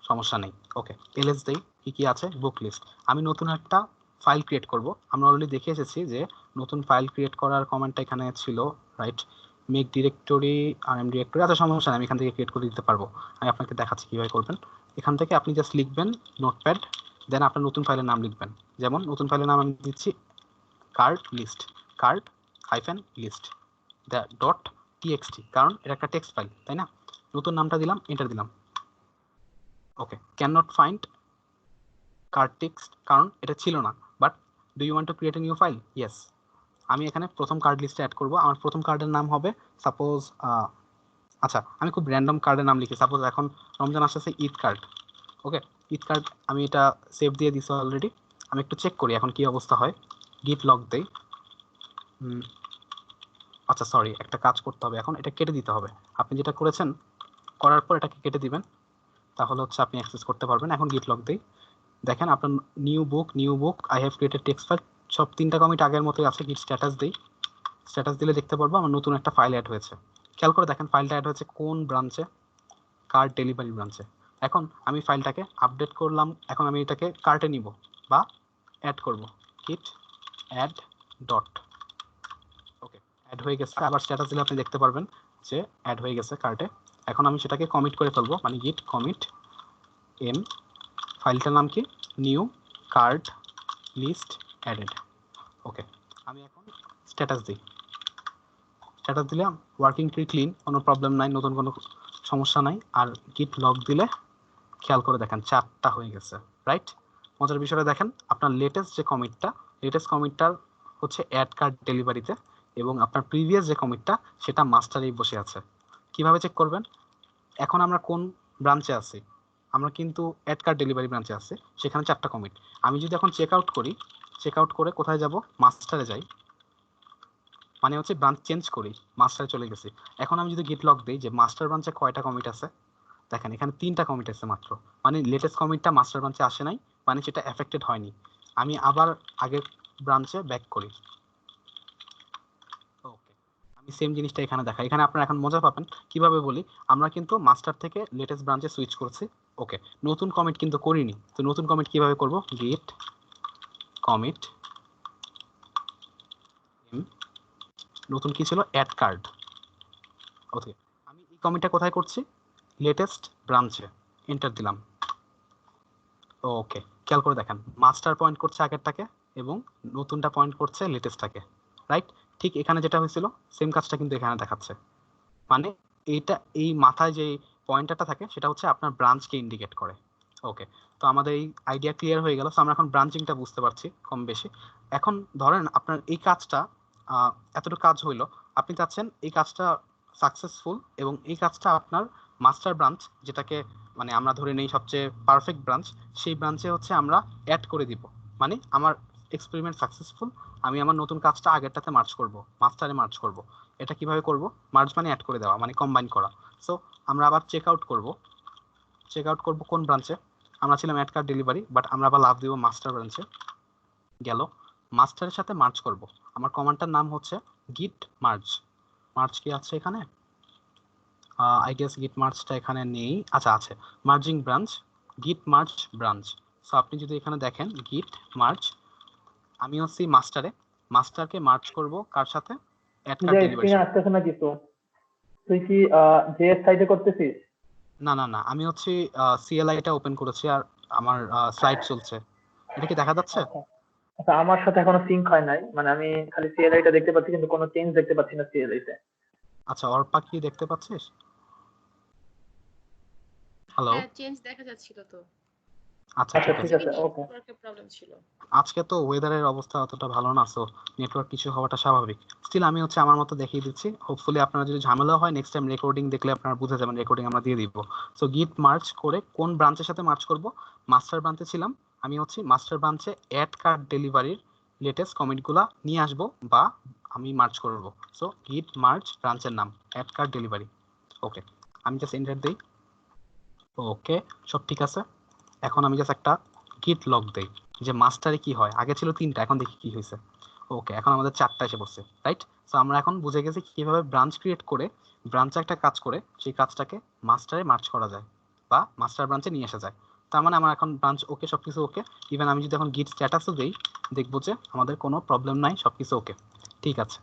[SPEAKER 3] সমস্যা নেই। ওকে, এলএস দেই, কি কি আছে, বুক লিস্ট। আমি নতুন একটা ফাইল ক্রিয়েট করব। আমরা অলরেডি দেখে এসেছি যে নতুন ফাইল ক্রিয়েট করার কমেন্টটা এখানে ছিল, right? Make directory R M directory. আচ্ছা, সমস্যা নেই, আমি এখান থেকে ক্রিয়েট করে দিতে পারবো। আমি আপনাকে দেখাচ্ছি কিভাবে করবেন। এখান থেকে আপনি জাস্ট লিখবেন নোটপ্যাড, দেন আপনার নতুন ফাইলের নাম লিখবেন। যেমন নতুন ফাইলের নাম আমি দিচ্ছি card list, card hyphen list dot TXT, কারণ এটা একটা টেক্সট ফাইল, তাই না? নতুন নামটা দিলাম, এন্টার দিলাম। Okay, can not find card text, কারণ এটা ছিল না। But do you want to create a new file? Yes. আমি এখানে প্রথম কার্ড লিস্টে অ্যাড করব। আমার প্রথম কার্ডের নাম হবে সাপোজ, আচ্ছা আমি খুব র্যান্ডম কার্ডের নাম লিখি, সাপোজ এখন রমজান আসতেছে, ঈদ কার্ড। ওকে, ঈদ কার্ড আমি এটা সেভ দিয়ে দিছি অলরেডি। আমি একটু চেক করি এখন কি অবস্থা হয়, গিট লগ দেই। আচ্ছা সরি, একটা কাজ করতে হবে, এখন এটা কেটে দিতে হবে। আপনি যেটা করেছেন করার পর এটাকে কেটে দিবেন, তাহলে হচ্ছে আপনি অ্যাক্সেস করতে পারবেন। এখন গিট লগ দেই, দেখেন আপনার new book I have created text file, সব 3টা কমিট আগের মতোই আছে। গিট স্ট্যাটাস দেই, স্ট্যাটাস দিলে দেখতে পারবো আমার নতুন একটা ফাইল অ্যাড হয়েছে। খেয়াল করে দেখেন ফাইলটা অ্যাড হয়েছে কোন ব্রাঞ্চে, কার্ড ডেলিভারি ব্রাঞ্চে। এখন আমি ফাইলটাকে আপডেট করলাম, এখন আমি এটাকে কার্টে নিব বা অ্যাড করব, গিট অ্যাড ডট। ওকে, অ্যাড হয়ে গেছে। আবার স্ট্যাটাস দিলে আপনি দেখতে পারবেন যে অ্যাড হয়ে গেছে কার্টে। এখন আমি সেটাকে কমিট করে ফেলবো, মানে গিট কমিট এম, ফাইলটার নাম কি, নিউ কার্ড লিস্ট অ্যাডেড। ওকে, আমি এখন স্ট্যাটাস দিই, স্ট্যাটাস দিলাম ওয়ার্কিং ট্রি ক্লিন, কোনো প্রবলেম নাই, নতুন কোনো সমস্যা নাই। আর গিট লগ দিলে খেয়াল করে দেখেন 4টা হয়ে গেছে, রাইট? মজার বিষয়টা দেখেন, আপনার লেটেস্ট কমিটটার হচ্ছে অ্যাড কার্ড ডেলিভারিতে, এবং আপনার প্রিভিয়াস যে কমিটটা সেটা মাস্টারেই বসে আছে। কিভাবে চেক করবেন? এখন আমরা কোন ব্রাঞ্চে আছি? আমরা কিন্তু অ্যাড কার্ড ডেলিভারি ব্রাঞ্চে আছি, সেখানে 4টা কমিট। আমি যদি এখন চেক আউট করি, চেক আউট করে কোথায় যাব, মাস্টারে যাই, মানে হচ্ছে ব্রাঞ্চ চেঞ্জ করি, মাস্টারে চলে গেছি। এখন আমি যদি গিট লগ দিই যে মাস্টার ব্রাঞ্চে কয়টা কমিট আছে, দেখেন এখানে 3টা কমিট আছে মাত্র, মানে লেটেস্ট কমিটটা মাস্টার ব্রাঞ্চে আসে নাই, মানে সেটা এফেক্টেড হয়নি। আমি আবার আগের ব্রাঞ্চে ব্যাক করি। ওকে, আমি সেম জিনিসটা এখানে দেখাই। এখানে আপনারা এখন মজা পাবেন কিভাবে বলি, আমরা কিন্তু মাস্টার থেকে লেটেস্ট ব্রাঞ্চে সুইচ করছি। ওকে, নতুন কমিট কিন্তু করিনি। তো নতুন কমিট কিভাবে করব, গিট কমিট নতুন কি ছিল, অ্যাড কার্ড। ওকে, আমি এই কমিটটা কোথায় করছি, লেটেস্ট ব্রাঞ্চে, এন্টার দিলাম। ওকে, খেয়াল করে দেখেন মাস্টার পয়েন্ট করছে আগেরটাকে এবং নতুনটা পয়েন্ট করছে লেটেস্টটাকে, রাইট? ঠিক এখানে যেটা হয়েছিল সেম কাজটা কিন্তু এখানে দেখাচ্ছে। মানে এইটা, এই মাথায় যে পয়েন্টারটা থাকে সেটা হচ্ছে আপনার ব্রাঞ্চকে ইন্ডিকেট করে। ওকে, তো আমাদের এই আইডিয়া ক্লিয়ার হয়ে গেল। সো আমরা এখন ব্রাঞ্চিংটা বুঝতে পারছি কম বেশি। এখন ধরেন আপনার এই কাজটা এতটুকু কাজ হইলো, আপনি চাচ্ছেন এই কাজটা সাকসেসফুল এবং এই কাজটা আপনার মাস্টার ব্রাঞ্চ, যেটাকে মানে আমরা ধরে নেই সবচেয়ে পারফেক্ট ব্রাঞ্চ, সেই ব্রাঞ্চে হচ্ছে আমরা অ্যাড করে দিব। মানে আমার এক্সপেরিমেন্ট সাকসেসফুল, আমি আমার নতুন কাজটা আগেরটাতে মার্জ করব, মাস্টারে মার্জ করব। এটা কিভাবে করব, মার্জ মানে অ্যাড করে দেওয়া, মানে কম্বাইন করা। সো আমরা আবার চেক আউট করব কোন ব্রাঞ্চে, আমরা ছিলাম অ্যাড কার্ড ডেলিভারি, বাট আমরা আবার লাভ দিব মাস্টার ব্রাঞ্চে, গেল মাস্টারের সাথে মার্জ করব। আমার কমান্ডটার নাম হচ্ছে গিট মার্জ। মার্জ কি আছে এখানে, আই গেস গিট মার্জটা এখানে নেই, আচ্ছা আছে, মার্জিং ব্রাঞ্চ, গিট মার্জ ব্রাঞ্চ। সো আপনি যদি এখানে দেখেন গিট মার্জ, আমি হচ্ছি মাস্টারকে মার্জ করব কার সাথে, অ্যাড কার্ড
[SPEAKER 2] যে
[SPEAKER 3] ডেলিভারির
[SPEAKER 2] স্ক্রিনে
[SPEAKER 3] সাথে।
[SPEAKER 2] আসতেছে না কিছু, তুই কি জেএস সাইডে করতেছিস?
[SPEAKER 3] না না না, আমি হচ্ছে সিএলআইটা ওপেন করেছি আর আমার স্লাইড চলছে। এটা কি দেখা যাচ্ছে?
[SPEAKER 2] আচ্ছা আচ্ছা, আমার সাথে এখনো সিঙ্ক হয় নাই, মানে আমি খালি সিএলআইটা দেখতে পাচ্ছি কিন্তু কোনো চেঞ্জ দেখতে পাচ্ছি না সিএলআই তে।
[SPEAKER 3] আচ্ছা, অর্পা কি দেখতে পাচ্ছিস? হ্যালো?
[SPEAKER 1] হ্যাঁ, চেঞ্জ দেখা যাচ্ছিল তো।
[SPEAKER 3] আচ্ছা
[SPEAKER 2] আচ্ছা
[SPEAKER 3] ঠিক
[SPEAKER 2] ঠিক
[SPEAKER 3] আছে।
[SPEAKER 2] আছে, ওকে।
[SPEAKER 1] নেটওয়ার্কের প্রবলেম ছিল।
[SPEAKER 3] আজকে তো ওয়েদারের অবস্থা অতটা ভালো না, সো নেটওয়ার্ক কিছু হওয়াটা স্বাভাবিক। স্টিল আমি হচ্ছে আমার মতো দেখিয়ে দিচ্ছি, হোপফুলি আপনারা যদি ঝামেলা হয় নেক্সট টাইম রেকর্ডিং দেখলে আপনারা বুঝে যাবেন, রেকর্ডিং আমরা দিয়ে দিব। সো গিট মার্জ করে কোন ব্রাঞ্চের সাথে মার্জ করব, মাস্টার ব্রাঞ্চে ছিলাম, আমি হচ্ছে মাস্টার ব্রাঞ্চে অ্যাড কার্ড ডেলিভারির লেটেস্ট কমেন্টগুলো নিয়ে আসব বা আমি মার্জ করব। সো গিট মার্জ ব্রাঞ্চের নাম অ্যাড কার্ড ডেলিভারি। ওকে, আমি জাস্ট এন্টার দিই, ওকে, সব ঠিক আছে। এখন আমি জাস্ট একটা গিট লগ দেই যে মাস্টারে কি হয়। আগে ছিল 3টা, এখন দেখি কি হয়েছে। ওকে, এখন আমাদের 4টা এসে পড়ছে, রাইট? সো আমরা এখন বুঝে গেছি কিভাবে ব্রাঞ্চ ক্রিয়েট করে ব্রাঞ্চে একটা কাজ করে সেই কাজটাকে মাস্টারে মার্চ করা যায় বা মাস্টার ব্রাঞ্চে নিয়ে আসা যায়। তার মানে আমার এখন ব্রাঞ্চ ওকে, সবকিছু ওকে। ইভেন আমি যদি এখন গিট স্ট্যাটাসও দেই, দেখবো যে আমাদের কোনো প্রবলেম নাই, সবকিছু ওকে। ঠিক আছে,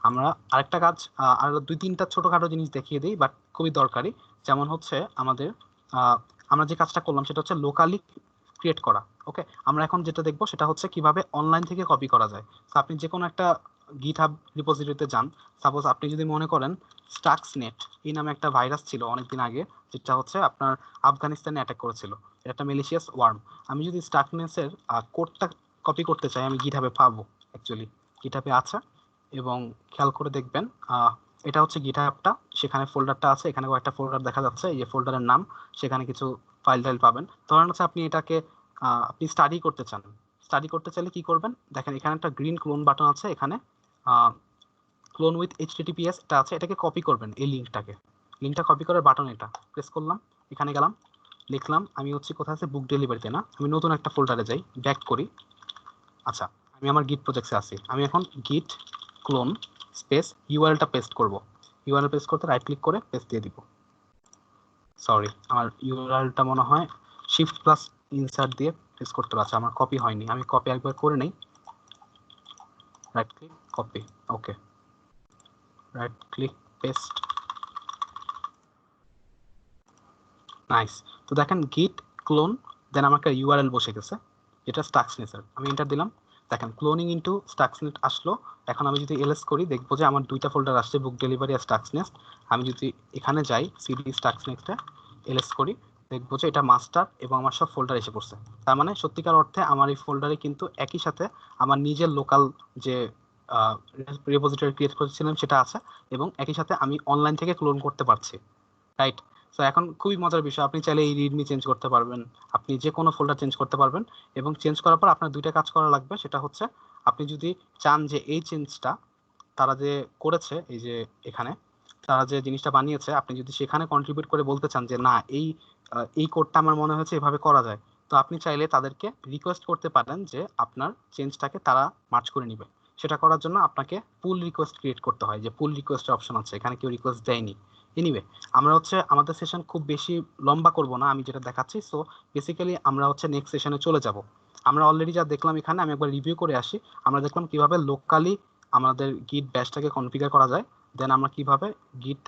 [SPEAKER 3] আমরা আরেকটা কাজ, আর 2-3টা ছোটখাটো জিনিস দেখিয়ে দিই, বাট খুবই দরকারি। যেমন হচ্ছে আমাদের আমরা যে কাজটা করলাম সেটা হচ্ছে লোকালি ক্রিয়েট করা। ওকে, আমরা এখন যেটা দেখবো সেটা হচ্ছে কিভাবে অনলাইন থেকে কপি করা যায়। তো আপনি যে কোনো একটা গিটহাব রিপোজিটরিতে যান। সাপোজ আপনি যদি মনে করেন স্টাক্সনেট এই নামে একটা ভাইরাস ছিল অনেকদিন আগে, যেটা হচ্ছে আপনার আফগানিস্তানে অ্যাটাক করেছিল। এটা একটা মেলিশিয়াস ওয়ার্ম। আমি যদি স্টাকনেসের কোডটা কপি করতে চাই, আমি গিটহাবে পাবো, অ্যাকচুয়ালি গিটহাবে আছে। এবং খেয়াল করে দেখবেন, এটা হচ্ছে গিটহাবটা, সেখানে ফোল্ডারটা আছে, এখানে কয়েকটা ফোল্ডার দেখা যাচ্ছে, এই যে ফোল্ডারের নাম, সেখানে কিছু ফাইল টাইল পাবেন। ধরেন হচ্ছে আপনি এটাকে আপনি স্টাডি করতে চান। স্টাডি করতে চাইলে কি করবেন, দেখেন এখানে একটা গ্রিন ক্লোন বাটন আছে, এখানে ক্লোন উইথ HTTPS এটা আছে, এটাকে কপি করবেন, এই লিঙ্কটা কপি করার বাটন এটা প্রেস করলাম, এখানে গেলাম, লিখলাম আমি হচ্ছে কোথায় আছে, বুক ডেলিভারিতে না, আমি নতুন একটা ফোল্ডারে যাই, ব্যাক করি। আচ্ছা, আমি আমার গিট প্রজেক্টসে আছি, আমি এখন গিট ক্লোন স্পেস ইউআরএলটা পেস্ট করব। ইউআরএল পেস্ট করতে রাইট ক্লিক করে পেস্ট দিয়ে দিব। সরি, আমার ইউআরএলটা মনে হয় শিফট প্লাস ইনসার্ট দিয়ে পেস্ট করতে পারছে, আমার কপি হয়নি। আমি কপি একবার করে নেই, রাইট ক্লিক কপি, ওকে, রাইট ক্লিক পেস্ট, নাইস। তো দেখেন গিট ক্লোন, দেন আমার একটা ইউআরএল বসে গেছে, যেটা স্টাক্সনেসের। আমি এন্টার দিলাম, দেখেন ক্লোনিং ইনটু স্টাক্সনেট আসলো। এখন আমি যদি এলএস করি, দেখবো যে আমার 2টা ফোল্ডার আসছে, বুক ডেলিভারি আর স্টাক্সনেস। আমি যদি এখানে যাই, সিডি স্টাক্সনেটে এলএস করি, দেখবো যে এটা মাস্টার এবং আমার সব ফোল্ডার এসে পড়ছে। তার মানে সত্যিকার অর্থে আমার এই ফোল্ডারে কিন্তু একই সাথে আমার নিজের লোকাল যে রিপোজিটরি ক্রিয়েট করেছিলাম সেটা আছে, এবং একই সাথে আমি অনলাইন থেকে ক্লোন করতে পারছি, রাইট? তো এখন খুবই মজার বিষয়, আপনি চাইলে এই রিডমি চেঞ্জ করতে পারবেন, আপনি যে কোনো ফোল্ডার চেঞ্জ করতে পারবেন। এবং চেঞ্জ করার পর আপনার 2টা কাজ করা লাগবে, সেটা হচ্ছে আপনি যদি চান যে এই চেঞ্জটা তারা যে করেছে, এই যে এখানে তারা যে জিনিসটা বানিয়েছে, আপনি যদি সেখানে কন্ট্রিবিউট করে বলতে চান যে না, এই কোডটা আমার মনে হয়েছে এভাবে করা যায়, তো আপনি চাইলে তাদেরকে রিকোয়েস্ট করতে পারেন যে আপনার চেঞ্জটাকে তারা মার্চ করে নিবে। সেটা করার জন্য আপনাকে পুল রিকোয়েস্ট ক্রিয়েট করতে হয়, যে পুল রিকোয়েস্টের অপশন আছে, এখানে কেউ রিকোয়েস্ট দেয়নি। এনিওয়ে, আমরা হচ্ছে আমাদের সেশন খুব বেশি লম্বা করব না, আমি যেটা দেখাচ্ছি। সো বেসিক্যালি আমরা হচ্ছে নেক্সট সেশনে চলে যাব। আমরা অলরেডি যা দেখলাম এখানে, আমি একবার রিভিউ করে আসি। আমরা দেখলাম কিভাবে লোকালি আমাদের গিট ব্যাশটাকে কনফিগার করা যায়, দেন আমরা কিভাবে গিট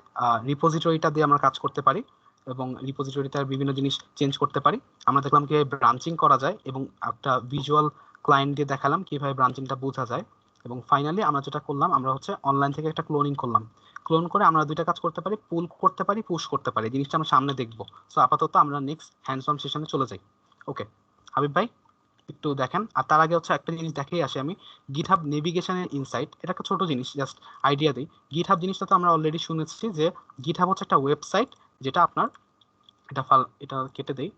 [SPEAKER 3] রিপোজিটরিটা দিয়ে আমরা কাজ করতে পারি এবং রিপোজিটরিতে বিভিন্ন জিনিস চেঞ্জ করতে পারি। আমরা দেখলাম কিভাবে ব্রাঞ্চিং করা যায় এবং একটা ভিজুয়াল ক্লায়েন্ট দিয়ে দেখালাম কিভাবে ব্রাঞ্চিংটা বোঝা যায়। এবং ফাইনালি আমরা যেটা করলাম, আমরা হচ্ছে অনলাইন থেকে একটা ক্লোনিং করলাম। ক্লোন করে আমরা 2টা কাজ করতে পারি, পুল করতে পারি, পুশ করতে পারি। জিনিসটা আমরা সামনে দেখবো। সো আপাতত আমরা নেক্সট হ্যান্ডস অন সেশনে চলে যাই। ওকে হাবিব ভাই, একটু দেখেন। আর তার আগে হচ্ছে একটা জিনিস দেখেই আসি আমি, গিটহাব নেভিগেশনের ইনসাইট, এটা একটা ছোট জিনিস, জাস্ট আইডিয়া দিই। গিটহাব জিনিসটা তো আমরা অলরেডি শুনেছি যে গিটহাব হচ্ছে একটা ওয়েবসাইট, যেটা আপনার এটা কেটে দেই,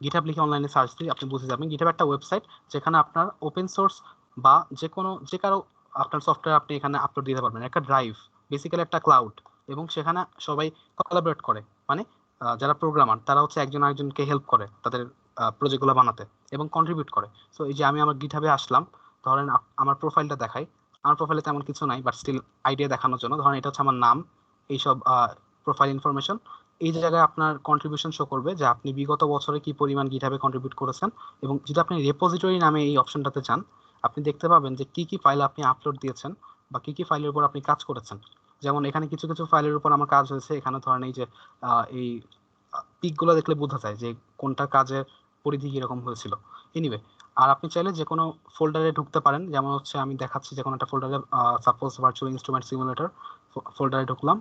[SPEAKER 3] গিটহাব লিখে অনলাইনে সার্চ দিই, আপনি বুঝে যাবেন। গিটহাব একটা ওয়েবসাইট যেখানে আপনার ওপেন সোর্স বা যে কারো আপনার সফটওয়্যার আপনি এখানে আপলোড দিতে পারবেন, একটা ড্রাইভ, বেসিক্যালি একটা ক্লাউড। এবং সেখানে সবাই কোলাবরেট করে, মানে যারা প্রোগ্রামার তারা হচ্ছে একজন আরেকজনকে হেল্প করে তাদের প্রজেক্টগুলো বানাতে এবং কন্ট্রিবিউট করে। সো এই যে আমি আমার গিটহাবে আসলাম, ধরেন আমার প্রোফাইলটা দেখাই। আমার প্রোফাইলে তেমন কিছু নাই, বাট স্টিল আইডিয়া দেখানোর জন্য, ধরেন এটা হচ্ছে আমার নাম, এইসব প্রোফাইল ইনফরমেশন। এই জায়গায় আপনার কন্ট্রিবিউশন শো করবে যে আপনি বিগত বছরে কি পরিমাণ গিটহাবে কন্ট্রিবিউট করেছেন। এবং যদি আপনি রেপোজিটরি নামে এই অপশনটাতে যান, আপনি দেখতে পাবেন যে কি কি ফাইল আপনি আপলোড দিয়েছেন বা কি কি ফাইলের উপর আপনি কাজ করেছেন। যেমন এখানে কিছু কিছু ফাইলের উপর আমার কাজ হয়েছে, এখানে ধরেন এই যে এই পিকগুলো দেখলে বোঝা যায় যে কোনটা কাজের পরিধি কিরকম হয়েছিল। এনিওয়ে, আর আপনি চাইলে যে কোনো ফোল্ডারে ঢুকতে পারেন, যেমন হচ্ছে আমি দেখাচ্ছি যে কোনো একটা ফোল্ডারে, সাপোজ ভার্চুয়াল ইনস্ট্রুমেন্ট সিমুলেটর ফোল্ডারে ঢুকলাম,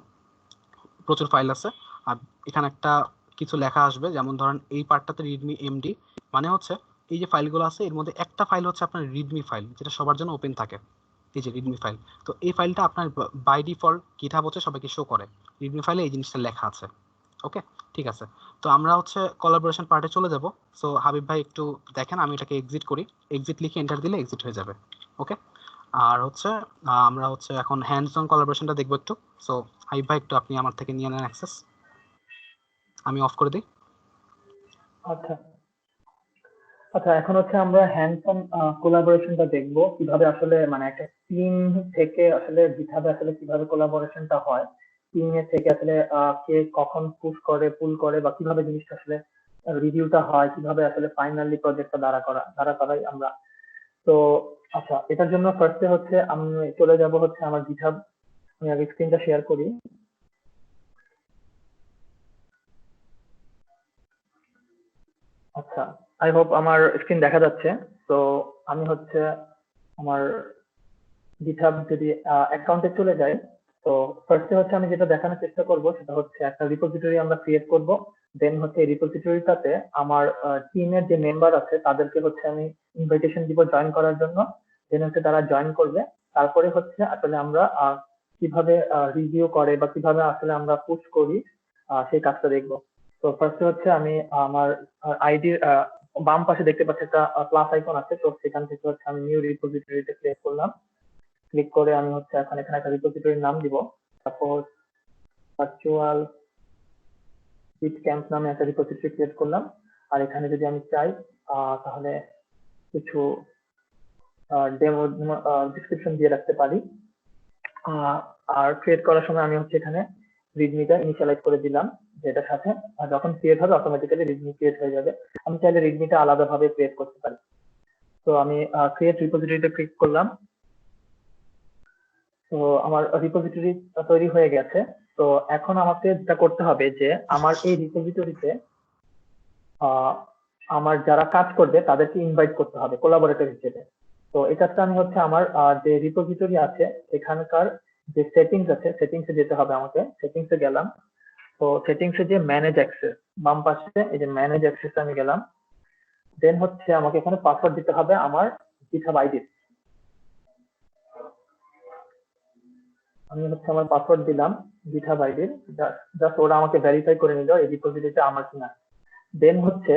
[SPEAKER 3] প্রচুর ফাইল আছে। আর এখানে একটা কিছু লেখা আসবে, যেমন ধরেন এই পার্টটাতে রিডমি এমডি, মানে হচ্ছে এই যে ফাইলগুলো আছে এর মধ্যে একটা ফাইল হচ্ছে আপনার রিডমি ফাইল, যেটা সবার জন্য ওপেন থাকে, এই যে রিডমি ফাইল। তো এই ফাইলটা আপনার বাই ডিফল্ট গিটহাব হচ্ছে সবাইকে শো করে, রিডমি ফাইলে এই জিনিসটা লেখা আছে। ওকে, ঠিক আছে। তো আমরা হচ্ছে কোলাবোরেশন পার্টে চলে যাব। সো হাবিব ভাই একটু দেখেন, আমি এটাকে এক্সিট করি, এক্সিট লিখে এন্টার দিলে এক্সিট হয়ে যাবে। ওকে, আর হচ্ছে আমরা হচ্ছে এখন হ্যান্ডস অন কোলাবোরেশনটা দেখবো একটু। সো হাবিব ভাই একটু আপনি আমার থেকে নিয়ে নেন অ্যাক্সেস, আমি অফ করে দিই।
[SPEAKER 2] আচ্ছা আচ্ছা, এখন হচ্ছে আমরা হ্যান্ডস অন কোলাবোরেশনটা দেখবো, কিভাবে আসলে মানে একটা টিম থেকে আসলে GitHub এ আসলে কিভাবে কোলাবোরেশনটা হয়, টিমের থেকে আসলে কে কখন পুশ করে পুল করে বা কিভাবে জিনিসটা আসলে রিভিউটা হয়, কিভাবে আসলে ফাইনালি প্রজেক্টটা দাঁড়া করাই আমরা। তো আচ্ছা, এটার জন্য ফার্স্টে হচ্ছে আমি চলে যাব হচ্ছে আমার GitHub। আমি আগে স্ক্রিনটা শেয়ার করি। আচ্ছা, আই হোপ আমার স্ক্রিন দেখা যাচ্ছে। তো আমি হচ্ছে আমার GitHub যদি অ্যাকাউন্টে চলে যাই, তো ফার্স্টে হচ্ছে আমি যেটা দেখানোর চেষ্টা করব সেটা হচ্ছে একটা রিপোজিটরি আমরা ক্রিয়েট করব। দেন হচ্ছে এই রিপোজিটরিটাতে আমার টিমের যে মেম্বার আছে তাদেরকে হচ্ছে আমি ইনভাইটেশন দিব জয়েন করার জন্য। দেন হচ্ছে তারা জয়েন করবে। তারপরে হচ্ছে আসলে আমরা কিভাবে রিভিউ করে বা কিভাবে আসলে আমরা পুশ করি সেই কাজটা দেখব। তো ফার্স্টে হচ্ছে আমি আমার আইডির বাম পাশে দেখতে পাচ্ছি একটা প্লাস আইকন আছে, তো সেখান থেকে হচ্ছে আমি নিউ রিপোজিটরিতে ক্লিক করলাম। ক্লিক করে আমি হচ্ছে এখন এখানে একটা রিপোজিটরির নাম দিব। সাপোজ ভার্চুয়াল গিট ক্যাম্প নামে একটা রিপোজিটরি ক্রিয়েট করলাম। আর এখানে যদি আমি চাই তাহলে কিছু ডেমো ডিসক্রিপশন দিয়ে রাখতে পারি। আর ক্রিয়েট করার সময় আমি হচ্ছে এখানে রিডমিটা ইনিশিয়ালাইজ করে দিলাম, যেটার সাথে যখন ক্রিয়েট হবে অটোমেটিক্যালি রিডমি ক্রিয়েট হয়ে যাবে। আমি চাইলে রিডমিটা আলাদাভাবে ক্রিয়েট করতে পারি। তো আমি ক্রিয়েট রিপোজিটরিতে ক্লিক করলাম। তো আমার রিপোজিটরি তৈরি হয়ে গেছে। তো এখন আমাকে যেটা করতে হবে যে আমার এই রিপোজিটরিতে আমার যারা কাজ করবে তাদেরকে ইনভাইট করতে হবে কোলাবোরেটর হিসেবে। তো এই কাজটা আমি হচ্ছে আমার যে রিপোজিটরি আছে এখানকার যে সেটিংস আছে সেটিংসে যেতে হবে আমাকে। সেটিংসে গেলাম। তো সেটিংসে যে ম্যানেজ অ্যাক্সেস, বাম পাশে এই যে ম্যানেজ অ্যাক্সেস আমি গেলাম। দেন হচ্ছে আমাকে এখানে পাসওয়ার্ড দিতে হবে আমার GitHub আইডি। আমি হচ্ছে আমার পাসওয়ার্ড দিলাম GitHub আইডির। জাস্ট ওরা আমাকে ভেরিফাই করে নিল এই রিপোজিটরিটা আমার কিনা। দেন হচ্ছে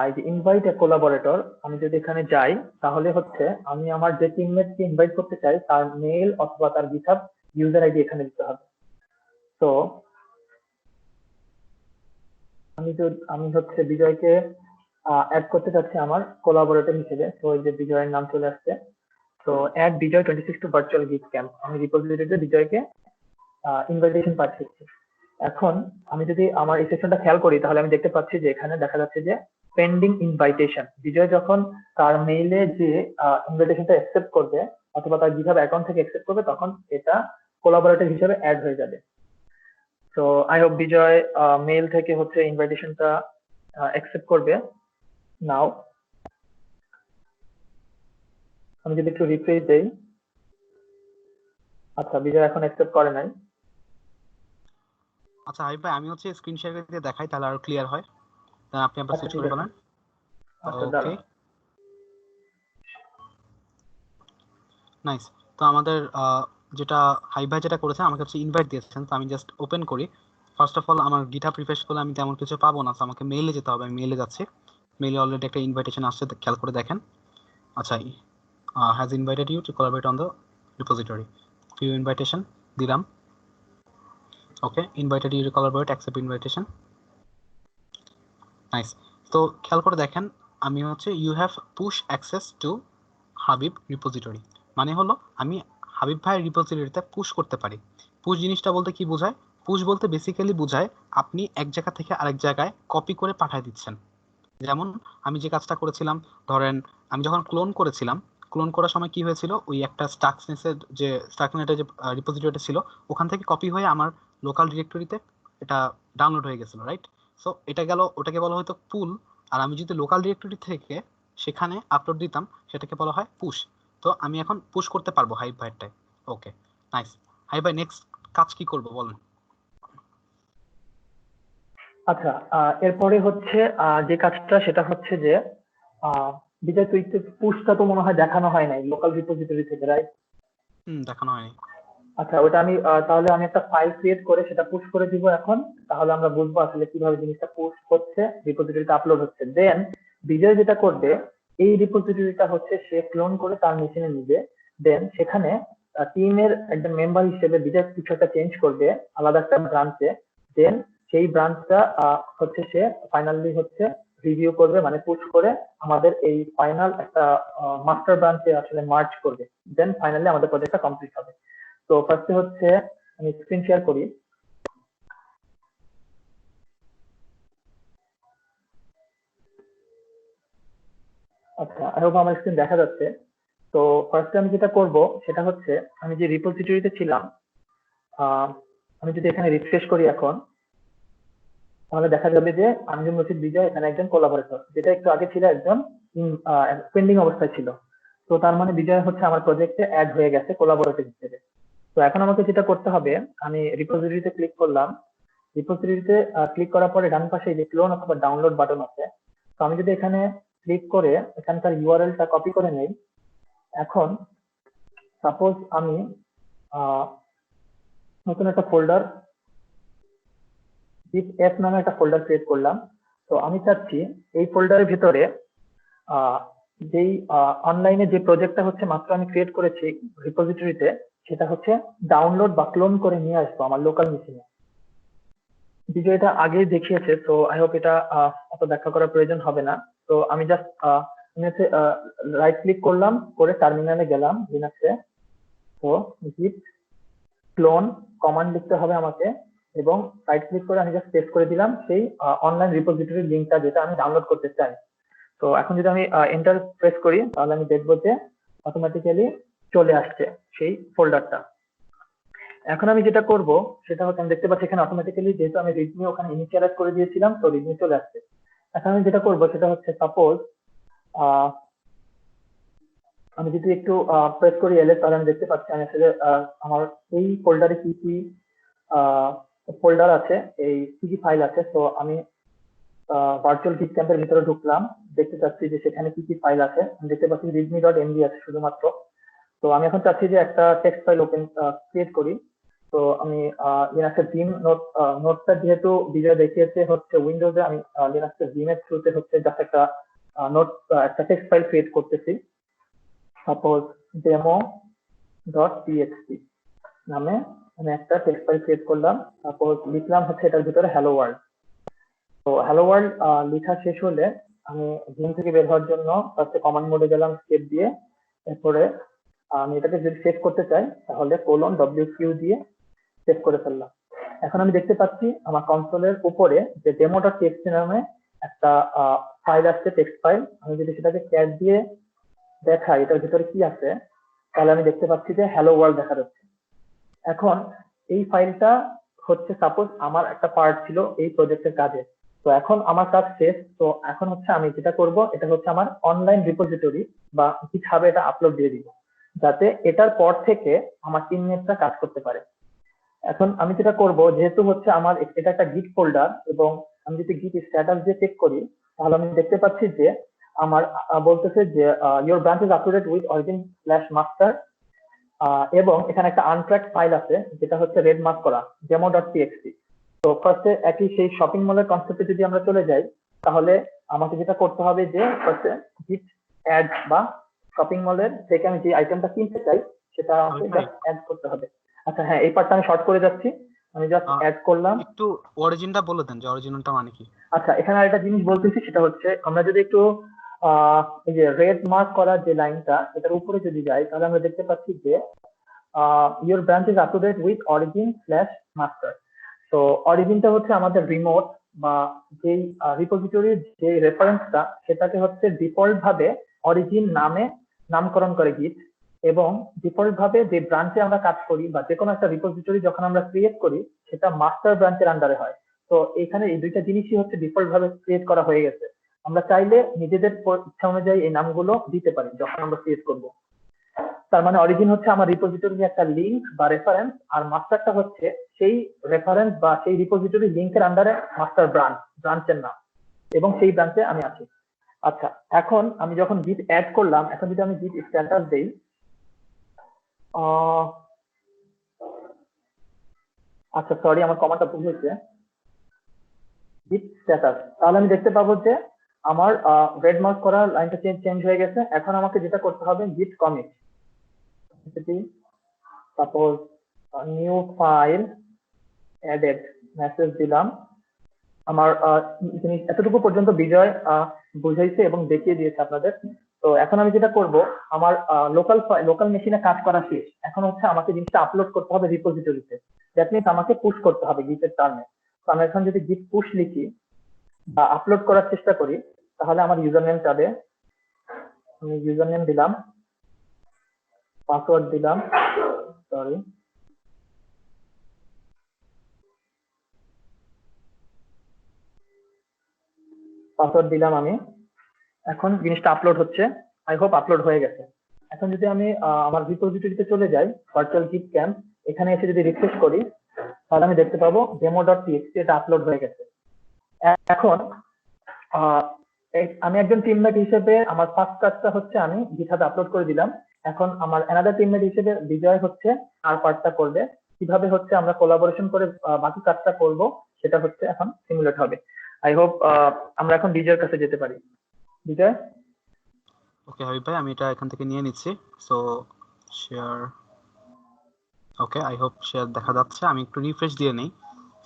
[SPEAKER 2] এই যে ইনভাইট এ কোলাবোরেটর, আমি যদি এখানে যাই তাহলে হচ্ছে আমি আমার যে টিমমেটকে ইনভাইট করতে চাই তার মেল অথবা তার GitHub ইউজার আইডি এখানে দিতে হবে। তো আমি হচ্ছে বিজয়কে অ্যাড করতে চাচ্ছি আমার কোলাবোরেটর হিসেবে। তো এই যে বিজয়ের নাম চলে আসছে। তো অ্যাড বিজয় 26 টু ভার্চুয়াল গিট ক্যাম্প, আমি রিপোজিটরিতে বিজয়কে ইনভাইটেশন পাঠিয়েছি। এখন আমি যদি আমার এই সেকশনটা খেয়াল করি তাহলে আমি দেখতে পাচ্ছি যে এখানে দেখা যাচ্ছে যে পেন্ডিং ইনভাইটেশন। বিজয় যখন তার মেইলে যে ইনভাইটেশনটা অ্যাকসেপ্ট করবে অথবা তার GitHub অ্যাকাউন্ট থেকে অ্যাকসেপ্ট করবে তখন এটা কোলাবোরেটর হিসেবে অ্যাড হয়ে যাবে। তো আই হোপ বিজয় মেইল থেকে হচ্ছে ইনভাইটেশনটা অ্যাকসেপ্ট করবে নাও। আমি যদি একটু রিফ্রেশ দেই, আচ্ছা বিজয় এখন অ্যাকসেপ্ট করে নাই।
[SPEAKER 3] আচ্ছা হাবিব ভাই, আমি হচ্ছে স্ক্রিন শেয়ার করে দিয়ে দেখাই, তাহলে আরো ক্লিয়ার হয়। তাহলে আপনি আবার
[SPEAKER 2] আচ্ছা
[SPEAKER 3] সুইচ
[SPEAKER 2] ঠিক
[SPEAKER 3] করে
[SPEAKER 2] আছে।
[SPEAKER 3] ফেলেন।
[SPEAKER 2] আচ্ছা
[SPEAKER 3] ওকে,
[SPEAKER 2] দাঁড়ান।
[SPEAKER 3] নাইস। তো আমাদের যেটা হাবিব ভাই যেটা করেছে, আমাকে হচ্ছে ইনভাইট দিয়েছেন। তো আমি জাস্ট ওপেন করি। ফার্স্ট অফ অল আমার GitHub রিফ্রেশ করলে আমি তেমন কিছু পাবো না, তো আমাকে মেইলে যেতে হবে। আমি মেইলে যাচ্ছি। মেইলে অলরেডি একটা ইনভাইটেশন আসছে, খেয়াল করে দেখেন। আচ্ছা, has invited you to collaborate on the repository, view invitation দিলাম। Okay, invited you to collaborate, accept invitation. Nice. তো খেয়াল করে দেখেন, আমি হচ্ছে you have push access to Habib repository, মানে হলো আমি হাবিব ভাইয়ের রিপোজিটরিতে পুশ করতে পারি। পুশ জিনিসটা বলতে কি বোঝায়? পুশ বলতে বেসিক্যালি বোঝায় আপনি এক জায়গা থেকে আরেক জায়গায় কপি করে পাঠিয়ে দিচ্ছেন। যেমন আমি যে কাজটা করেছিলাম, ধরেন আমি যখন ক্লোন করেছিলাম, ক্লোন করার সময় কি হয়েছিল, ওই একটা স্টাকনেসের যে স্টাকনেটের যে রিপোজিটরিটা ছিল ওখান থেকে কপি হয়ে আমার লোকাল ডিরেক্টরিতে এটা ডাউনলোড হয়ে গেছিল, রাইট? সো এটা গেল, ওটাকে বলা হয়তো পুল। আর আমি যদি লোকাল ডিরেক্টরি থেকে সেখানে আপলোড দিতাম সেটাকে বলা হয় পুশ। তো আমি এখন পুশ করতে পারবো হাইভ ভাইটাই। ওকে, নাইস। হাইভ ভাই, নেক্সট কাজ কি করবো বলেন?
[SPEAKER 2] আচ্ছা, এরপরে হচ্ছে যে কাজটা সেটা হচ্ছে যে বিজয় তুই পুশটা তো মনে হয় দেখানো হয় নাই লোকাল রিপোজিটরি থেকে, রাইট?
[SPEAKER 3] দেখানো হয়নি।
[SPEAKER 2] আচ্ছা, ওটা আমি তাহলে আমি একটা ফাইল ক্রিয়েট করে সেটা পুশ করে দিব এখন। তাহলে আমরা বুঝবো আসলে কিভাবে জিনিসটা পুশ হচ্ছে, রিপোজিটরিতে আপলোড হচ্ছে। দেন বিজয় যেটা করবে, এই রিপোজিটরিটা হচ্ছে সে ক্লোন করে তার মেশিনে নিবে। দেন সেখানে টিমের একজন মেম্বার হিসেবে বিজয় কিছু একটা চেঞ্জ করবে আলাদা একটা ব্রাঞ্চে। দেন সেই ব্রাঞ্চটা হচ্ছে সে ফাইনালি হচ্ছে রিভিউ করবে, মানে পুশ করে আমাদের এই ফাইনাল একটা মাস্টার ব্রাঞ্চে আসলে মার্জ করবে, দেন ফাইনালি আমাদের প্রজেক্টটা কমপ্লিট হবে। তো ফার্স্টে হচ্ছে আমি স্ক্রিন শেয়ার করি। আচ্ছা, আই হোপ আমার স্ক্রিন দেখা যাচ্ছে। তো ফার্স্টে আমি যেটা করব সেটা হচ্ছে, আমি যে রিপোজিটরিতে ছিলাম, আমি যদি এখানে রিফ্রেশ করি এখন, তাহলে দেখা যাবে যে আঞ্জুম রশিদ বিজয় এখানে একজন কোলাবোরেটর, যেটা একটু আগে ছিল একজন পেন্ডিং অবস্থায় ছিল। তো তার মানে বিজয় হচ্ছে আমার প্রজেক্টে অ্যাড হয়ে গেছে কোলাবোরেটর হিসেবে। তো এখন আমাকে যেটা করতে হবে, আমি রিপোজিটরিতে ক্লিক করলাম। রিপোজিটরিতে ক্লিক করার পরে ডান পাশে যে ক্লোন অথবা ডাউনলোড বাটন আছে, তো আমি যদি এখানে ক্লিক করে এখানকার ইউআরএলটা কপি করে নেই। এখন সাপোজ আমি নতুন একটা ফোল্ডার, জিপ এফ নামে একটা ফোল্ডার ক্রিয়েট করলাম। তো আমি চাচ্ছি এই ফোল্ডারের ভিতরে যেই অনলাইনে যে প্রজেক্টটা হচ্ছে মাত্র আমি ক্রিয়েট করেছি রিপোজিটরিতে, সেটা হচ্ছে ডাউনলোড বা ক্লোন করে নিয়ে আসবো আমার লোকাল মেশিনে। ভিডিও এটা আগেই দেখিয়েছে, তো আই হোপ এটা অত ব্যাখ্যা করার প্রয়োজন হবে না। তো আমি জাস্ট আমি হচ্ছে রাইট ক্লিক করলাম, করে টার্মিনালে গেলাম লিনাক্সে। তো জিপ ক্লোন কমান্ড লিখতে হবে আমাকে, এবং রাইট ক্লিক করে আমি জাস্ট পেস্ট করে দিলাম সেই অনলাইন রিপোজিটরির লিঙ্কটা যেটা আমি ডাউনলোড করতে চাই। তো এখন যদি আমি এন্টার প্রেস করি, তাহলে আমি দেখবো যে অটোমেটিক্যালি চলে আসছে সেই ফোল্ডারটা। এখন আমি যেটা করব সেটা হচ্ছে, আমি দেখতে পাচ্ছি এখানে অটোমেটিক্যালি, যেহেতু আমি রিডমি ওখানে ইনিশিয়ালাইজ করে দিয়েছিলাম, তো রিডমি চলে আসছে। এখন আমি যেটা করব সেটা হচ্ছে, সাপোজ আমি যদি একটু প্রেস করি এলএস, তাহলে আমি দেখতে পাচ্ছি আমি আসলে আমার এই ফোল্ডারে কি কি ফোল্ডার আছে, এই কি কি ফাইল আছে। তো আমি ভার্চুয়াল গিট ক্যাম্পের ভিতরে ঢুকলাম, দেখতে চাচ্ছি যে সেখানে কি কি ফাইল আছে। আমি দেখতে পাচ্ছি readme.md আছে শুধুমাত্র। তো আমি এখন চাচ্ছি যে একটা টেক্সট ফাইল ওপেন ক্রিয়েট করি। তো আমি লিনাক্সের ভিম নোটটা যেহেতু বিজয় দেখিয়েছে হচ্ছে উইন্ডোজে, আমি লিনাক্সের ভিমের থ্রুতে হচ্ছে জাস্ট একটা নোট একটা টেক্সট ফাইল ক্রিয়েট করতেছি। সাপোজ demo.txt নামে আমি একটা টেক্সট ফাইল ক্রিয়েট করলাম। সাপোজ লিখলাম হচ্ছে এটার ভিতরে হ্যালো ওয়ার্ল্ড। তো হ্যালো ওয়ার্ল্ড লেখা শেষ হলে আমি ভিম থেকে বের হওয়ার জন্য ফার্স্টে কমান্ড মোডে গেলাম, স্কেপ দিয়ে। এরপরে আমি এটাকে যদি সেভ করতে চাই, তাহলে :wq দিয়ে সেভ করে ফেললাম। এখন আমি দেখতে পাচ্ছি আমার কনসোলের উপরে যে demo.txt নামে একটা ফাইল আসছে, টেক্সট ফাইল। আমি যদি সেটাকে ক্যাট দিয়ে দেখাই এটার ভিতরে কি আছে, তাহলে আমি দেখতে পাচ্ছি যে হ্যালো ওয়ার্ল্ড দেখা যাচ্ছে। এখন এই ফাইলটা হচ্ছে সাপোজ আমার একটা পার্ট ছিল এই প্রজেক্টের কাজে। তো এখন আমার কাজ শেষ। তো এখন হচ্ছে আমি যেটা করব, এটা হচ্ছে আমার অনলাইন রিপোজিটরি বা গিটহাবে এটা আপলোড দিয়ে দিব, যাতে এটার পর থেকে আমার টিমমেটরা কাজ করতে পারে। এখন আমি যেটা করব, যেহেতু হচ্ছে আমার এটা একটা গিট ফোল্ডার, এবং আমি যদি গিট স্ট্যাটাস দিয়ে চেক করি, তাহলে আমি দেখতে পাচ্ছি যে আমার বলতেছে যে your branch is uploaded with origin/master, এবং এখানে একটা আনট্র্যাক্ট ফাইল আছে যেটা হচ্ছে রেড মার্ক করা demo.txt। তো ফার্স্টে একই সেই শপিং মলের কনসেপ্টে যদি আমরা চলে যাই, তাহলে আমাকে যেটা করতে হবে যে ফার্স্টে গিট অ্যাড বা শপিং মলের থেকে আমি যে আইটেমটা কিনতে চাই সেটা আমাকে জাস্ট অ্যাড করতে হবে। আচ্ছা হ্যাঁ, এই পার্টটা আমি শর্ট করে যাচ্ছি, আমি জাস্ট অ্যাড করলাম।
[SPEAKER 3] একটু অরিজিনটা বলে দেন যে অরিজিনালটা মানে কি।
[SPEAKER 2] আচ্ছা, এখানে আরেকটা জিনিস বলতেছি, সেটা হচ্ছে আমরা যদি একটু এই যে রেড মার্ক করা যে লাইনটা, এটার উপরে যদি যাই, তাহলে আমরা দেখতে পাচ্ছি যে your branch is uploaded with origin/master। তো অরিজিনটা হচ্ছে আমাদের রিমোট বা যেই রিপোজিটরির যে রেফারেন্সটা, সেটাকে হচ্ছে ডিফল্ট ভাবে অরিজিন নামে নামকরণ করে গিট, এবং ডিফল্ট ভাবে যে ব্রাঞ্চে আমরা কাজ করি বা যে কোনো একটা রিপোজিটরি যখন আমরা ক্রিয়েট করি, সেটা মাস্টার ব্রাঞ্চের আন্ডারে হয়। তো এখানে এই দুইটা জিনিসই হচ্ছে ডিফল্ট ভাবে ক্রিয়েট করা হয়ে গেছে। আমরা চাইলে নিজেদের ইচ্ছা অনুযায়ী এই নামগুলো দিতে পারি যখন আমরা ক্রিয়েট করব। তার মানে অরিজিন হচ্ছে আমার রিপোজিটরির একটা লিঙ্ক বা রেফারেন্স, আর মাস্টারটা হচ্ছে সেই রেফারেন্স বা সেই রিপোজিটরি লিঙ্কের আন্ডারে মাস্টার ব্রাঞ্চের নাম, এবং সেই ব্রাঞ্চে আমি আছি। আচ্ছা, এখন আমি যখন গিট অ্যাড করলাম, এখন যদি আমি গিট স্ট্যাটাস দেই, আচ্ছা সরি আমার কমান্ডটা ভুল হয়েছে, গিট স্ট্যাটাস, তাহলে আমি দেখতে পাবো যে আমার রেড মার্ক করা লাইনটা চেঞ্জ হয়ে গেছে। এখন আমাকে যেটা করতে হবে, গিট commit, suppose new file added message দিলাম, আমার জিনিস এতটুকু পর্যন্ত বিজয় বুঝাইছে এবং দেখিয়ে দিয়েছে আপনাদের। তো এখন আমি যেটা করব, আমার লোকাল মেশিনে কাজ করা শেষ, এখন হচ্ছে আমাকে জিনিসটা আপলোড করতে হবে রিপোজিটরিতে। দ্যাট মিনস আমাকে পুশ করতে হবে গিটের টার্মে। তো আমি এখন যদি গিট পুশ লিখি বা আপলোড করার চেষ্টা করি, তাহলে আমার ইউজার নেম চাবে। আমি ইউজার নেম দিলাম, পাসওয়ার্ড দিলাম, সরি, পাসওয়ার্ড দিলাম আমি। এখন জিনিসটা আপলোড হচ্ছে, আই হোপ আপলোড হয়ে গেছে। এখন যদি আমি আমার রিপোজিটরিতে চলে যাই, ভার্চুয়াল গিট ক্যাম্প, এখানে এসে যদি রিফ্রেশ করি, তাহলে আমি দেখতে পাবো demo.txt এটা আপলোড হয়ে গেছে। এখন আহ, আমি একজন টিমমেট হিসেবে আমার ফার্স্ট কাজটা হচ্ছে আমি গিটহাবে আপলোড করে দিলাম। এখন আমার অ্যানাদার টিমমেট হিসেবে বিজয় হচ্ছে আর পার্টটা করবে। কিভাবে হচ্ছে আমরা কোলাবোরেশন করে বাকি কাজটা করব, সেটা হচ্ছে এখন সিমুলেট হবে। আই হোপ আমরা এখন বিজয়ের কাছে যেতে পারি। বিজয়।
[SPEAKER 3] ওকে হাবিব ভাই, আমি এটা এখান থেকে নিয়ে নিচ্ছি। So share, okay, I hope share দেখা যাচ্ছে। আমি একটু রিফ্রেশ দিয়ে নেই।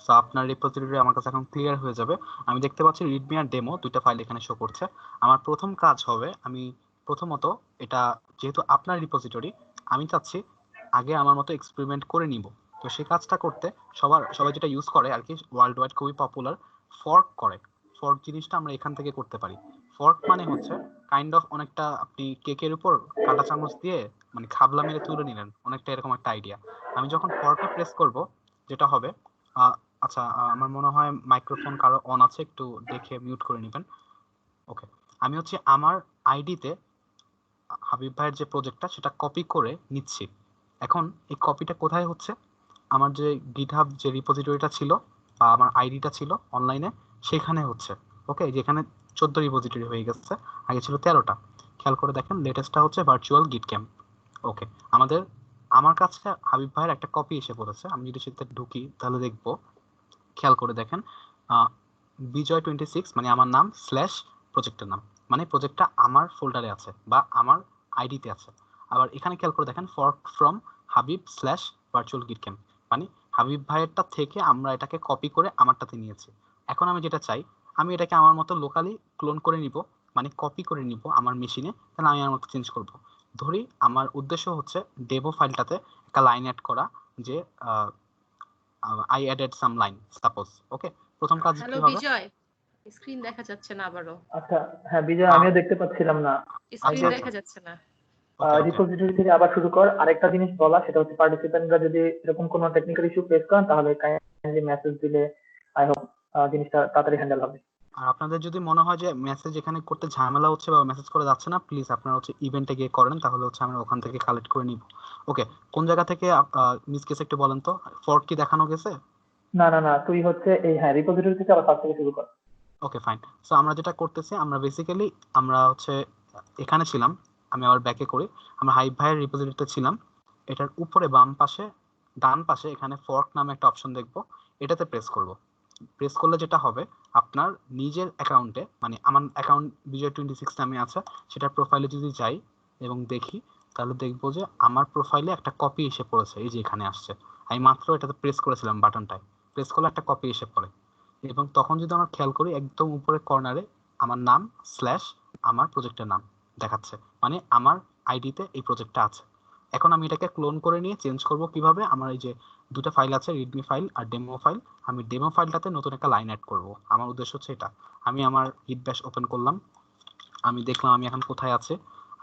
[SPEAKER 3] সো আপনার রিপোজিটরি আমার কাছে এখন ক্লিয়ার হয়ে যাবে। আমি দেখতে পাচ্ছি রিডমি আর ডেমো দুইটা ফাইল এখানে শো করছে। আমার প্রথম কাজ হবে, আমি প্রথমত এটা, যেহেতু আপনার রিপোজিটরি, আমি চাচ্ছি আগে আমার মতো এক্সপেরিমেন্ট করে নিব। তো সেই কাজটা করতে সবাই যেটা ইউজ করে আর কি, ওয়ার্ল্ড ওয়াইড খুবই পপুলার, ফর্ক করে। ফর্ক জিনিসটা আমরা এখান থেকে করতে পারি। ফর্ক মানে হচ্ছে কাইন্ড অফ অনেকটা আপনি কেকের উপর কাঁটা চামচ দিয়ে মানে খাবলা মেরে তুলে নিলেন, অনেকটা এরকম একটা আইডিয়া। আমি যখন ফর্কে প্রেস করব, যেটা হবে, আচ্ছা, আমার মনে হয় মাইক্রোফোন কারো অন আছে, একটু দেখে মিউট করে নেবেন। ওকে, আমি হচ্ছে আমার আইডিতে হাবিব ভাইয়ের যে প্রজেক্টটা সেটা কপি করে নিচ্ছি। এখন এই কপিটা কোথায় হচ্ছে, আমার যে গিটহাব যে রিপোজিটরিটা ছিল বা আমার আইডিটা ছিল অনলাইনে, সেখানে হচ্ছে। ওকে, যেখানে 14 রিপোজিটরি হয়ে গেছে, আগে ছিল 13টা। খেয়াল করে দেখেন, লেটেস্টটা হচ্ছে ভার্চুয়াল গিট ক্যাম্প। ওকে, আমার কাছে হাবিব ভাইয়ের একটা কপি এসে পড়েছে। আমি যদি সেটাতে ঢুকি তাহলে দেখবো, খেয়াল করে দেখেন, বিজয় 26 মানে আমার নাম স্ল্যাশ প্রজেক্টের নাম, মানে প্রজেক্টটা আমার ফোল্ডারে আছে বা আমার আইডিতে আছে। আবার এখানে খেয়াল করে দেখেন, fork from Habib slash virtual git camp, মানে হাবিব ভাইয়েরটা থেকে আমরা এটাকে কপি করে আমারটাতে নিয়েছি। এখন আমি যেটা চাই, আমি এটাকে আমার মতো লোকালি ক্লোন করে নিব, মানে কপি করে নিব আমার মেশিনে, তাহলে আমি আমার মতো চেঞ্জ করব। ধরি আমার উদ্দেশ্য হচ্ছে ডেমো ফাইলটাতে একটা লাইন অ্যাড করা, যে I added some line suppose. ওকে, প্রথম কাজ
[SPEAKER 1] হ্যালো
[SPEAKER 3] কি হবে?
[SPEAKER 1] বিজয়, স্ক্রিন দেখা যাচ্ছে না আবারও।
[SPEAKER 2] আচ্ছা, হ্যাঁ বিজয়, আমিও দেখতে পাচ্ছিলাম না।
[SPEAKER 1] স্ক্রিন
[SPEAKER 3] আচ্ছা
[SPEAKER 1] দেখা
[SPEAKER 3] আচ্ছা,
[SPEAKER 1] যাচ্ছে না।
[SPEAKER 3] ওকে ওকে।
[SPEAKER 2] রিপোজিটরি থেকে আবার শুরু কর। আরেকটা জিনিস বলা, সেটা হচ্ছে পার্টিসিপেন্টরা যদি এরকম কোনো টেকনিক্যাল ইস্যু ফেস করেন, তাহলে কাইন্ডলি মেসেজ দিলে আই হোপ জিনিসটা তাড়াতাড়ি হ্যান্ডেল হবে।
[SPEAKER 3] আর আপনাদের যদি মনে হয় যে মেসেজ এখানে করতে ঝামেলা হচ্ছে বা মেসেজ করা যাচ্ছে না, প্লিজ আপনারা হচ্ছে ইভেন্টে গিয়ে করেন, তাহলে হচ্ছে আমরা ওখান থেকে কালেক্ট করে নিব। ওকে, কোন জায়গা থেকে মিস কেস একটু বলেন তো, ফর্ক কি দেখানো গেছে?
[SPEAKER 2] না না না, তুই হচ্ছে এই, হ্যাঁ, রিপোজিটরি থেকে আবার ফার্স্ট থেকে শুরু কর।
[SPEAKER 3] Okay fine. সো আমরা যেটা করতেছি, আমরা বেসিক্যালি আমরা হচ্ছে এখানে ছিলাম, আমি আবার ব্যাকে করি, আমরা হাইভ ভাইয়ের রিপোজিটরিতে ছিলাম। এটার উপরে বাম পাশে, ডান পাশে এখানে ফর্ক নামে একটা অপশন দেখবো, এটাতে প্রেস করব। প্রেস করলে যেটা হবে, আপনার নিজের অ্যাকাউন্টে, মানে আমার অ্যাকাউন্ট বিজয় 26 নামে আছে, সেটার প্রোফাইলে যদি যাই এবং দেখি, তাহলে দেখবো যে আমার প্রোফাইলে একটা কপি এসে পড়েছে, এই যে এখানে আসছে। আমি মাত্র এটাতে প্রেস করেছিলাম, বাটনটায় প্রেস করলে একটা কপি এসে পড়ে। এবং তখন যদি আমরা খেয়াল করি, একদম উপরে কর্নারে আমার নাম স্ল্যাশ আমার প্রজেক্টের নাম দেখাচ্ছে, মানে আমার আইডিতে এই প্রজেক্টটা আছে। এখন আমি এটাকে ক্লোন করে নিয়ে চেঞ্জ করব কিভাবে, আমার এই যে দুটো ফাইল আছে, রিডমি ফাইল আর ডেমো ফাইল, আমি ডেমো ফাইলটাতে নতুন একটা লাইন অ্যাড করব। আমার উদ্দেশ্য হচ্ছে এটা। আমি আমার গিট ব্যাশ ওপেন করলাম, আমি দেখলাম আমি এখন কোথায় আছি,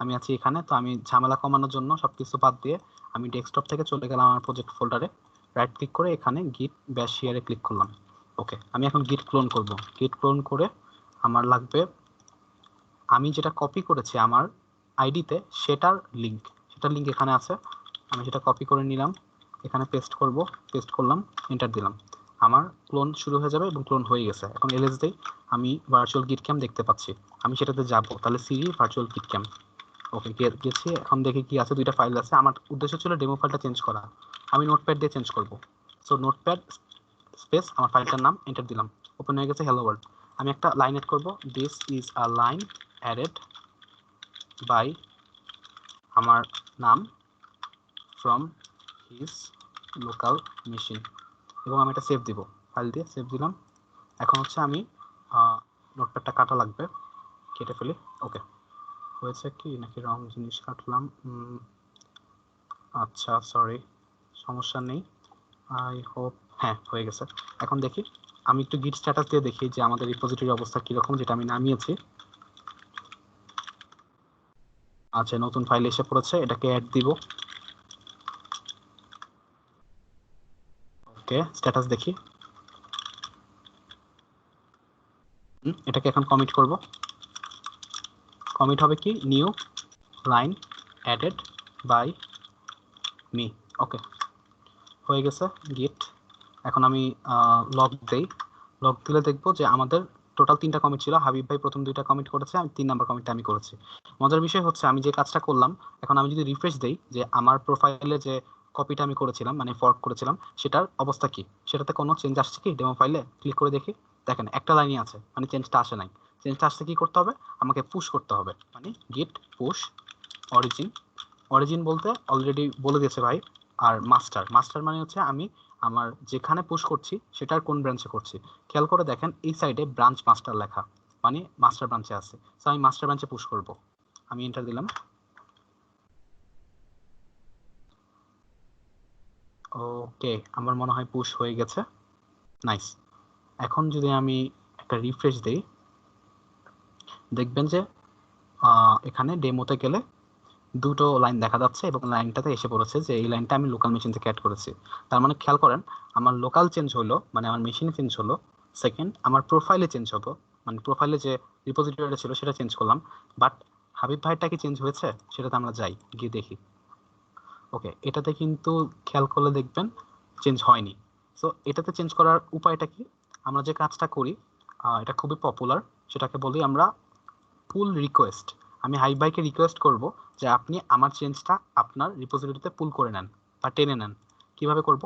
[SPEAKER 3] আমি আছি এখানে। তো আমি ঝামেলা কমানোর জন্য সবকিছু বাদ দিয়ে আমি ডেস্কটপ থেকে চলে গেলাম আমার প্রজেক্ট ফোল্ডারে, রাইট ক্লিক করে এখানে গিট ব্যাশ শেয়ারে ক্লিক করলাম। ওকে, আমি এখন গিট ক্লোন করব। গিট ক্লোন করে আমার লাগবে, আমি যেটা কপি করেছি আমার আইডিতে, সেটার লিংক এখানে আছে। আমি সেটা কপি করে নিলাম, এখানে পেস্ট করব, পেস্ট করলাম, এন্টার দিলাম, আমার ক্লোন শুরু হয়ে যাবে এবং ক্লোন হয়ে গেছে। এখন এলএস দেই, আমি ভার্চুয়াল গিট ক্যাম্প দেখতে পাচ্ছি, আমি সেটাতে যাব, তাহলে সিরি ভার্চুয়াল গিট ক্যাম্প। ওকে, গেছি। এখন দেখি কি আছে, দুইটা ফাইল আছে। আমার উদ্দেশ্য ছিল ডেমো ফাইলটা চেঞ্জ করা, আমি নোটপ্যাড দিয়ে চেঞ্জ করব। সো নোটপ্যাড স্পেস আমার ফাইলটার নাম, এন্টার দিলাম, ওপেন হয়ে গেছে হ্যালো ওয়ার্ল্ড। আমি একটা লাইন এড করব, this is a line added by আমার নাম ফ্রম হিজ লোকাল মেশিন, এবং আমি এটা সেভ দিব, ফাইল দিয়ে সেভ দিলাম। এখন হচ্ছে আমি নোটপ্যাডটা কাটা লাগবে, কেটে ফেলি। ওকে, হয়েছে কি নাকি রং জিনিস কাটলাম? আচ্ছা সরি, সমস্যা নেই। আই হোপ হ্যাঁ হয়ে গেছে। এখন দেখি, আমি একটু গিট স্ট্যাটাস দিয়ে দেখি যে আমাদের রিপোজিটরি অবস্থা কিরকম, যেটা আমি নামিয়েছি। আচ্ছা, নতুন ফাইল এসে পড়েছে, এটাকে অ্যাড দিব। ওকে, স্ট্যাটাস দেখি। এটাকে এখন কমিট করব। কমিট হবে কি, new line added by me. Okay, হয়ে গেছে গিট। এখন আমি লগ দেই। লগ দিলে দেখবো যে আমাদের টোটাল 3টা কমিট ছিল। হাবিব ভাই প্রথম 2টা কমিট করেছে, আমি 3 নাম্বার কমিটটা আমি করেছি। মজার বিষয় হচ্ছে আমি যে কাজটা করলাম, এখন আমি যদি রিফ্রেশ দেই যে আমার প্রোফাইলে যে কপিটা আমি করেছিলাম মানে ফরওয়ার্ড করেছিলাম সেটার অবস্থা কি, সেটাতে কোনো চেঞ্জ আসছে কি ডেমো ফাইলে ক্লিক করে দেখি। দেখেন একটা লাইনই আছে, মানে চেঞ্জটা আসে নাই। চেঞ্জটা আসতে কি করতে হবে, আমাকে পুশ করতে হবে, মানে গিট পুশ অরিজিন। অরিজিন বলতে অলরেডি বলে দিয়েছে ভাই। আর মাস্টার, মাস্টার মানে হচ্ছে আমি আমার যেখানে পুশ করছি সেটার কোন ব্রাঞ্চে করছি। খেয়াল করে দেখেন এই সাইডে ব্রাঞ্চ মাস্টার লেখা, মানে মাস্টার ব্রাঞ্চে আছে। সো আমি মাস্টার ব্রাঞ্চে পুশ করব। আমি এন্টার দিলাম। ওকে, আমার মনে হয় পুশ হয়ে গেছে। নাইস। এখন যদি আমি একটা রিফ্রেশ দেই, দেখবেন যে এখানে ডেমোতে গেলে দুটো লাইন দেখা যাচ্ছে এবং লাইনটাতে এসে পড়েছে যে এই লাইনটা আমি লোকাল মেশিন থেকে অ্যাড করেছি। তার মানে খেয়াল করেন, আমার লোকাল চেঞ্জ হলো মানে আমার মেশিনে চেঞ্জ হলো। সেকেন্ড, আমার প্রোফাইলে চেঞ্জ হলো, মানে প্রোফাইলে যে রিপোজিটরিটা ছিল সেটা চেঞ্জ করলাম। বাট হাবিব ভাইটা কি চেঞ্জ হয়েছে সেটাতে আমরা যাই, গিয়ে দেখি। ওকে, এটাতে কিন্তু খেয়াল করলে দেখবেন চেঞ্জ হয়নি। সো এটাতে চেঞ্জ করার উপায়টা কি, আমরা যে কাজটা করি এটা খুবই পপুলার, সেটাকে বলি আমরা পুল রিকোয়েস্ট। আমি হাই ভাইকে রিকোয়েস্ট করব যে আপনি আমার চেঞ্জটা আপনার রিপোজিটরিতে পুল করে নেন বা টেনে নেন। কিভাবে করব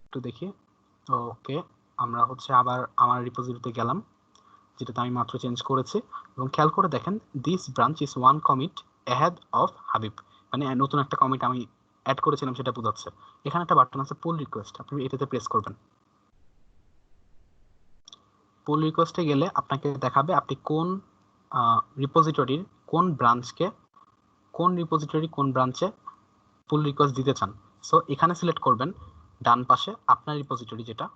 [SPEAKER 3] একটু দেখি। ওকে, আমরা হচ্ছে আবার আমার রিপোজিটরিতে গেলাম যেটাতে আমি মাত্র চেঞ্জ করেছি, এবং খেয়াল করে দেখেন this branch is one commit ahead of Habib, মানে নতুন একটা কমিট আমি অ্যাড করেছিলাম সেটা বোঝাচ্ছে। এখানে একটা বাটন আছে পুল রিকোয়েস্ট, আপনি এটাতে প্রেস করবেন। পুল রিকোয়েস্টে গেলে আপনাকে দেখাবে আপনি কোন রিপোজিটরির কোন ব্রাঞ্চকে, কোন রিপোজিটরি কোন ব্রাঞ্চে পুল রিকোয়েস্ট দিতে চান। সো এখানে সিলেক্ট করবেন ডান পাশে আপনার রিপোজিটরি যেটা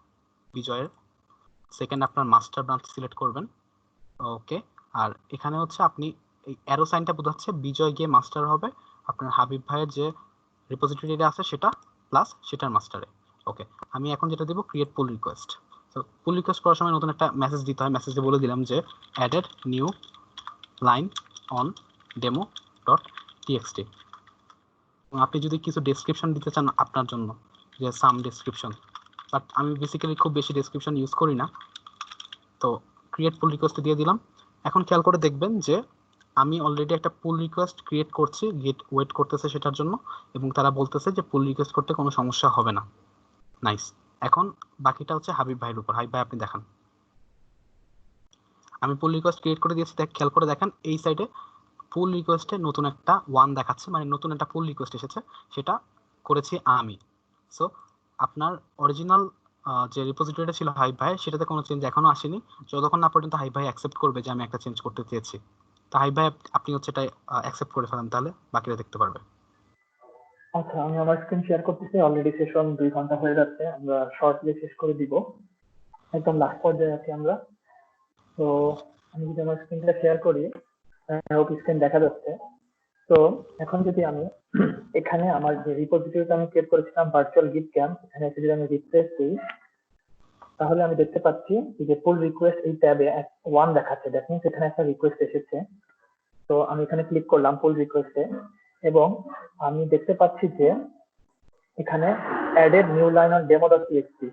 [SPEAKER 3] বিজয়ের। সেকেন্ড আপনার মাস্টার ব্রাঞ্চ সিলেক্ট করবেন। ওকে, আর এখানে হচ্ছে আপনি এই অ্যারো সাইনটা বোঝাচ্ছে বিজয় গিয়ে মাস্টার হবে আপনার হাবিব ভাইয়ের যে রিপোজিটরিটা আছে সেটা প্লাস সেটার মাস্টারে। ওকে, আমি এখন যেটা দেবো ক্রিয়েট পুল রিকোয়েস্ট। তো পুল রিকোয়েস্ট করার সময় নতুন একটা মেসেজ দিতে হয়, মেসেজে বলে দিলাম যে added new line on demo dot TXT. আপনি যদি কিছু ডেসক্রিপশন দিতে চান আপনার জন্য, যে সাম ডেসক্রিপশন, বাট আমি বেসিক্যালি খুব বেশি ডেসক্রিপশন ইউজ করি না, তো ক্রিয়েট পুল রিকোয়েস্ট দিয়ে দিলাম। এখন খেয়াল করে দেখবেন যে আমি অলরেডি একটা পুল রিকোয়েস্ট ক্রিয়েট করছি, গেট ওয়েট করতেছে সেটার জন্য, এবং তারা বলতেছে যে পুল রিকোয়েস্ট করতে কোনো সমস্যা হবে না। নাইস। এখন বাকিটা হচ্ছে হাবিব ভাইয়ের উপর। হাবিব ভাই আপনি দেখান। আমি পুল রিকোয়েস্ট ক্রিয়েট করে দিয়েছি, খেয়াল করে দেখেন এই সাইডে পুল রিকোয়েস্টে নতুন একটা ওয়ান দেখাচ্ছে, মানে নতুন একটা পুল রিকোয়েস্ট এসেছে, সেটা করেছি আমি। সো আপনার অরিজিনাল যে রিপোজিটরিটা ছিল হাই ভাই সেটাতে কোনো চেঞ্জ এখনো আসেনি, যতক্ষণ না পর্যন্ত হাই ভাই অ্যাকসেপ্ট করবে যে আমি একটা চেঞ্জ করতে চেয়েছি। তো হাই ভাই আপনি হচ্ছে এটা অ্যাকসেপ্ট করে ফেলেন, তাহলে বাকিরা দেখতে পারবে।
[SPEAKER 2] আচ্ছা, আমি আমার স্ক্রিন শেয়ার করতেছি। অলরেডি সেশন 2 ঘন্টা হয়ে যাচ্ছে, আমরা শর্টলি শেষ করে দিব, একদম লাস্ট পর্যায়ে আছি আমরা। তো আমি যদি আমার স্ক্রিনটা শেয়ার করি, স্ক্রিন দেখা যাচ্ছে। তো এখন যদি আমি এখানে আমার যে রিপোজিটরিটা আমি ক্রিয়েট করেছিলাম ভার্চুয়াল গিট ক্যাম্প, এখানে এসে যদি আমি রিফ্রেশ দিই, তাহলে আমি দেখতে পাচ্ছি যে পুল রিকোয়েস্ট এই ট্যাবে ওয়ান দেখাচ্ছে। দ্যাট মিনস এখানে একটা রিকোয়েস্ট এসেছে। তো আমি এখানে ক্লিক করলাম পুল রিকোয়েস্টে, এবং আমি দেখতে পাচ্ছি যে এখানে added new line on demo dot TXT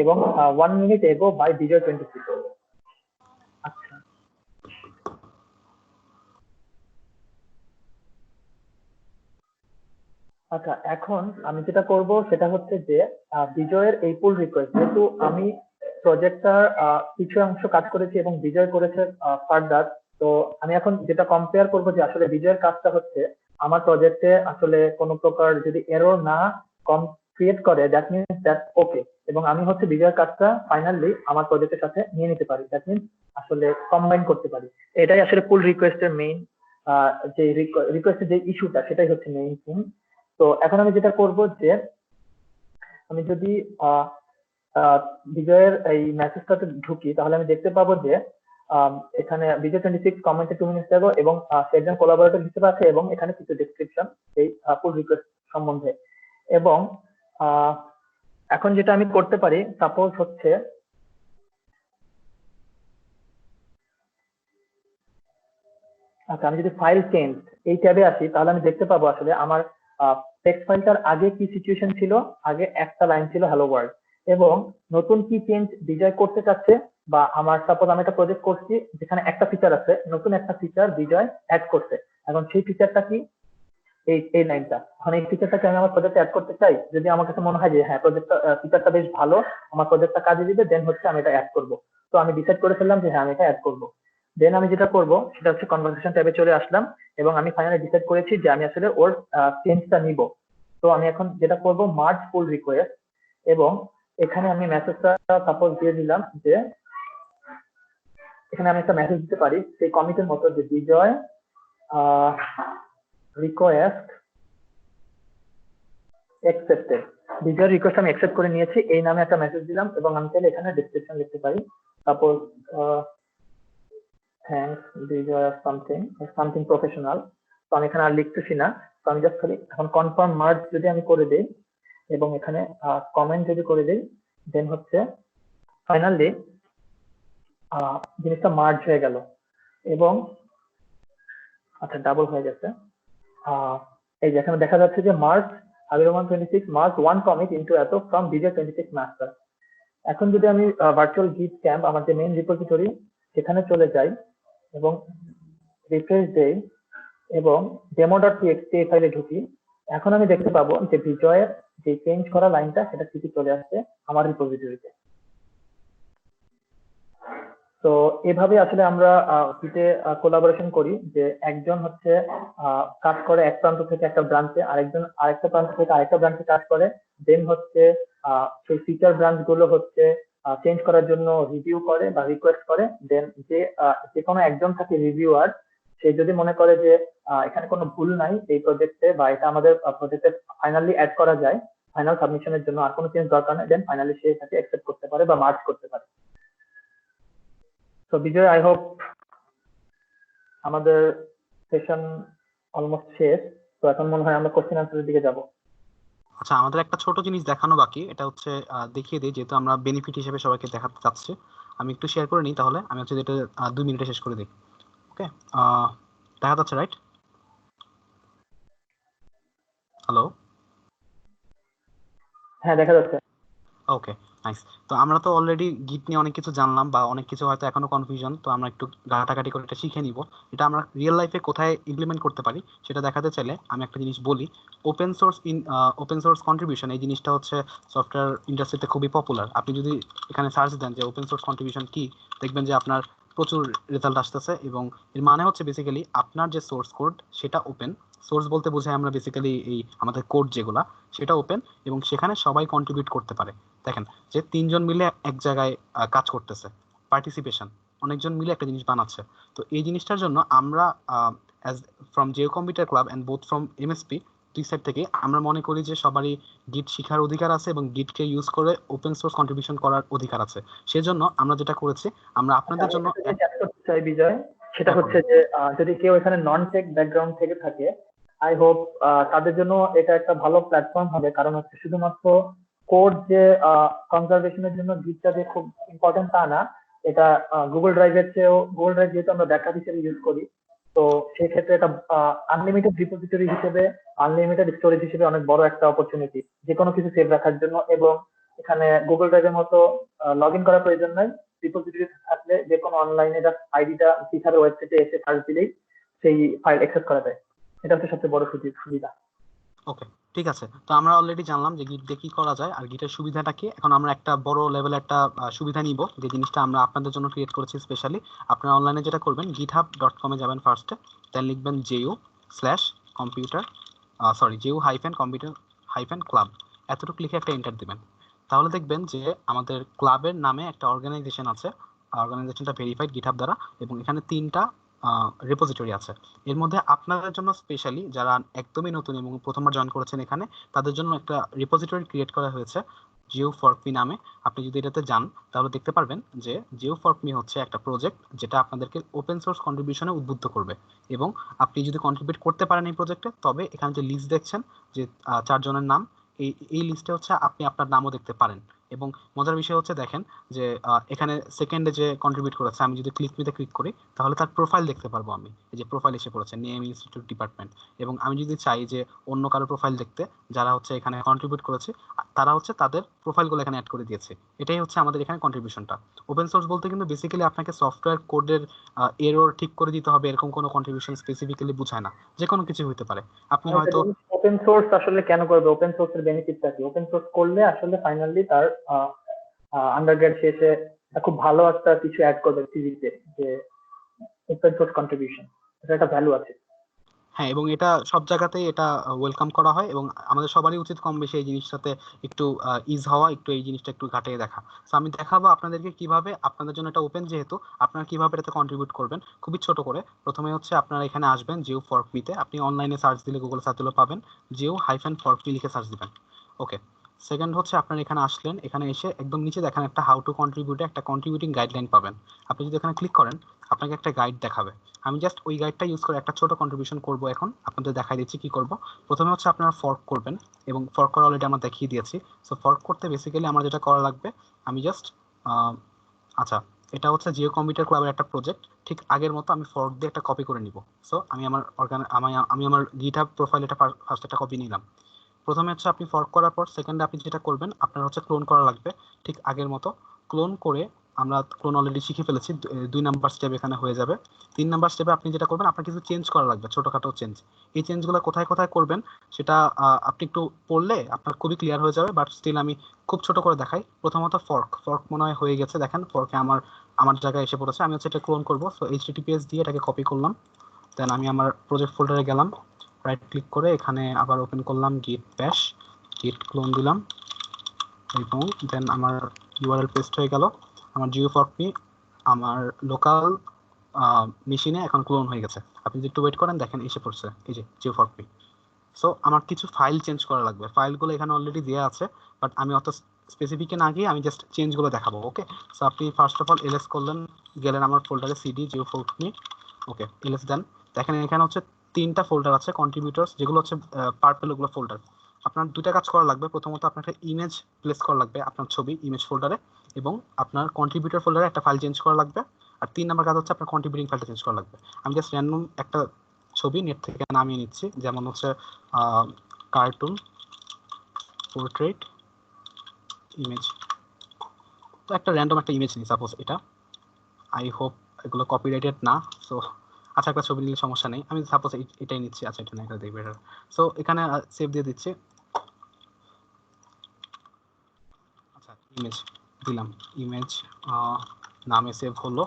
[SPEAKER 2] এবং 1 মিনিট এগো বাই বিজয় 26। আচ্ছা, আচ্ছা, এখন আমি যেটা করব সেটা হচ্ছে যে বিজয়ের এই পুল রিকোয়েস্ট, যেহেতু আমি প্রজেক্টটার কিছু অংশ কাজ করেছি এবং বিজয় করেছে ফার্দার, তো আমি এখন যেটা কম্পেয়ার করব যে আসলে বিজয়ের কাজটা হচ্ছে আমার প্রজেক্টে আসলে কোনো প্রকার যদি এরর না কম ক্রিয়েট করে, দ্যাট মিনস দ্যাট ওকে, এবং আমি হচ্ছে বিজয়ের কাজটা ফাইনালি আমার প্রজেক্টের সাথে নিয়ে নিতে পারি, দ্যাট মিনস আসলে কম্বাইন করতে পারি। এটাই আসলে পুল রিকোয়েস্টের মেইন যে রিকোয়েস্টের যে ইস্যুটা, সেটাই হচ্ছে মেইন থিং। তো এখন আমি যেটা করব যে আমি যদি বিজয়ের এই মেসেজটাতে ঢুকি, তাহলে আমি দেখতে পাবো যে এখানে বিজয় 26 কমেন্টে 2 মিনিটস আগে, এবং সে একজন কোলাবোরেটর হিসেবে আছে, এবং এখানে কিছু ডেসক্রিপশন এই পুল রিকোয়েস্ট সম্বন্ধে। এবং এখন যেটা আমি করতে পারি, সাপোজ হচ্ছে আচ্ছা, আমি যদি ফাইল চেঞ্জ এই ট্যাবে আসি, তাহলে আমি দেখতে পাবো আসলে আমার টেক্সট ফাইলটার আগে কি সিচুয়েশন ছিল। আগে একটা লাইন ছিল হ্যালো ওয়ার্ল্ড, এবং নতুন কি চেঞ্জ বিজয় করতে চাচ্ছে, বা আমার সাপোজ আমি একটা প্রজেক্ট করছি যেখানে একটা ফিচার আছে, নতুন একটা ফিচার বিজয় অ্যাড করছে। এখন সেই ফিচারটা কি, এই লাইনটা। এখন এই ফিচারটাকে আমি আমার প্রজেক্টে অ্যাড করতে চাই, যদি আমার কাছে মনে হয় যে হ্যাঁ প্রজেক্টটা ফিচারটা বেশ ভালো, আমার প্রজেক্টটা কাজে দিবে, দেন হচ্ছে আমি এটা অ্যাড করব। তো আমি ডিসাইড করে ফেললাম যে হ্যাঁ আমি এটা অ্যাড করব। দেন আমি যেটা করব সেটা হচ্ছে কনভারসেশন ট্যাবে চলে আসলাম, এবং আমি ফাইনালি ডিসাইড করেছি যে আমি আসলে ওর চেঞ্জটা নিব। তো আমি এখন যেটা করব, মার্জ পুল রিকোয়েস্ট, এবং এখানে আমি মেসেজটা সাপোজ দিয়ে দিলাম যে এখানে আমি একটা মেসেজ দিতে পারি সেই কমিটের মতো, যে বিজয় রিকোয়েস্ট অ্যাকসেপ্টেড। বিজয়ের রিকোয়েস্ট আমি অ্যাকসেপ্ট করে নিয়েছি, এই নামে একটা মেসেজ দিলাম, এবং আমি চাইলে এখানে ডেসক্রিপশন লিখতে পারি, সাপোজ থ্যাঙ্কস বিজয় সামথিং সামথিং প্রফেশনাল। তো আমি এখানে আর লিখতেছি না, তো আমি জাস্ট খালি এখন কনফার্ম মার্জ যদি আমি করে দিই, এবং এখানে কমেন্ট যদি করে দিই, দেন হচ্ছে ফাইনালি জিনিসটা মার্জ হয়ে গেল। এবং আচ্ছা, ডাবল হয়ে গেছে। এই যে এখানে দেখা যাচ্ছে যে merge Habib Rahman 26 merge 1 commit into এত ফ্রম বিজয় 26 মাস্টার। এখন যদি আমি ভার্চুয়াল গিট ক্যাম্প, আমার যে মেইন রিপোজিটরি, সেখানে চলে যাই এবং রিফ্রেশ দেই, এবং demo.txt ফাইলে ঢুকি, এখন আমি দেখতে পাবো যে বিজয়ের যে চেঞ্জ করা লাইনটা সেটা ঠিকই চলে আসছে আমার রিপোজিটরিতে। তো এভাবে আসলে আমরা গিটে কোলাবোরেশন করি, যে একজন হচ্ছে কাজ করে এক প্রান্ত থেকে একটা ব্রাঞ্চে, আরেকজন আরেকটা প্রান্ত থেকে আরেকটা ব্রাঞ্চে কাজ করে, দেন হচ্ছে সেই ফিচার ব্রাঞ্চ গুলো হচ্ছে চেঞ্জ করার জন্য রিভিউ করে বা রিকোয়েস্ট করে। দেন যে কোনো একজন থাকে রিভিউয়ার, সে যদি মনে করে যে এখানে কোনো ভুল নাই এই প্রজেক্টে, বা এটা আমাদের প্রজেক্টে ফাইনালি অ্যাড করা যায় ফাইনাল সাবমিশনের জন্য, আর কোনো চেঞ্জ দরকার নেই, দেন ফাইনালি সে এটাকে অ্যাকসেপ্ট করতে পারে বা মার্জ করতে পারে। তো বিজয়, আই হোপ আমাদের সেশন অলমোস্ট শেষ। তো এখন মনে হয় আমরা কোশ্চেন আনসারের দিকে যাব।
[SPEAKER 3] আচ্ছা, আমাদের একটা ছোট জিনিস দেখানো বাকি, এটা হচ্ছে দেখিয়ে দিই, যেহেতু আমরা বেনিফিট হিসেবে সবাইকে দেখাতে চাচ্ছি। আমি একটু শেয়ার করে নিই, তাহলে আমি হচ্ছে এটা 2 মিনিটে শেষ করে দিই। ওকে, দেখা যাচ্ছে রাইট? হ্যালো?
[SPEAKER 2] হ্যাঁ, দেখা যাচ্ছে।
[SPEAKER 3] ওকে, নাইস। তো আমরা তো অলরেডি গিট নিয়ে অনেক কিছু জানলাম, বা অনেক কিছু হয়তো এখনো কনফিউশন, তো আমরা একটু ঘাটাঘাটি করে এটা শিখে নিব। এটা আমরা রিয়েল লাইফে কোথায় ইমপ্লিমেন্ট করতে পারি সেটা দেখাতে চাইলে আমি একটা জিনিস বলি। ওপেন সোর্স কন্ট্রিবিউশন, এই জিনিসটা হচ্ছে সফটওয়্যার ইন্ডাস্ট্রিতে খুবই পপুলার। আপনি যদি এখানে সার্চ দেন যে ওপেন সোর্স কন্ট্রিবিউশন কি, দেখবেন যে আপনার প্রচুর রেজাল্ট আসতেছে, এবং এর মানে হচ্ছে বেসিক্যালি আপনার যে সোর্স কোড সেটা ওপেন সোর্স বলতে বোঝাই আমরা বেসিক্যালি এই আমাদের কোড যেগুলা, সেটা ওপেন, এবং সেখানে সবাই কন্ট্রিবিউট করতে পারে। দেখেন যে 3 জন মিলে এক জায়গায় কাজ করতেছে, পার্টিসিপেশন, অনেকজন মিলে একটা জিনিস বানাচ্ছে। তো এই জিনিসটার জন্য আমরা as from Jio computer club and both from MSP, দুই সাইড থেকে আমরা মনে করি যে সবারই গিট শেখার অধিকার আছে এবং গিটকে ইউজ করে ওপেন সোর্স কন্ট্রিবিউশন করার অধিকার আছে। সেজন্য আমরা যেটা করেছি, আমরা আপনাদের জন্য
[SPEAKER 2] করতে চাই বিজয়, সেটা হচ্ছে যে যদি কেউ এখানে নন টেক ব্যাকগ্রাউন্ড থেকে থাকে, আই হোপ তাদের জন্য এটা একটা ভালো প্ল্যাটফর্ম হবে। কারণ হচ্ছে শুধুমাত্র কোড যে কনজারভেশনের জন্য গিটটা যে খুব ইম্পর্টেন্ট তা না, এটা গুগল ড্রাইভের চেয়েও, গুগল ড্রাইভ যেহেতু আমরা ব্যাকআপ হিসেবে ইউজ করি, তো সেই ক্ষেত্রে এটা আনলিমিটেড রিপোজিটরি হিসেবে, আনলিমিটেড স্টোরেজ হিসেবে অনেক বড় একটা অপরচুনিটি যে কোনো কিছু সেভ রাখার জন্য। এবং এখানে গুগল ড্রাইভের মতো লগ ইন করার প্রয়োজন নাই, রিপোজিটরি থাকলে যে কোনো অনলাইনে জাস্ট আইডিটা গিটহাবের ওয়েবসাইটে এসে সার্চ দিলেই সেই ফাইল অ্যাক্সেস করা যায়। এটা হচ্ছে সবচেয়ে বড় সুবিধা।
[SPEAKER 3] ওকে, ঠিক আছে। তো আমরা অলরেডি জানলাম যে গিট দিয়ে কি করা যায় আর গিটের সুবিধাটা কি। এখন আমরা একটা বড় লেভেলে একটা সুবিধা নিব, যে জিনিসটা আমরা আপনাদের জন্য ক্রিয়েট করেছি স্পেশালি। আপনারা অনলাইনে যেটা করবেন, github.com এ যাবেন ফার্স্টে, দেন লিখবেন JU/computer, JU-computer-club। এতটুকু লিখে একটা এন্টার দিবেন। তাহলে দেখবেন যে আমাদের ক্লাবের নামে একটা অর্গানাইজেশন আছে, অর্গানাইজেশনটা ভেরিফাইড গিটহাব দ্বারা, এবং এখানে 3টা রিপোজিটরি আছে। এর মধ্যে আপনাদের জন্য স্পেশালি যারা একদমই নতুন এবং প্রথমবার জয়েন করেছেন এখানে, তাদের জন্য একটা রিপোজিটরি ক্রিয়েট করা হয়েছে জিও ফরমি নামে। আপনি যদি এটাতে যান তাহলে দেখতে পারবেন যে জিও ফরমি হচ্ছে একটা প্রজেক্ট যেটা আপনাদেরকে ওপেন সোর্স কন্ট্রিবিউশনে উদ্বুদ্ধ করবে। এবং আপনি যদি কন্ট্রিবিউট করতে পারেন এই প্রজেক্টে, তবে এখানে যে লিস্ট দেখছেন যে 4 জনের নাম, এই লিস্টে হচ্ছে আপনি আপনার নামও দেখতে পারেন। এবং মজার বিষয় হচ্ছে দেখেন যে এখানে সেকেন্ডে যে কন্ট্রিবিউট করেছে, আমি যদি ক্লিক মিতে ক্লিক করি তাহলে তার প্রোফাইল দেখতে পারবো। আমি এই যে প্রোফাইল এসে পড়েছে, নেম, ইনস্টিটিউট, ডিপার্টমেন্ট। এবং আমি যদি চাই যে অন্য কারো প্রোফাইল দেখতে, যারা হচ্ছে এখানে কন্ট্রিবিউট করেছে, তারা হচ্ছে তাদের প্রোফাইলগুলো এখানে অ্যাড করে দিয়েছে। এটাই হচ্ছে আমাদের এখানে কন্ট্রিবিউশনটা। ওপেন সোর্স বলতে কিন্তু বেসিক্যালি আপনাকে সফটওয়্যার কোডের এরর ঠিক করে দিতে হবে এরকম কোনো কন্ট্রিবিউশন স্পেসিফিক্যালি বোঝায় না, যে কোনো কিছু হতে পারে। আপনি হয়তো
[SPEAKER 2] ওপেন সোর্স আসলে কেন করবে? ওপেন সোর্সের বেনিফিটটা কি? ওপেন সোর্স করলে আসলে ফাইনালি তার আন্ডারগ্রেড শেষে খুব ভালো একটা কিছু অ্যাড করবে সিভিতে, যে ওপেন সোর্স কন্ট্রিবিউশন, এটা একটা ভ্যালু আছে।
[SPEAKER 3] হ্যাঁ, এবং এটা সব জায়গাতেই এটা ওয়েলকাম করা হয়, এবং আমাদের সবারই উচিত কম বেশি এই জিনিসটাতে একটু ইজ হওয়া, একটু এই জিনিসটা একটু ঘাটিয়ে দেখা। তো আমি দেখাবো আপনাদেরকে কিভাবে, আপনাদের জন্য এটা ওপেন যেহেতু, আপনারা কিভাবে এটাতে কন্ট্রিবিউট করবেন খুবই ছোট করে। প্রথমে হচ্ছে আপনারা এখানে আসবেন জিও ফরমিতে, আপনি অনলাইনে সার্চ দিলে, গুগল সার্চ দিলে পাবেন, জিও -ফরমি লিখে সার্চ দিবেন। ওকে। সেকেন্ড হচ্ছে আপনারা এখানে আসলেন, এখানে এসে একদম নিচে দেখেন একটা হাউ টু কন্ট্রিবিউটে একটা কন্ট্রিবিউটিং গাইডলাইন পাবেন। আপনি যদি এখানে ক্লিক করেন আপনাকে একটা গাইড দেখাবে। আমি জাস্ট ওই গাইডটা ইউজ করে একটা ছোট কন্ট্রিবিউশন করব। এখন আপনাদের দেখাই দিচ্ছি কি করব। প্রথমে হচ্ছে আপনারা ফর্ক করবেন, এবং ফর্ক করা অলরেডি আমরা দেখিয়ে দিয়েছি। সো ফর্ক করতে বেসিক্যালি আমার যেটা করা লাগবে, আমি জাস্ট আচ্ছা, এটা হচ্ছে জিও কম্পিউটার ক্লাবের একটা প্রজেক্ট, ঠিক আগের মতো আমি ফর্ক দিয়ে একটা কপি করে নিব। সো আমি আমার গিটহাব প্রোফাইল এটা ফার্স্ট একটা কপি নিলাম। প্রথমে হচ্ছে আপনি ফর্ক করার পর সেকেন্ডে আপনি যেটা করবেন, আপনার হচ্ছে ক্লোন করা লাগবে ঠিক আগের মতো। ক্লোন করে, আমরা ক্লোন অলরেডি শিখে ফেলেছি, 2 নাম্বার স্টেপ এখানে হয়ে যাবে। 3 নাম্বার স্টেপে আপনি যেটা করবেন, আপনার কিছু চেঞ্জ করা লাগবে, ছোটখাটো চেঞ্জ। এই চেঞ্জগুলো কোথায় কোথায় করবেন সেটা আপনি একটু পড়লে আপনার খুবই ক্লিয়ার হয়ে যাবে, বাট স্টিল আমি খুব ছোট করে দেখাই। প্রথমত ফর্ক মনে হয় হয়ে গেছে, দেখেন ফর্কে আমার জায়গায় এসে পড়েছে। আমি হচ্ছে এটা ক্লোন করবো, সো HTTPS দিয়ে এটাকে কপি করলাম। দেন আমি আমার প্রজেক্ট ফোল্ডারে গেলাম, রাইট ক্লিক করে এখানে আবার ওপেন করলাম git bash, git ক্লোন দিলাম, এবং দেন আমার ইউআরএল পেস্ট হয়ে গেল। আমার জিও ফরমি আমার লোকাল মেশিনে এখন ক্লোন হয়ে গেছে। আপনি যদি একটু ওয়েট করেন দেখেন এসে পড়ছে এই যে জিও ফরমি। সো আমার কিছু ফাইল চেঞ্জ করা লাগবে, ফাইলগুলো এখানে অলরেডি দেওয়া আছে, বাট আমি অত স্পেসিফিকে না গিয়ে আমি জাস্ট চেঞ্জগুলো দেখাবো। ওকে। সো আপনি ফার্স্ট অফ অল এলএস করলেন, গেলেন আমার ফোল্ডারে সিডি জিও ফরমি। ওকে, এলএস দেন। দেখেন এখানে হচ্ছে 3টা ফোল্ডার আছে কন্ট্রিবিউটরস, যেগুলো হচ্ছে পার্পল, ওগুলো ফোল্ডার। আপনার 2টা কাজ করা লাগবে। প্রথমত আপনার একটা ইমেজ প্লেস করা লাগবে, আপনার ছবি ইমেজ ফোল্ডারে, এবং আপনার কন্ট্রিবিউটর ফোল্ডারে একটা ফাইল চেঞ্জ করা লাগবে। আর 3 নাম্বার কাজ হচ্ছে আপনার কন্ট্রিবিউটিং ফাইলটা চেঞ্জ করা লাগবে। আমি জাস্ট র্যান্ডম একটা ছবি নেট থেকে নামিয়ে নিচ্ছি, যেমন হচ্ছে কার্টুন পোর্ট্রেট ইমেজ। তো একটা র্যান্ডম একটা ইমেজ নিই, সাপোজ এটা। আই হোপ এগুলো কপিরাইটেড না। সো আচ্ছা, একটা ছবি নিলে সমস্যা নেই, আমি সাপোজ এটাই নিচ্ছি। আচ্ছা, এটা না, এটা দেখবে। সো এখানে সেভ দিয়ে দিচ্ছি। আচ্ছা, ইমেজ দিলাম, ইমেজ নামে সেভ হলো।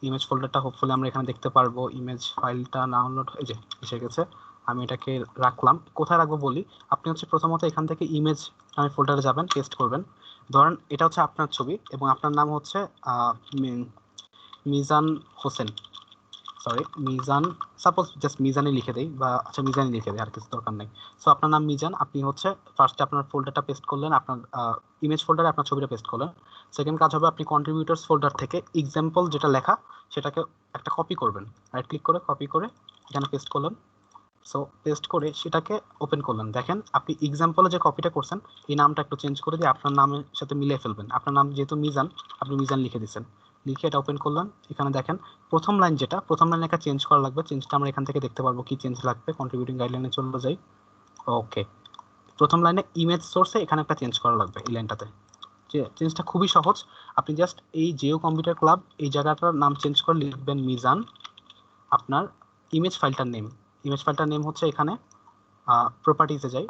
[SPEAKER 3] ইমেজ ফোল্ডারটা হোপফুলি আমরা এখানে দেখতে পারবো। ইমেজ ফাইলটা ডাউনলোড হয়ে যায়, এসে গেছে। আমি এটাকে রাখলাম। কোথায় রাখবো বলি, আপনি হচ্ছে প্রথমত এখান থেকে ইমেজ নামে ফোল্ডারে যাবেন, পেস্ট করবেন। ধরেন এটা হচ্ছে আপনার ছবি এবং আপনার নাম হচ্ছে Mizan Hossain, sorry Mizan, suppose just মিজানই লিখে দেই, বা আচ্ছা মিজানই লিখে দেই, আর কিছু দরকার নেই। সো আপনার নাম মিজান, আপনি হচ্ছে ফার্স্টে আপনার ফোল্ডারটা পেস্ট করলেন, আপনার ইমেজ ফোল্ডারে আপনার ছবিটা পেস্ট করলেন। সেকেন্ড কাজ হবে, আপনি কন্ট্রিবিউটরস ফোল্ডার থেকে এক্সাম্পল যেটা লেখা সেটাকে একটা কপি করবেন, রাইট ক্লিক করে কপি করে এখানে পেস্ট করলেন। সো পেস্ট করে সেটাকে ওপেন করলেন। দেখেন আপনি এক্সাম্পলে যে কপিটা করছেন এই নামটা একটু চেঞ্জ করে দিয়ে আপনার নামের সাথে মিলিয়ে ফেলবেন। আপনার নাম যেহেতু মিজান, আপনি মিজান লিখে দিচ্ছেন, লিখে এটা ওপেন করলেন। এখানে দেখেন প্রথম লাইন যেটা, প্রথম লাইনে একটা চেঞ্জ করা লাগবে। চেঞ্জটা আমরা এখান থেকে দেখতে পারবো কি চেঞ্জ লাগবে। কন্ট্রিবিউটিং গাইডলাইনে চলে যাই। ওকে, প্রথম লাইনে ইমেজ সোর্সে এখানে একটা চেঞ্জ করা লাগবে এই লাইনটাতে। যে চেঞ্জটা খুবই সহজ, আপনি জাস্ট এই জিও কম্পিউটার ক্লাব এই জায়গাটার নাম চেঞ্জ করে লিখবেন মিজান। আপনার ইমেজ ফাইলটার নেম হচ্ছে এখানে প্রপার্টিজে যাই,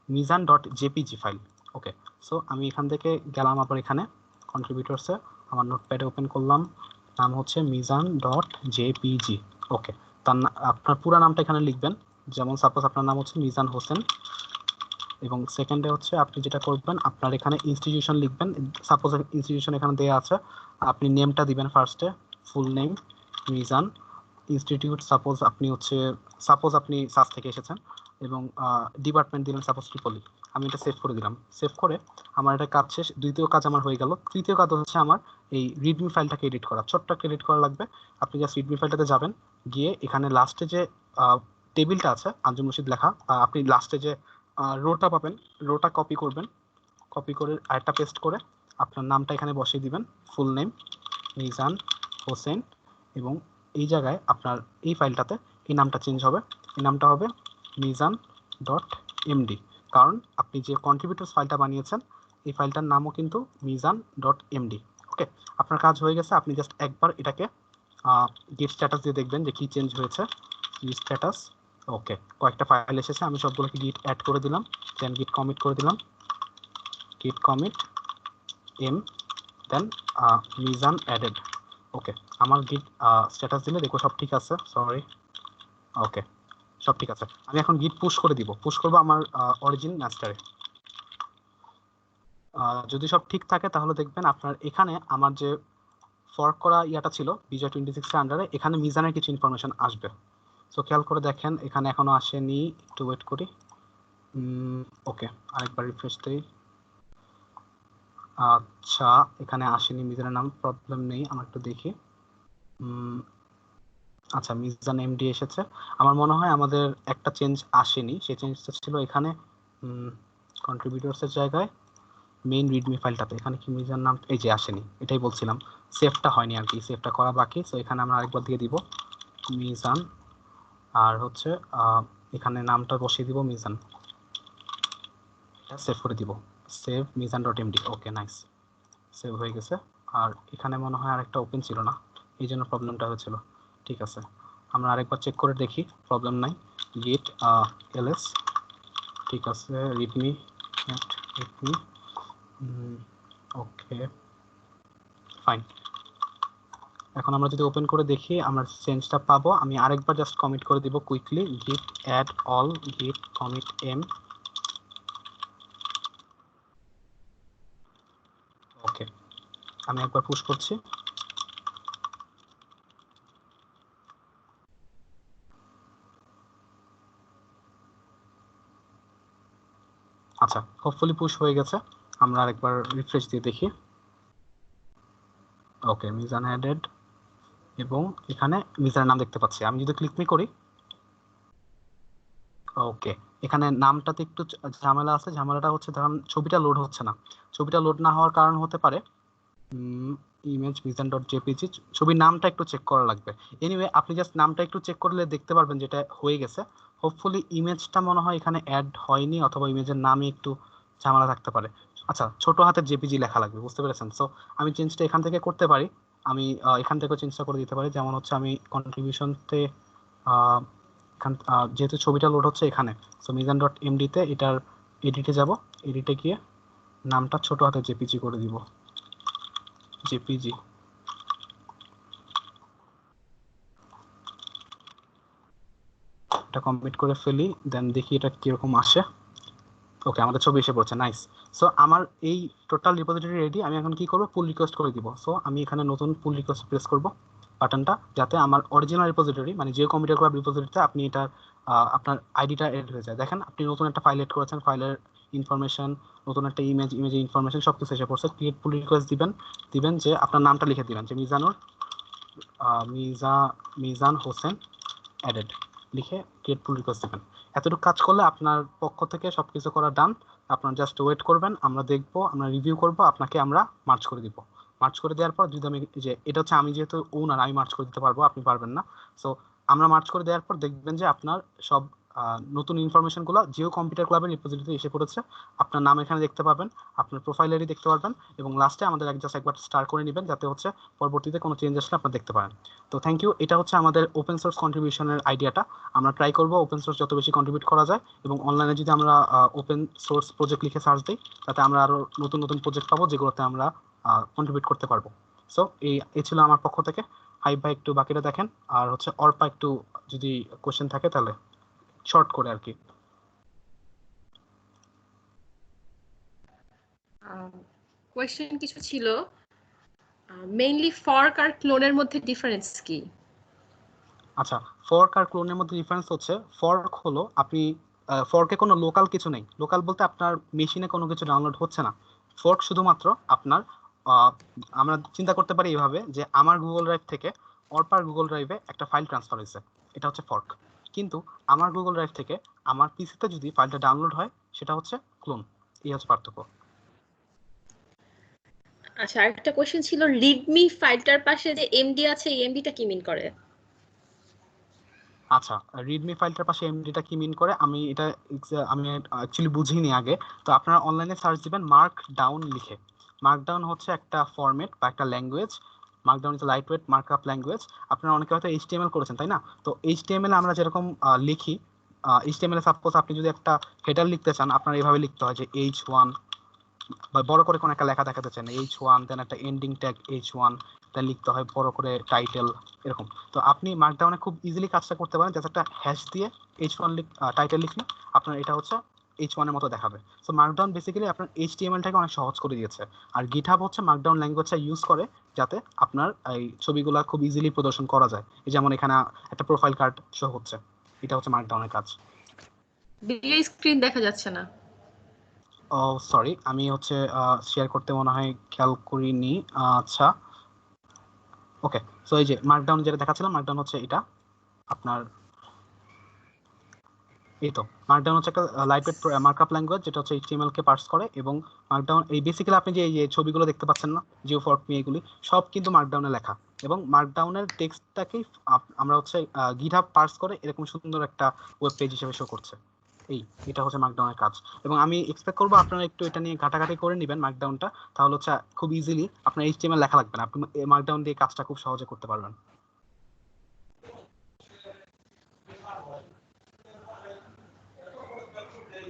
[SPEAKER 3] মিজান.jpg ফাইল। ওকে, সো আমি এখান থেকে গেলাম আবার এখানে কন্ট্রিবিউটরসে, আমার নোটপ্যাডে ওপেন করলাম, নাম হচ্ছে মিজান.jpg। ওকে, আপনার পুরো নামটা এখানে লিখবেন, যেমন সাপোজ আপনার নাম হচ্ছে মিজান হোসেন। এবং সেকেন্ডে হচ্ছে আপনি যেটা করবেন, আপনার এখানে ইনস্টিটিউশন লিখবেন। সাপোজ ইনস্টিটিউশন এখানে দেওয়া আছে, আপনি নেমটা দিবেন ফার্স্টে, full name Mizan institute. Suppose আপনি সাস থেকে এসেছেন এবং ডিপার্টমেন্ট দিলেন সাপোজ ট্রিপলি। আমি এটা সেভ করে দিলাম। সেভ করে আমার এটা কাজ শেষ, দ্বিতীয় কাজ আমার হয়ে গেল। তৃতীয় কাজ হচ্ছে আমার এই রিডমি ফাইলটাকে এডিট করা। ছোট্ট একটা এডিট করা লাগবে। আপনি জাস্ট রিডমি ফাইলটাতে যাবেন, গিয়ে এখানে লাস্টে যে টেবিলটা আছে আঞ্জুম রশিদ লেখা, আপনি লাস্টে যে রোটা পাবেন, রোটা কপি করবেন। কপি করে আরেকটা পেস্ট করে আপনার নামটা এখানে বসিয়ে দিবেন, ফুল নেম মিজান হোসেন। এবং এই জায়গায় আপনার এই ফাইলটাতে এই নামটা চেঞ্জ হবে, এই নামটা হবে মিজান ডট এমডি। কারণ আপনি যে কন্ট্রিবিউটরস ফাইলটা বানিয়েছেন এই ফাইলটার নামও কিন্তু মিজান ডট এমডি। ওকে, আপনার কাজ হয়ে গেছে। আপনি জাস্ট একবার এটাকে গিট স্ট্যাটাস দিয়ে দেখবেন যে কি চেঞ্জ হয়েছে। গিট স্ট্যাটাস, ওকে, কয়েকটা ফাইল এসেছে, আমি সবগুলোকে গিট অ্যাড করে দিলাম, দেন গিট কমিট করে দিলাম, git commit m then Mizan added। ওকে, আমার গিট স্ট্যাটাস দিলে দেখো সব ঠিক আছে। সরি, ওকে, সব ঠিক আছে। আমি এখন গিট পুশ করে দিব, পুশ করব আমার অরিজিন মাস্টারে। যদি সব ঠিক থাকে তাহলে দেখবেন আপনার এখানে আমার যে ফর্ক করা ইয়াটা ছিল বিজয় 26 এর আন্ডারে, এখানে মিজানের কিছু ইনফরমেশন আসবে। সো খেয়াল করে দেখেন, এখানে এখনো আসেনি, একটু ওয়েট করি। ওকে, আরেকবার রিফ্রেশ দিই। আচ্ছা, এখানে আসেনি মিজানের নাম, প্রবলেম নেই, আমরা একটু দেখি। আচ্ছা, মিজান এমডি এসেছে। আমার মনে হয় আমাদের একটা চেঞ্জ আসেনি, সেই চেঞ্জটা ছিল এখানে কন্ট্রিবিউটরস এর জায়গায় মেইন রিডমি ফাইলটাতে। এখানে কি মিজান নাম, এই যে আসেনি, এটাই বলছিলাম, সেভটা হয়নি আর কি, সেভটা করা বাকি। সো এখানে আমরা আরেকবার দিয়ে দিব মিজান, আর হচ্ছে এখানে নামটা বসিয়ে দিব মিজান, এটা সেভ করে দিব, সেভ মিজান ডট এমডি। ওকে, নাইস, সেভ হয়ে গেছে। আর এখানে মনে হয় আরেকটা ওপেন ছিল না, এই জন্য প্রবলেমটা হয়েছিল। ঠিক আছে, আমরা আরেকবার চেক করে দেখি, প্রবলেম নাই। গিট এলএস, ঠিক আছে, রিডমি রিডমি, ওকে ফাইন। এখন আমরা যদি ওপেন করে দেখি আমরা চেঞ্জটা পাবো। আমি আরেকবার জাস্ট কমিট করে দিব কুইকলি, গিট অ্যাড অল গিট কমিট এম। ওকে, আমি একবার পুশ করছি। আচ্ছা, হোপফুলি পুশ হয়ে গেছে। আমরা আরেকবার রিফ্রেশ দিয়ে দেখি। ওকে, মিজান অ্যাডেড, এবং এখানে মিজানের নাম দেখতে পাচ্ছি। আমি যদি ক্লিক করি, ওকে, এখানে নামটাতে একটু ঝামেলা আছে। ঝামেলাটা হচ্ছে ধরুন ছবিটা লোড হচ্ছে না। ছবিটা লোড না হওয়ার কারণ হতে পারে ইমেজ মিজান ডট জেপিজি, ছবির নামটা একটু চেক করা লাগবে। এনিওয়ে, আপনি জাস্ট নামটা একটু চেক করলে দেখতে পারবেন যেটা হয়ে গেছে। হোপফুলি ইমেজটা মনে হয় এখানে অ্যাড হয়নি, অথবা ইমেজের নামে একটু ঝামেলা থাকতে পারে। আচ্ছা, ছোট হাতের জেপিজি লেখা লাগবে, বুঝতে পেরেছেন? সো আমি চেঞ্জটা এখান থেকে করতে পারি, আমি এখান থেকেও চেঞ্জটা করে দিতে পারি। যেমন হচ্ছে আমি কন্ট্রিবিউশনতে এখান যেহেতু ছবিটা লোড হচ্ছে এখানে, সো মিজান ডট এমডিতে এটার এডিটে যাব, এডিটে গিয়ে নামটা ছোট হাতের জেপিজি করে দিব, জেপিজি। এটা কমপ্লিট করে ফেলি, দেন দেখি এটা কিরকম আসে। ওকে, আমাদের ছবি এসে পড়ছে, নাইস। সো আমার এই টোটাল রিপোজিটরি রেডি। আমি এখন কি করব, পুল রিকোয়েস্ট করে দিব। সো আমি এখানে নতুন পুল রিকোয়েস্ট প্রেস করব বাটনটা, যাতে আমার অরিজিনাল রিপোজিটরি, মানে যে কম্পিউটার ক্লাব রিপোজিটরিতে আপনি এটা আপনার আইডিটা এড হয়ে যায়। দেখেন, আপনি নতুন একটা ফাইল এড করেছেন, ফাইলের ইনফরমেশন, নতুন একটা ইমেজের ইনফরমেশন সব কিছু এসে পড়ছে। ক্রিয়েট পুল রিকোয়েস্ট দিবেন যে আপনার নামটা লিখে দিবেন যে মিজান হোসেন অ্যাডেড লিখে ক্রিয়েট পুল রিকোয়েস্ট দিবেন। এতটুকু কাজ করলে আপনার পক্ষ থেকে সবকিছু করা ডান। আপনার জাস্ট ওয়েট করবেন, আমরা দেখবো, আমরা রিভিউ করব, আপনাকে আমরা মার্চ করে দিব। মার্চ করে দেওয়ার পর যদি আমি, যে এটা হচ্ছে আমি যেহেতু ওনার, আমি মার্চ করে দিতে পারবো, আপনি পারবেন না। সো আমরা মার্চ করে দেওয়ার পর দেখবেন যে আপনার সব নতুন ইনফরমেশনগুলো জিও কম্পিউটার ক্লাবের রিপোজিটরিতে এসে পড়েছে। আপনার নাম এখানে দেখতে পাবেন, আপনার প্রোফাইল আইডি দেখতে পারবেন, এবং লাস্টে আমাদের জাস্ট একবার স্টার করে নেবেন, যাতে হচ্ছে পরবর্তীতে কোনো চেঞ্জ আসলে আপনারা দেখতে পারেন। তো থ্যাংক ইউ। এটা হচ্ছে আমাদের ওপেন সোর্স কন্ট্রিবিউশনের আইডিয়াটা। আমরা ট্রাই করব ওপেন সোর্স যত বেশি কন্ট্রিবিউট করা যায়, এবং অনলাইনে যদি আমরা ওপেন সোর্স প্রজেক্ট লিখে সার্চ দিই, তাতে আমরা আরো নতুন নতুন প্রজেক্ট পাবো যেগুলোতে আমরা কন্ট্রিবিউট করতে পারবো। সো এই ছিল আমার পক্ষ থেকে। হাই ভাই একটু বাকিটা দেখেন, আর হচ্ছে অর্পা একটু যদি কোশ্চেন থাকে তাহলে শর্ট করে আর কি।
[SPEAKER 1] কোয়েশ্চেন কিছু ছিল, মেইনলি ফর্ক আর ক্লোনের মধ্যে ডিফারেন্স কি?
[SPEAKER 3] আচ্ছা, ফর্ক আর ক্লোনের মধ্যে ডিফারেন্স হচ্ছে, ফর্ক হলো আপনি ফর্কে কোনো লোকাল কিছু নেই। লোকাল বলতে আপনার মেশিনে কোনো কিছু ডাউনলোড হচ্ছে না। ফর্ক শুধুমাত্র আপনার আমরা চিন্তা করতে পারি এইভাবে যে আমার গুগল ড্রাইভ থেকে অর্পার গুগল ড্রাইভে একটা ফাইল ট্রান্সফার হয়েছে, এটা হচ্ছে ফর্ক। কিন্তু আমার গুগল ড্রাইভ থেকে আমার পিসিতে যদি ফাইলটা ডাউনলোড হয় সেটা হচ্ছে ক্লোন। এই হচ্ছে পার্থক্য।
[SPEAKER 1] আচ্ছা, আরেকটা কোয়েশ্চেন ছিল, রিডমি ফাইলটার পাশে যে এমডি আছে, এই এমডিটা কি মিন করে?
[SPEAKER 3] আচ্ছা, রিডমি ফাইলটার পাশে এমডিটা কি মিন করে আমি এটা আমি অ্যাকচুয়ালি বুঝিনি আগে। তো আপনারা অনলাইনে সার্চ দিবেন মার্ক ডাউন লিখে। মার্ক ডাউন হচ্ছে একটা ফরম্যাট বা একটা language. Mark down is light weight markup language. আপনারা অনেকে হয়তো এইচটিএমএল করেছেন, তাই না? তো এইচটিএমএল আমরা যেরকম লিখি, এইচটিএমএল সাপোজ আপনি যদি একটা হেডার লিখতে চান, আপনার এইভাবে লিখতে হয় যে H1, বা বড় করে কোন একটা লেখা দেখাতে চান H1, দেন একটা এন্ডিং ট্যাগ H1, দেন লিখতে হয় বড় করে টাইটেল, এরকম। তো আপনি মার্কডাউনে খুব ইজিলি কাজটা করতে পারেন, জাস্ট একটা হ্যাশ দিয়ে H1 টাইটেল লিখলে আপনার এটা হচ্ছে H1 এর মতো দেখাবে। সো মার্কডাউন বেসিক্যালি আপনার HTML-টাকে অনেক সহজ করে দিয়েছে। আর গিটহাব হচ্ছে মার্কডাউন ল্যাঙ্গুয়েজটা ইউজ করে যাতে আপনার এই ছবিগুলো খুব ইজিলি প্রদর্শন করা যায়। এই যেমন এখানে একটা প্রোফাইল কার্ড শো হচ্ছে, এটা হচ্ছে মার্কডাউনের কাজ।
[SPEAKER 1] ভিডিও স্ক্রিন দেখা যাচ্ছে না।
[SPEAKER 3] ও সরি, আমি হচ্ছে শেয়ার করতে মনে হয় খেয়াল করিনি। আচ্ছা, ওকে। সো এই যে মার্কডাউন যেটা দেখাচ্ছিলাম, মার্কডাউন হচ্ছে এটা আপনার, এই তো মার্কডাউন হচ্ছে একটা লাইটওয়েট মার্কআপ ল্যাঙ্গুয়েজ যেটা হচ্ছে এইচটিএমএল কে পার্স করে। এবং মার্কডাউন এই বেসিক্যালি আপনি যে এই যে ছবিগুলো দেখতে পাচ্ছেন না, জিও ফর্ক মি, এগুলি সব কিন্তু মার্কডাউনে লেখা। এবং মার্কডাউনের টেক্সটটাকেই আমরা হচ্ছে গিটহাব পার্স করে এরকম সুন্দর একটা ওয়েব পেজ হিসেবে শো করছে। এটা হচ্ছে মার্কডাউনের কাজ। এবং আমি এক্সপেক্ট করবো আপনারা একটু এটা নিয়ে ঘাটাঘাটি করে নেবেন মার্কডাউনটা, তাহলে হচ্ছে খুব ইজিলি আপনার এইচটিএমএল লেখা লাগবে না, আপনি মার্কডাউন দিয়ে কাজটা খুব সহজে করতে পারবেন।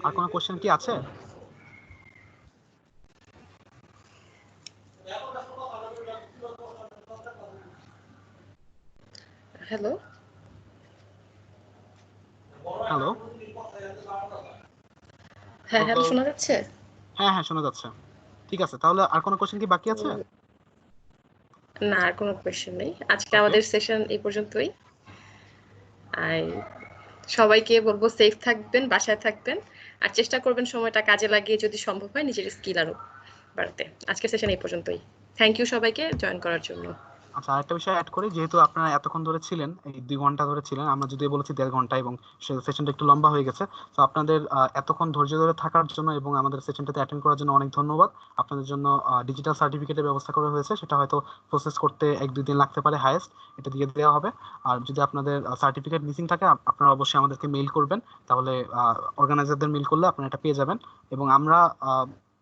[SPEAKER 3] আর কোনো কোশ্চেন কি আছে?
[SPEAKER 1] Hello,
[SPEAKER 3] hello.
[SPEAKER 1] হ্যাঁ হ্যালো, শোনা যাচ্ছে?
[SPEAKER 3] হ্যাঁ হ্যাঁ, শোনা যাচ্ছে। ঠিক আছে, তাহলে আর কোনো কোশ্চেন কি বাকি আছে?
[SPEAKER 1] না, আর কোনো কোয়েশ্চেন নেই। আজকে
[SPEAKER 3] ওকে।
[SPEAKER 1] আমাদের সেশন এই পর্যন্তই। আর সবাইকে বলবো সেফ থাকবেন, বাসায় থাকবেন, আর চেষ্টা করবেন সময়টা কাজে লাগিয়ে যদি সম্ভব হয় নিজের স্কিল আরো বাড়াতে। আজকের সেশন এই পর্যন্তই। থ্যাংক ইউ সবাইকে জয়েন করার জন্য।
[SPEAKER 3] আচ্ছা, আরেকটা বিষয় অ্যাড করি, যেহেতু আপনারা এতক্ষণ ধরে ছিলেন, এই 2 ঘন্টা ধরে ছিলেন, আমরা যদি বলেছি 1.5 ঘন্টা, এবং সেশনটা একটু লম্বা হয়ে গেছে। তো আপনাদের এতক্ষণ ধৈর্য ধরে থাকার জন্য এবং আমাদের সেশনটাতে অ্যাটেন্ড করার জন্য অনেক ধন্যবাদ। আপনাদের জন্য ডিজিটাল সার্টিফিকেটের ব্যবস্থা করা হয়েছে, সেটা হয়তো প্রসেস করতে 1-2 দিন লাগতে পারে হাইয়েস্ট, এটা দিয়ে দেওয়া হবে। আর যদি আপনাদের সার্টিফিকেট মিসিং থাকে, আপনারা অবশ্যই আমাদেরকে মেইল করবেন, তাহলে অর্গানাইজারদের মেইল করলে আপনারা এটা পেয়ে যাবেন। এবং আমরা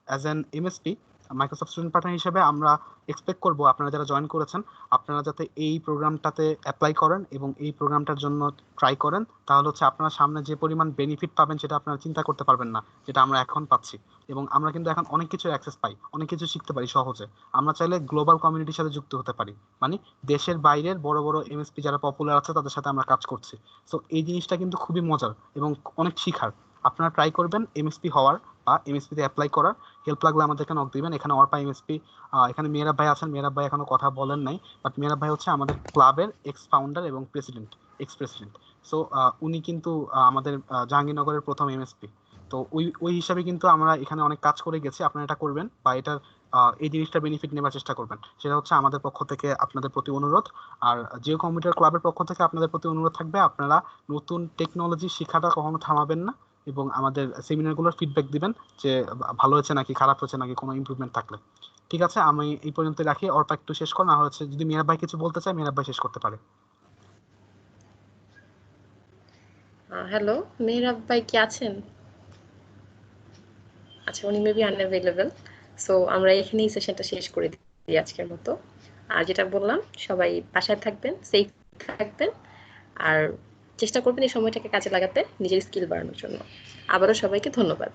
[SPEAKER 3] as an MSP, Microsoft student partner হিসেবে আমরা এক্সপেক্ট করবো আপনারা যারা জয়েন করেছেন, আপনারা যাতে এই প্রোগ্রামটাতে অ্যাপ্লাই করেন এবং এই প্রোগ্রামটার জন্য ট্রাই করেন, তাহলে হচ্ছে আপনারা সামনে যে পরিমাণ বেনিফিট পাবেন সেটা আপনারা চিন্তা করতে পারবেন না, যেটা আমরা এখন পাচ্ছি। এবং আমরা কিন্তু এখন অনেক কিছু অ্যাক্সেস পাই, অনেক কিছু শিখতে পারি সহজে। আমরা চাইলে গ্লোবাল কমিউনিটির সাথে যুক্ত হতে পারি, মানে দেশের বাইরের বড় বড় এমএসপি যারা পপুলার আছে তাদের সাথে আমরা কাজ করছি। সো এই জিনিসটা কিন্তু খুবই মজার এবং অনেক শিখার। আপনারা ট্রাই করবেন এমএসপি হওয়ার বা এমএসপি তে অ্যাপ্লাই করার। হেল্প লাগলে আমাদেরকে নক দিবেন। এখানে অর্পা এমএসপি, এখানে মেহরাব ভাই আছেন। মেহরাব ভাই এখনো কথা বলেন নাই, বাট মেহরাব ভাই হচ্ছে আমাদের ক্লাবের এক্স ফাউন্ডার এবং প্রেসিডেন্ট, এক্স প্রেসিডেন্ট। সো উনি কিন্তু আমাদের জাহাঙ্গীরনগরের প্রথম এমএসপি। তো ওই হিসাবে কিন্তু আমরা এখানে অনেক কাজ করে গেছি। আপনারা এটা করবেন বা এটার এই জিনিসটা বেনিফিট নেওয়ার চেষ্টা করবেন, সেটা হচ্ছে আমাদের পক্ষ থেকে আপনাদের প্রতি অনুরোধ। আর জিও কম্পিউটার ক্লাবের পক্ষ থেকে আপনাদের প্রতি অনুরোধ থাকবে, আপনারা নতুন টেকনোলজি শেখাটা কখনো থামাবেন না এবং আমাদের সেমিনারগুলোর ফিডব্যাক দিবেন যে ভালো হয়েছে নাকি খারাপ হয়েছে নাকি কোনো ইমপ্রুভমেন্ট থাকলে। ঠিক আছে, আমি এই পর্যন্ত রাখি। অর্পা একটু শেষ কর, না হচ্ছে যদি মেহরাব ভাই কিছু বলতে চায় মেহরাব ভাই শেষ করতে পারে।
[SPEAKER 1] হ্যালো, মেহরাব ভাই কি আছেন? আচ্ছা, উনি মেবি আনঅ্যাভেলেবল। সো আমরা এখানেই সেশনটা শেষ করে দিই আজকের মতো। আর যেটা বললাম, সবাই বাসায় থাকবেন, সেফ থাকবেন, আর চেষ্টা করবেন এই সময়টাকে কাজে লাগাতে নিজের স্কিল বাড়ানোর জন্য। আবারও সবাইকে ধন্যবাদ।